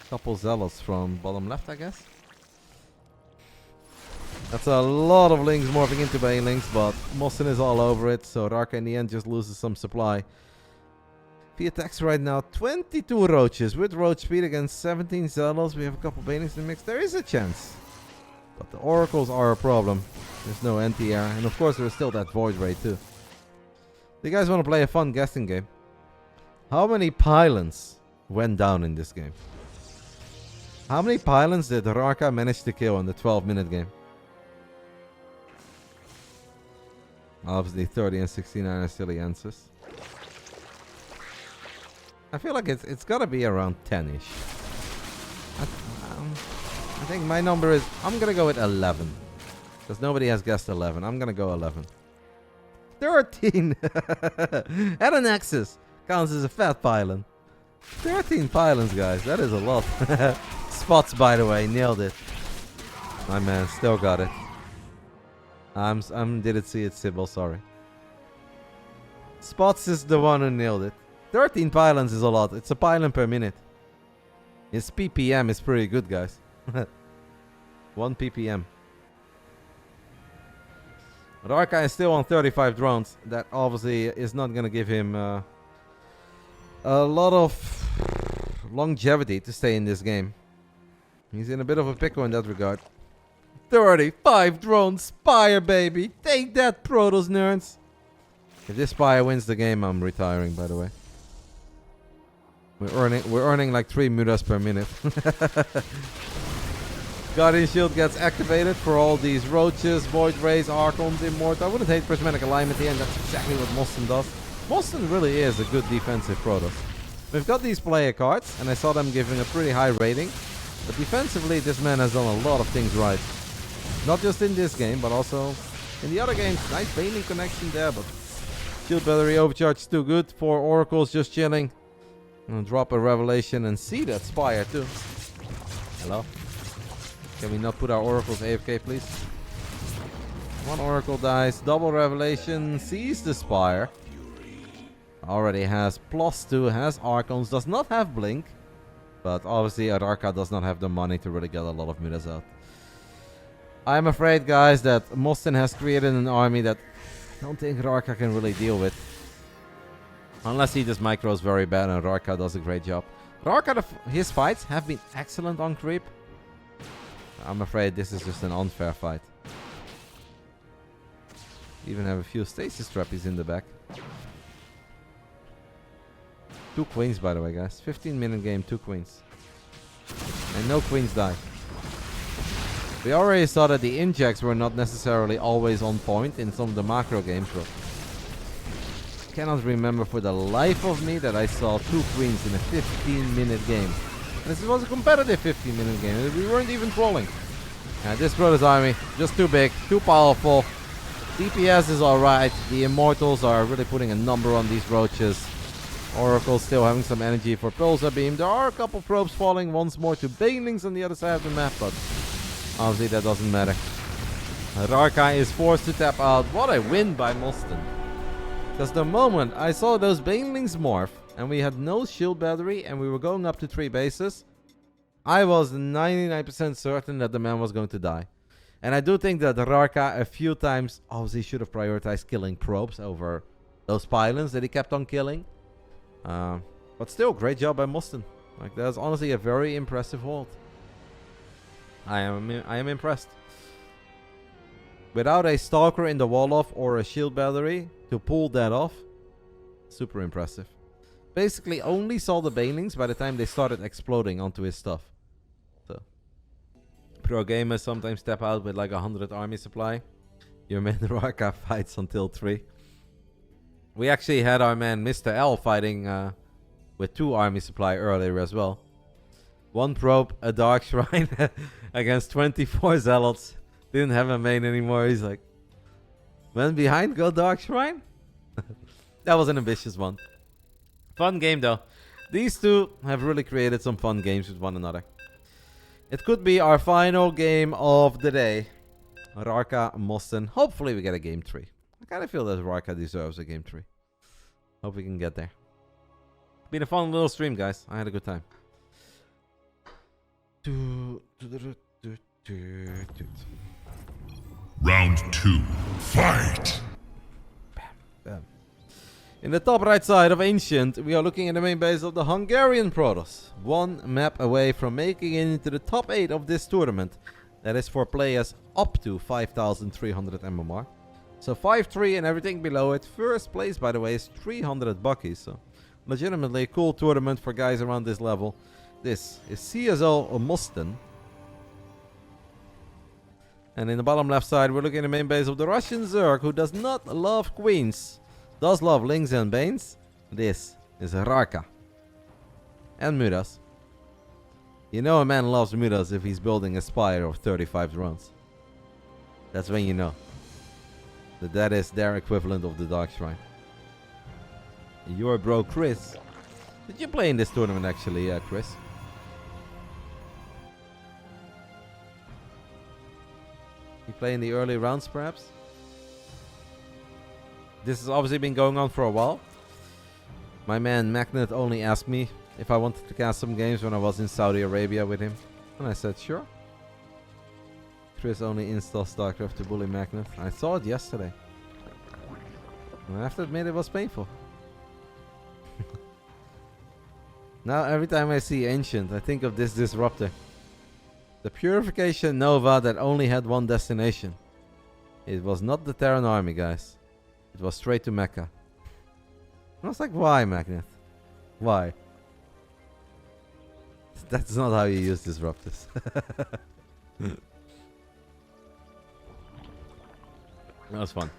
Couple zealots from bottom left, I guess. That's a lot of Lings morphing into banelings, but Moston is all over it, so Raka in the end just loses some supply. If he attacks right now, 22 roaches with roach speed against 17 zealots. We have a couple banelings in the mix. There is a chance. But the oracles are a problem. There's no anti-air, and of course there is still that void rate too. Do you guys want to play a fun guessing game? How many pylons went down in this game? How many pylons did Raka manage to kill in the 12-minute game? Obviously 30 and 69 are silly answers. I feel like it's gotta be around 10-ish. I think my number is... I'm gonna go with 11. Because nobody has guessed 11. I'm gonna go 11. 13! And an Axis. Counts as a fat pylon. 13 pylons, guys. That is a lot. Spots, by the way. Nailed it. My man still got it. Didn't see it, Sybil. Sorry. Spots is the one who nailed it. 13 pylons is a lot. It's a pylon per minute. His PPM is pretty good, guys. 1 PPM. Raka is still on 35 drones. That obviously is not going to give him a lot of longevity to stay in this game. He's in a bit of a pickle in that regard. 35 drones. Spire, baby. Take that, Protoss nerds. If this Spire wins the game, I'm retiring, by the way. We're earning like 3 mutas per minute. Guardian Shield gets activated for all these roaches, Void Rays, Archons, Immortal. I wouldn't hate prismatic alignment here, and that's exactly what Moston does. Moston really is a good defensive Protoss. We've got these player cards, and I saw them giving a pretty high rating. But defensively, this man has done a lot of things right. Not just in this game, but also in the other games. Nice Baneling connection there, but shield battery overcharge too good. 4 Oracles just chilling. I'm gonna drop a Revelation and see that Spire too. Hello? Can we not put our oracles AFK, please? One oracle dies. Double revelation. Sees the spire. Already has +2. Has archons. Does not have blink. But obviously Ararka does not have the money to really get a lot of mutas out. I'm afraid, guys, that Mostin has created an army that I don't think Ararka can really deal with. Unless he just micros very bad and Ararka does a great job. Ararka, his fights have been excellent on creep. I'm afraid this is just an unfair fight. Even have a few stasis trappies in the back. 2 queens, by the way, guys. 15-minute game, 2 queens. And no queens die. We already saw that the injects were not necessarily always on point in some of the macro games, but I cannot remember for the life of me that I saw 2 queens in a 15-minute game. And this was a competitive 15-minute game. We weren't even trolling. This Protoss army, just too big, too powerful. DPS is alright. The Immortals are really putting a number on these roaches. Oracle still having some energy for Pulsar Beam. There are a couple probes falling once more to Banelings on the other side of the map, but obviously that doesn't matter. Ararka is forced to tap out. What a win by Mostin. Because the moment I saw those Banelings morph, and we had no shield battery, and we were going up to 3 bases, I was 99% certain that the man was going to die. And I do think that Ararka a few times obviously should have prioritized killing probes over those pylons that he kept on killing. But still, great job by Mostin. Like, that's honestly a very impressive hold. I am impressed. Without a Stalker in the wall off or a shield battery to pull that off, super impressive. Basically only saw the Banelings by the time they started exploding onto his stuff. So, pro gamers sometimes step out with like 100 army supply. Your man Ararka fights until 3. We actually had our man Mr. L fighting with 2 army supply earlier as well. 1 probe, a Dark Shrine against 24 Zealots. Didn't have a main anymore. He's like, went behind, go Dark Shrine? That was an ambitious one. Fun game though. These two have really created some fun games with one another. It could be our final game of the day. Ararka, Mostin. Hopefully we get a game 3. I kind of feel that Ararka deserves a game 3. Hope we can get there. Been a fun little stream, guys. I had a good time. Round 2. Fight! Bam. In the top right side of Ancient, we are looking at the main base of the Hungarian Protoss. 1 map away from making it into the top 8 of this tournament. That is for players up to 5,300 MMR. So 5-3 and everything below it. First place, by the way, is 300 buckies. So legitimately a cool tournament for guys around this level. This is CSO Mostin. And in the bottom left side, we're looking at the main base of the Russian Zerg, who does not love queens. Does love Lings and Banes. This is Ararka. And mutas. You know a man loves mutas if he's building a spire of 35 drones. That's when you know that is their equivalent of the Dark Shrine. Your bro Chris. Did you play in this tournament actually, Chris? You play in the early rounds perhaps? This has obviously been going on for a while. My man Magnet only asked me if I wanted to cast some games when I was in Saudi Arabia with him. And I said sure. Chris only installs StarCraft to bully Magnet. I saw it yesterday. I have to admit it was painful. Now every time I see Ancient, I think of this Disruptor. The Purification Nova that only had one destination. It was not the Terran army, guys. It was straight to Mecca. I was like, why, Magnet? Why? That's not how you use Disruptors. That was fun.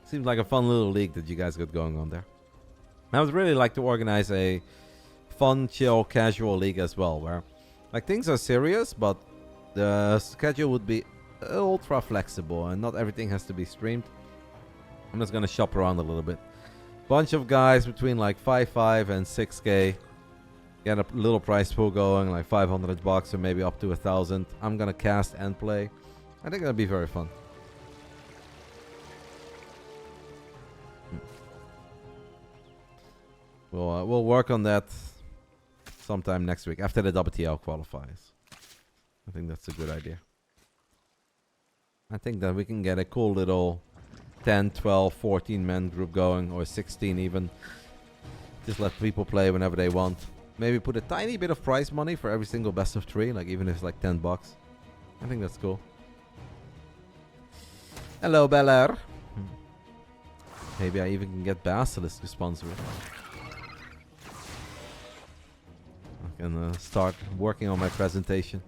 Seems like a fun little league that you guys got going on there. I would really like to organize a fun, chill, casual league as well, where like things are serious, but the schedule would be ultra flexible and not everything has to be streamed. I'm just gonna shop around a little bit. Bunch of guys between like 5.5 and 6k. Get a little prize pool going, like 500 bucks or maybe up to 1,000. I'm gonna cast and play. I think that'll be very fun. We'll work on that sometime next week after the WTL qualifies. I think that's a good idea. I think that we can get a cool little 10, 12, 14 man group going, or 16 even. Just let people play whenever they want. Maybe put a tiny bit of prize money for every single best of 3, like even if it's like 10 bucks. I think that's cool. Hello, Bel Air. Maybe I even can get Basilisk to sponsor it. I can start working on my presentation.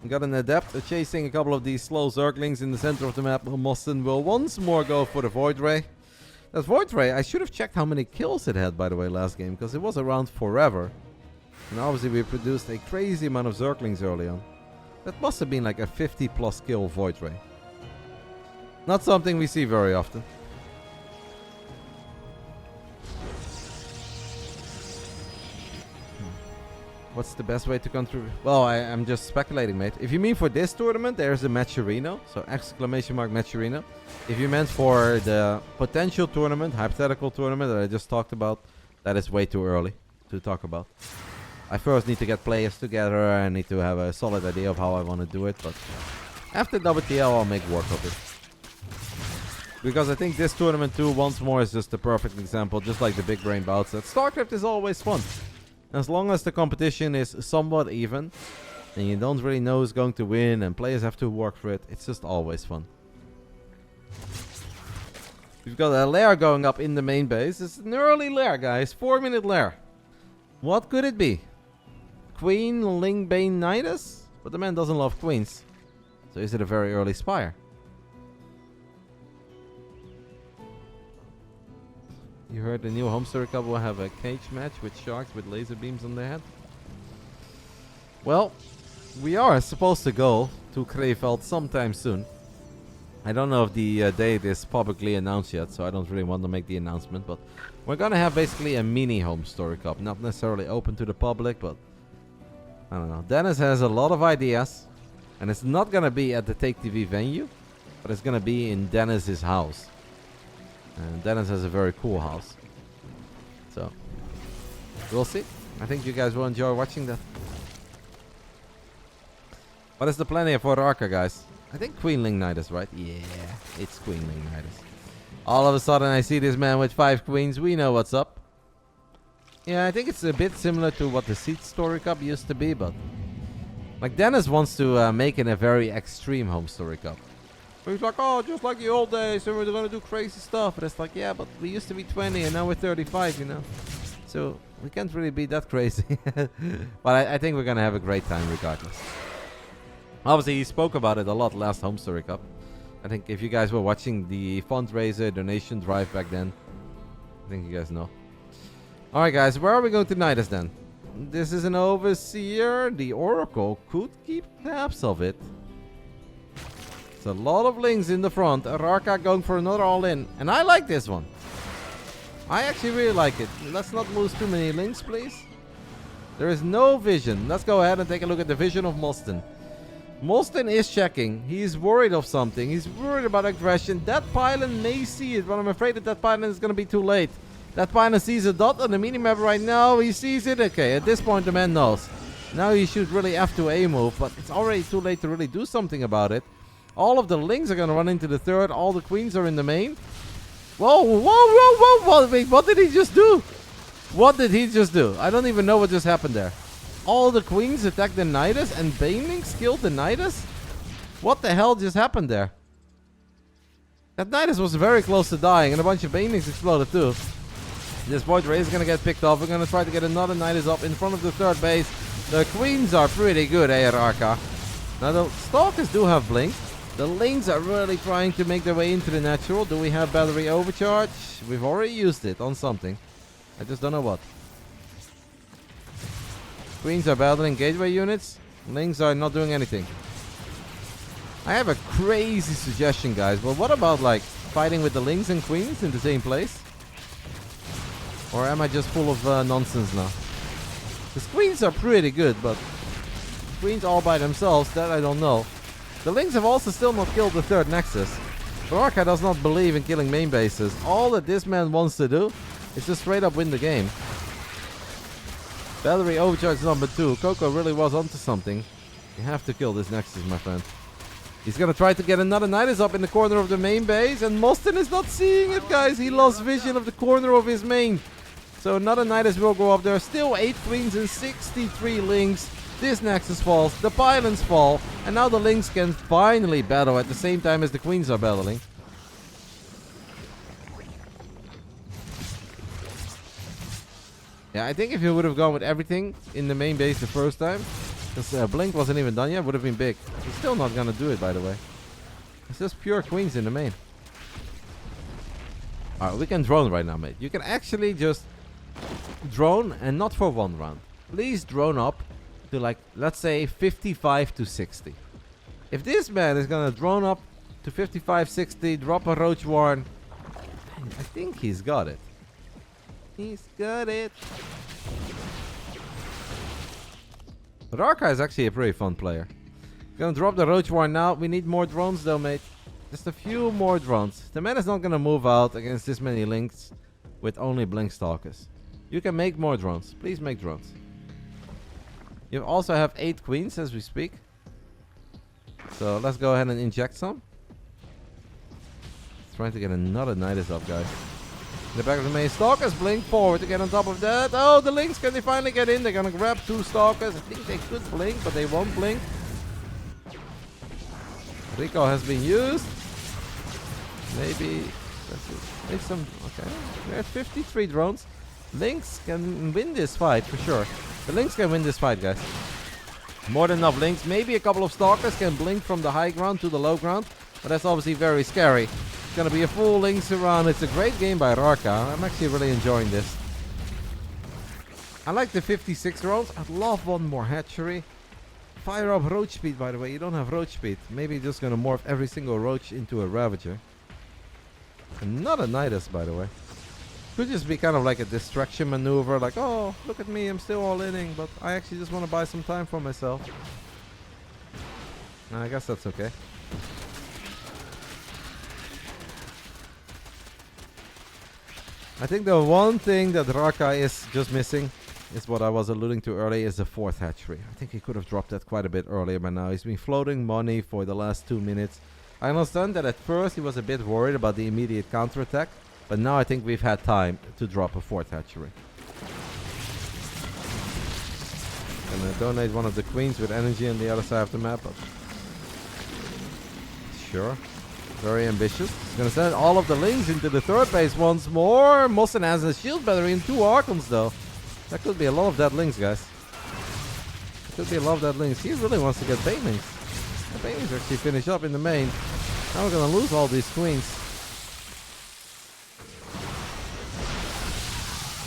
Got an adept chasing a couple of these slow zerglings in the center of the map. Moston will once more go for the Void Ray. That Void Ray, I should have checked how many kills it had, by the way, last game, because it was around forever. And obviously we produced a crazy amount of zerglings early on. That must have been like a 50 plus kill Void Ray. Not something we see very often. What's the best way to contribute? Well, I'm just speculating, mate. If you mean for this tournament, there's a Matcherino. So exclamation mark Matcherino. If you meant for the potential tournament, hypothetical tournament that I just talked about, that is way too early to talk about. I first need to get players together. I need to have a solid idea of how I want to do it. But after WTL, I'll make work of it. Because I think this tournament too, once more, is just the perfect example. Just like the big brain bouts, that StarCraft is always fun. As long as the competition is somewhat even, and you don't really know who's going to win, and players have to work for it, it's just always fun. We've got a lair going up in the main base. It's an early lair, guys. 4-minute lair. What could it be? Queen Lingbane Nidus? But the man doesn't love queens. So is it a very early Spire? You heard the new Homestory Cup will have a cage match with sharks with laser beams on their head? Well, we are supposed to go to Krefeld sometime soon. I don't know if the date is publicly announced yet, so I don't really want to make the announcement, but we're gonna have basically a mini Homestory Cup. Not necessarily open to the public, but I don't know. Dennis has a lot of ideas, and it's not gonna be at the Take TV venue, but it's gonna be in Dennis's house. And Dennis has a very cool house. So, we'll see. I think you guys will enjoy watching that. What is the plan here for Arca, guys? I think Queenling Nidus, right? Yeah, it's Queenling Nidus. All of a sudden I see this man with 5 queens. We know what's up. Yeah, I think it's a bit similar to what the Seed Story Cup used to be, but like Dennis wants to make it a very extreme Homestory Cup. He's like, oh, just like the old days, and we're gonna do crazy stuff. And it's like, yeah, but we used to be 20 and now we're 35, you know. So we can't really be that crazy. But I think we're gonna have a great time regardless. Obviously, he spoke about it a lot last Homestory Cup. I think if you guys were watching the fundraiser donation drive back then, I think you guys know. Alright guys, where are we going to Nidus then? This is an Overseer. The Oracle could keep tabs of it. It's a lot of links in the front. Araka going for another all-in. And I like this one. I actually really like it. Let's not lose too many links, please. There is no vision. Let's go ahead and take a look at the vision of Moston. Moston is checking. He's worried of something. He's worried about aggression. That pylon may see it, but I'm afraid that pylon is going to be too late. That pylon sees a dot on the minimap right now. He sees it. Okay, at this point the man knows. Now he should really F2A move, but it's already too late to really do something about it. All of the links are going to run into the third. All the queens are in the main. Whoa, whoa, whoa, whoa. Wait, what did he just do? What did he just do? I don't even know what just happened there. All the queens attacked the Nidus and Banelings killed the Nidus? What the hell just happened there? That Nidus was very close to dying and a bunch of Banelings exploded too. This Void Ray is going to get picked off. We're going to try to get another Nidus up in front of the third base. The queens are pretty good, Araka. Now the Stalkers do have Blink. The Lings are really trying to make their way into the natural. Do we have battery overcharge? We've already used it on something. I just don't know what. Queens are battling gateway units. Lings are not doing anything. I have a crazy suggestion, guys. But what about like fighting with the Lings and Queens in the same place? Or am I just full of nonsense now? The queens are pretty good, but queens all by themselves, that I don't know. The Lynx have also still not killed the third Nexus. Rotti does not believe in killing main bases. All that this man wants to do is just straight up win the game. Battery overcharge number 2. Coco really was onto something. You have to kill this Nexus, my friend. He's gonna try to get another Nidus up in the corner of the main base, and Mostin is not seeing it, guys. He lost vision of the corner of his main. So another Nidus will go up there. Still 8 queens and 63 Lynx. This Nexus falls, the pylons fall, and now the Lynx can finally battle at the same time as the queens are battling. Yeah, I think if he would have gone with everything in the main base the first time, because Blink wasn't even done yet, would have been big. He's still not gonna do it, by the way. It's just pure queens in the main. Alright, we can drone right now, mate. You can actually just drone, and not for one round. Please drone up to, like, let's say 55 to 60. If this man is gonna drone up to 55, 60, drop a Roach Warren, I think he's got it. He's got it. Rarka is actually a pretty fun player. Gonna drop the Roach Warren now. We need more drones though, mate. Just a few more drones. The man is not gonna move out against this many Lynx with only Blink Stalkers. You can make more drones. Please make drones. You also have 8 queens as we speak. So let's go ahead and inject some. Trying to get another Nidus up, guys. In the back of the main, Stalkers blink forward to get on top of that. Oh, the Lynx, can they finally get in? They're gonna grab 2 Stalkers. I think they could blink, but they won't blink. Rico has been used. Maybe make some. Okay, we have 53 drones. Lynx can win this fight for sure. The Lynx can win this fight, guys. More than enough Lynx. Maybe a couple of Stalkers can blink from the high ground to the low ground, but that's obviously very scary. It's gonna be a full Lynx around. It's a great game by Rarka. I'm actually really enjoying this. I like the 56 drones. I'd love one more hatchery. Fire up Roach Speed, by the way. You don't have Roach Speed. Maybe you're just gonna morph every single Roach into a Ravager. And not a Nidus, by the way. Could just be kind of like a distraction maneuver. Like, oh, look at me, I'm still all inning. But I actually just want to buy some time for myself. Nah, I guess that's okay. I think the one thing that Rarka is just missing is what I was alluding to earlier, is the 4th hatchery. I think he could have dropped that quite a bit earlier by now. He's been floating money for the last 2 minutes. I understand that at first he was a bit worried about the immediate counterattack, but now I think we've had time to drop a 4th hatchery. Gonna donate one of the queens with energy on the other side of the map. But sure. Very ambitious. He's gonna send all of the Lynx into the 3rd base once more. Mossen has a shield battery and 2 Archons though. That could be a lot of that Lynx, guys. That could be a lot of that Lynx. He really wants to get Banelings. The Banelings actually finish up in the main. Now we're gonna lose all these queens.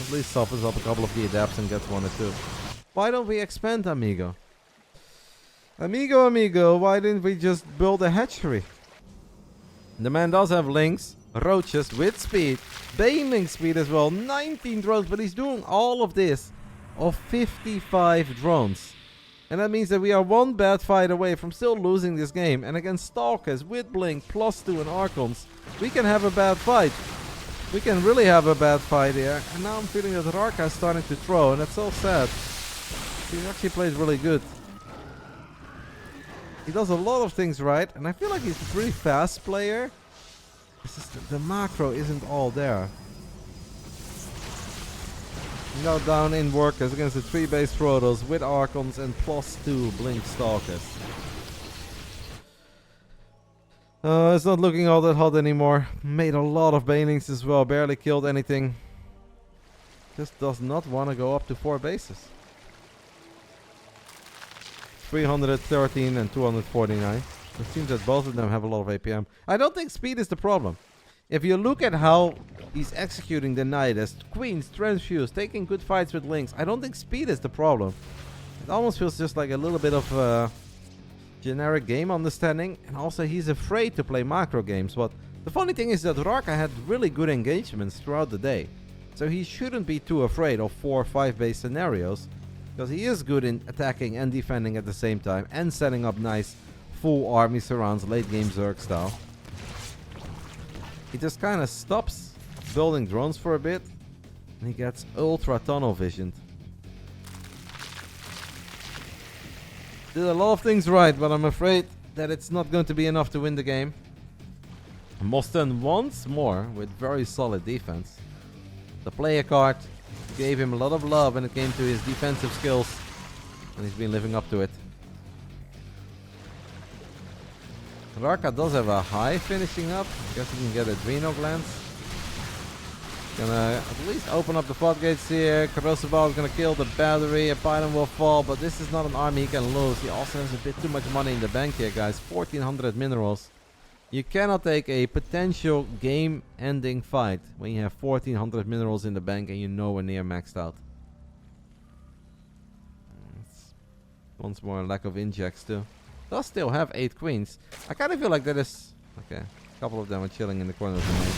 At least softens up a couple of the adapts and gets 1 or 2. Why don't we expand, amigo? Amigo, why didn't we just build a hatchery? The man does have Lynx, Roaches with speed, Baneling speed as well, 19 drones, but he's doing all of this of 55 drones. And that means that we are 1 bad fight away from still losing this game. And against Stalkers with Blink, +2 and Archons, we can have a bad fight. We can really have a bad fight here. And now I'm feeling that Rarka is starting to throw, and that's so sad. He actually plays really good. He does a lot of things right, and I feel like he's a pretty fast player. It's just the macro isn't all there. Now down in workers against the 3 base Protoss with Archons and +2 Blink Stalkers. It's not looking all that hot anymore. Made a lot of Banelings as well, barely killed anything. Just does not want to go up to 4 bases. 313 and 249. It seems that both of them have a lot of APM. I don't think speed is the problem. If you look at how he's executing the Nidus, Queens, Transfuse, taking good fights with Lynx, I don't think speed is the problem. It almost feels just like a little bit of generic game understanding, and also he's afraid to play macro games. But the funny thing is that Rarka had really good engagements throughout the day. So he shouldn't be too afraid of 4 or 5 base scenarios, because he is good in attacking and defending at the same time and setting up nice full army surrounds late game Zerg style. He just kind of stops building drones for a bit and he gets ultra tunnel visioned. Did a lot of things right, but I'm afraid that it's not going to be enough to win the game. Moston once more with very solid defense. The player card gave him a lot of love when it came to his defensive skills, and he's been living up to it. Raka does have a high finishing up. I guess he can get adrenal glands. Gonna at least open up the floodgates here. Corrosive is gonna kill the battery. A pylon will fall, but this is not an army he can lose. He also has a bit too much money in the bank here, guys. 1400 minerals. You cannot take a potential game-ending fight when you have 1400 minerals in the bank and you're nowhere near maxed out. It's once more a lack of injects too. Does still have 8 queens. I kind of feel like that is... Okay, a couple of them are chilling in the corner of the main.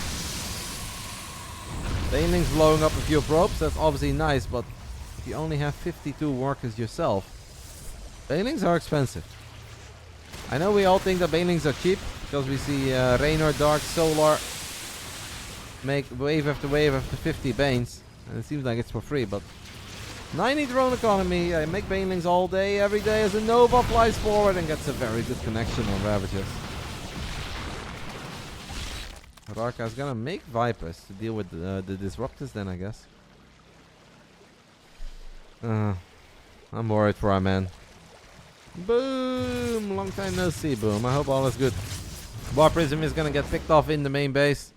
Baneling's blowing up a few probes. That's obviously nice, but if you only have 52 workers yourself, Banelings are expensive. I know we all think that Banelings are cheap, because we see Raynor, Dark, Solar make wave after 50 Banes, and it seems like it's for free, but 90 drone economy, I make Banelings all day, every day as a Nova flies forward and gets a very good connection on Ravagers. Rarka's gonna make Vipers to deal with the Disruptors then, I guess. I'm worried for our man. Boom! Long time no see, Boom. I hope all is good. War Prism is gonna get picked off in the main base.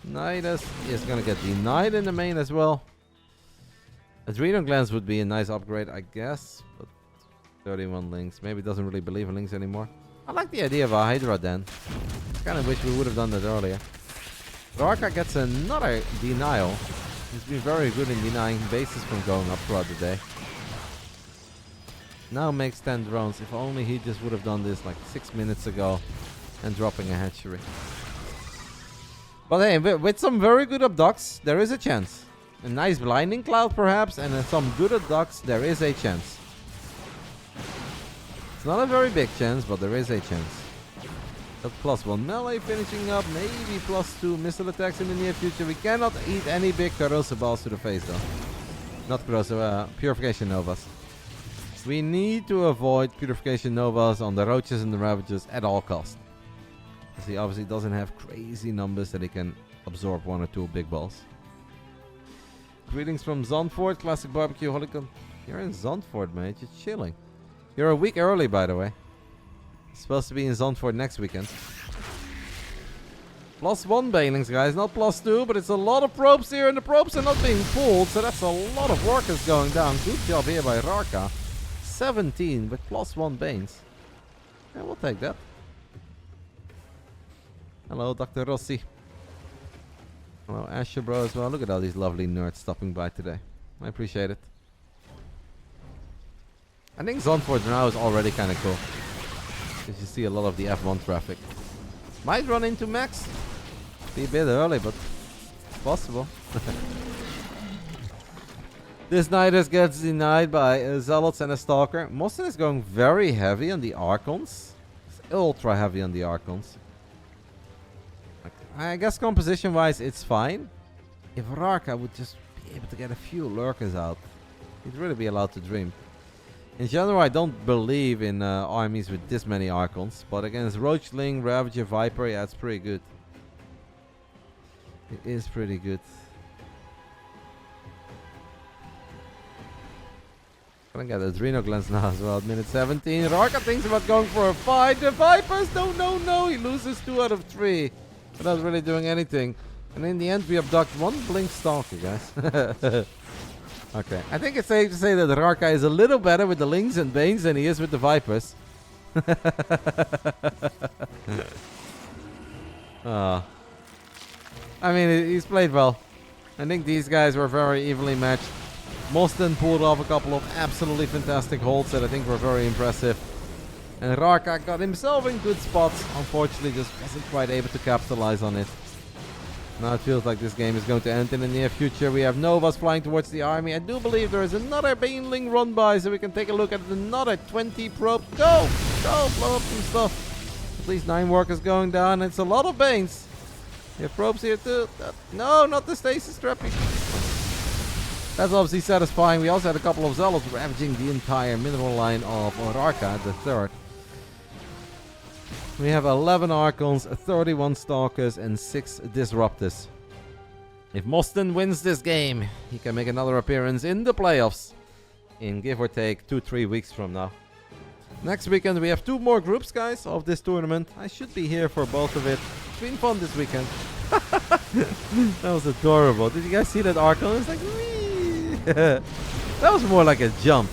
Nidus is gonna get denied in the main as well. Adrenal Glands would be a nice upgrade, I guess. But 31 links. Maybe doesn't really believe in links anymore. I like the idea of a Hydra then. Kind of wish we would have done that earlier. Rarka gets another denial. He's been very good in denying bases from going up throughout the day. Now makes 10 drones. If only he just would have done this like 6 minutes ago and dropping a hatchery. But hey, with some very good abducts, there is a chance. A nice blinding cloud perhaps, and some good abducts, there is a chance. It's not a very big chance, but there is a chance. That +1 melee finishing up, maybe +2 missile attacks in the near future. We cannot eat any big corrosive balls to the face though. Not corrosive, purification novas. We need to avoid purification novas on the roaches and the ravagers at all costs. Because he obviously doesn't have crazy numbers that he can absorb 1 or 2 big balls. Greetings from Zandvoort, Classic Barbecue Holicon. You're in Zandvoort, mate. You're chilling. You're a week early, by the way. Supposed to be in Zandvoort next weekend. +1 Banelings, guys. Not +2, but it's a lot of probes here, and the probes are not being pulled, so that's a lot of workers going down. Good job here by Rarka. 17 with +1 Banes. Yeah, we'll take that. Hello, Dr. Rossi. Hello, Asher Bro as well. Look at all these lovely nerds stopping by today. I appreciate it. I think Zandvoort now is already kind of cool. Because you see a lot of the F1 traffic. Might run into Max. Be a bit early, but it's possible. This Nidus gets denied by Zealots and a Stalker. Moston is going very heavy on the Archons. It's ultra heavy on the Archons. I guess composition-wise it's fine. If Rarka would just be able to get a few lurkers out, he'd really be allowed to dream. In general, I don't believe in armies with this many Archons, but against Roachling, Ravager, Viper, yeah, it's pretty good. It is pretty good. Gonna get Adrenal Glands now as well at minute 17. Rarka thinks about going for a fight. The Vipers, no, he loses 2 out of 3. Without really doing anything. And in the end, we abduct 1 Blink Stalker, guys. Okay, I think it's safe to say that Rarka is a little better with the Lings and Banes than he is with the Vipers. I mean, he's played well. I think these guys were very evenly matched. Moston pulled off a couple of absolutely fantastic holds that I think were very impressive. And Rarka got himself in good spots. Unfortunately, just wasn't quite able to capitalize on it. Now it feels like this game is going to end in the near future. We have Novas flying towards the army. I do believe there is another Baneling run by, so we can take a look at another 20 probe. Go! Go! Blow up some stuff. At least 9 workers going down. It's a lot of Banes. We have probes here too. No, not the stasis trapping. That's obviously satisfying. We also had a couple of Zealots ravaging the entire mineral line of Orarka, the third. We have 11 Archons, 31 Stalkers, and 6 Disruptors. If Moston wins this game, he can make another appearance in the playoffs in give or take 2-3 weeks from now. Next weekend we have 2 more groups, guys, of this tournament. I should be here for both of it. It's been fun this weekend. That was adorable. Did you guys see that Archon? It's like, wee. That was more like a jump.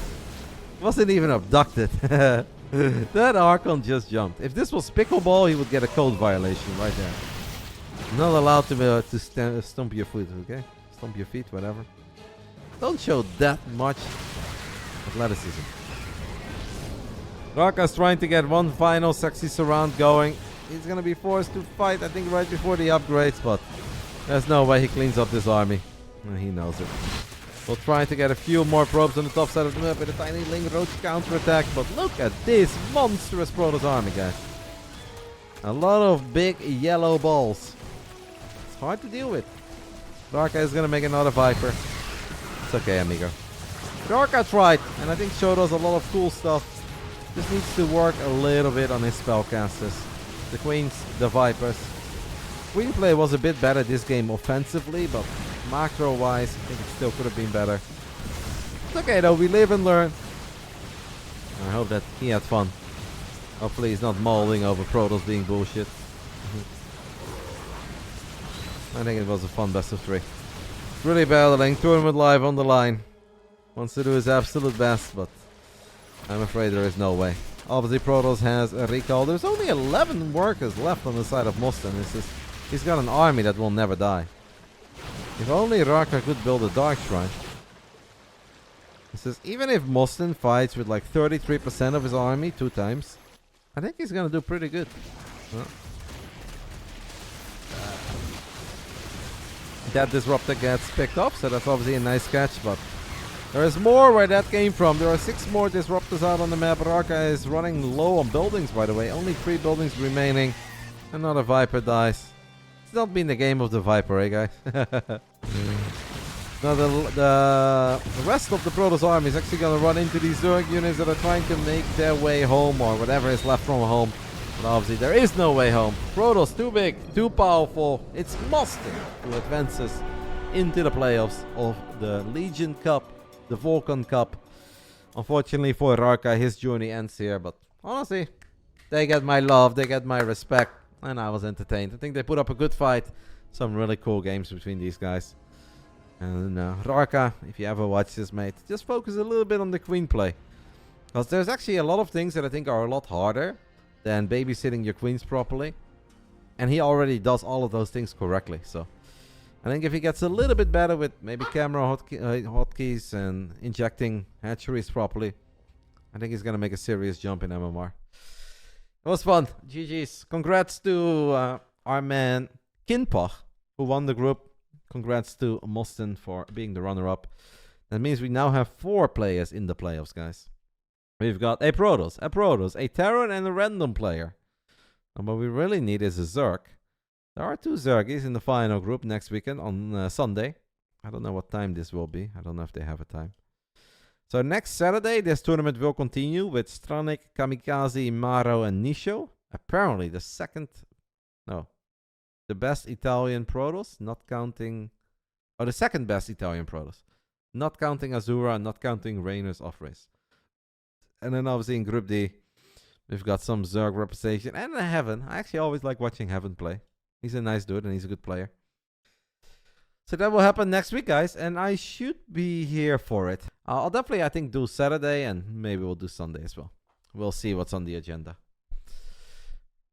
Wasn't even abducted. That Archon just jumped. If this was Pickleball, he would get a code violation right there. Not allowed to stomp your foot, okay? Stomp your feet, whatever. Don't show that much athleticism. Raka's trying to get one final sexy surround going. He's gonna be forced to fight, I think, right before the upgrades, but there's no way he cleans up this army. He knows it. We'll try to get a few more probes on the top side of the map with a tiny Ling Roach counterattack. But look at this monstrous Protoss army, guys. A lot of big yellow balls. It's hard to deal with. Darka is going to make another Viper. It's okay, amigo. Darka tried, and I think showed us a lot of cool stuff. Just needs to work a little bit on his spellcasters. The Queens, the Vipers. Queen play was a bit better this game offensively, but macro-wise, I think it still could have been better. It's okay though, we live and learn. I hope that he had fun. Hopefully he's not molding over Protoss being bullshit. I think it was a fun best of 3. Really battling, tournament live on the line. Wants to do his absolute best, but I'm afraid there is no way. Obviously Protoss has a recall. There's only 11 workers left on the side of Moston. He's got an army that will never die. If only Raka could build a Dark Shrine. It says, even if Moston fights with like 33% of his army 2 times, I think he's gonna do pretty good. Huh? That Disruptor gets picked up, so that's obviously a nice catch, but there is more where that came from. There are 6 more Disruptors out on the map. Raka is running low on buildings, by the way. Only 3 buildings remaining. Another Viper dies. It's not been the game of the Viper, eh, guys? Now the rest of the Protoss army is actually going to run into these Zerg units that are trying to make their way home, or whatever is left from home. But obviously there is no way home. Protoss too big, too powerful. It's Moston who advances into the playoffs of the Legion Cup, the Vulcan Cup. Unfortunately for Raka, his journey ends here, but honestly, they get my love, they get my respect, and I was entertained. I think they put up a good fight. Some really cool games between these guys. And Raka, if you ever watch this, mate, just focus a little bit on the Queen play. Because there's actually a lot of things that I think are a lot harder than babysitting your Queens properly. And he already does all of those things correctly. So I think if he gets a little bit better with maybe camera hotkeys and injecting hatcheries properly, I think he's going to make a serious jump in MMR. It was fun. GG's. Congrats to our man Kinpach, who won the group. Congrats to Moston for being the runner-up. That means we now have 4 players in the playoffs, guys. We've got a Protoss, a Terran, and a random player. And what we really need is a Zerg. There are 2 Zergies in the final group next weekend on Sunday. I don't know what time this will be. I don't know if they have a time. So next Saturday, this tournament will continue with Stranik, Kamikaze, Maro, and Nisho. Apparently the best Italian Protoss, not counting... Oh, the second best Italian Protoss. Not counting Azura, not counting Rainer's off-race. And then obviously in Group D, we've got some Zerg representation. And Heaven. I actually always like watching Heaven play. He's a nice dude and he's a good player. So that will happen next week, guys. And I should be here for it. I'll definitely, I think, do Saturday and maybe we'll do Sunday as well. We'll see what's on the agenda.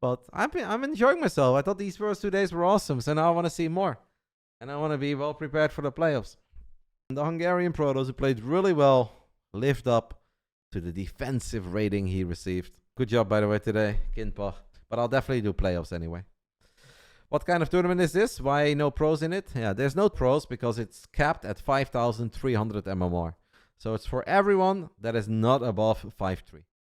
But I'm enjoying myself. I thought these first 2 days were awesome. So now I want to see more. And I want to be well prepared for the playoffs. And the Hungarian Protoss, who played really well, lived up to the defensive rating he received. Good job, by the way, today, Kinpach. But I'll definitely do playoffs anyway. What kind of tournament is this? Why no pros in it? Yeah, there's no pros because it's capped at 5,300 MMR. So it's for everyone that is not above 5.3.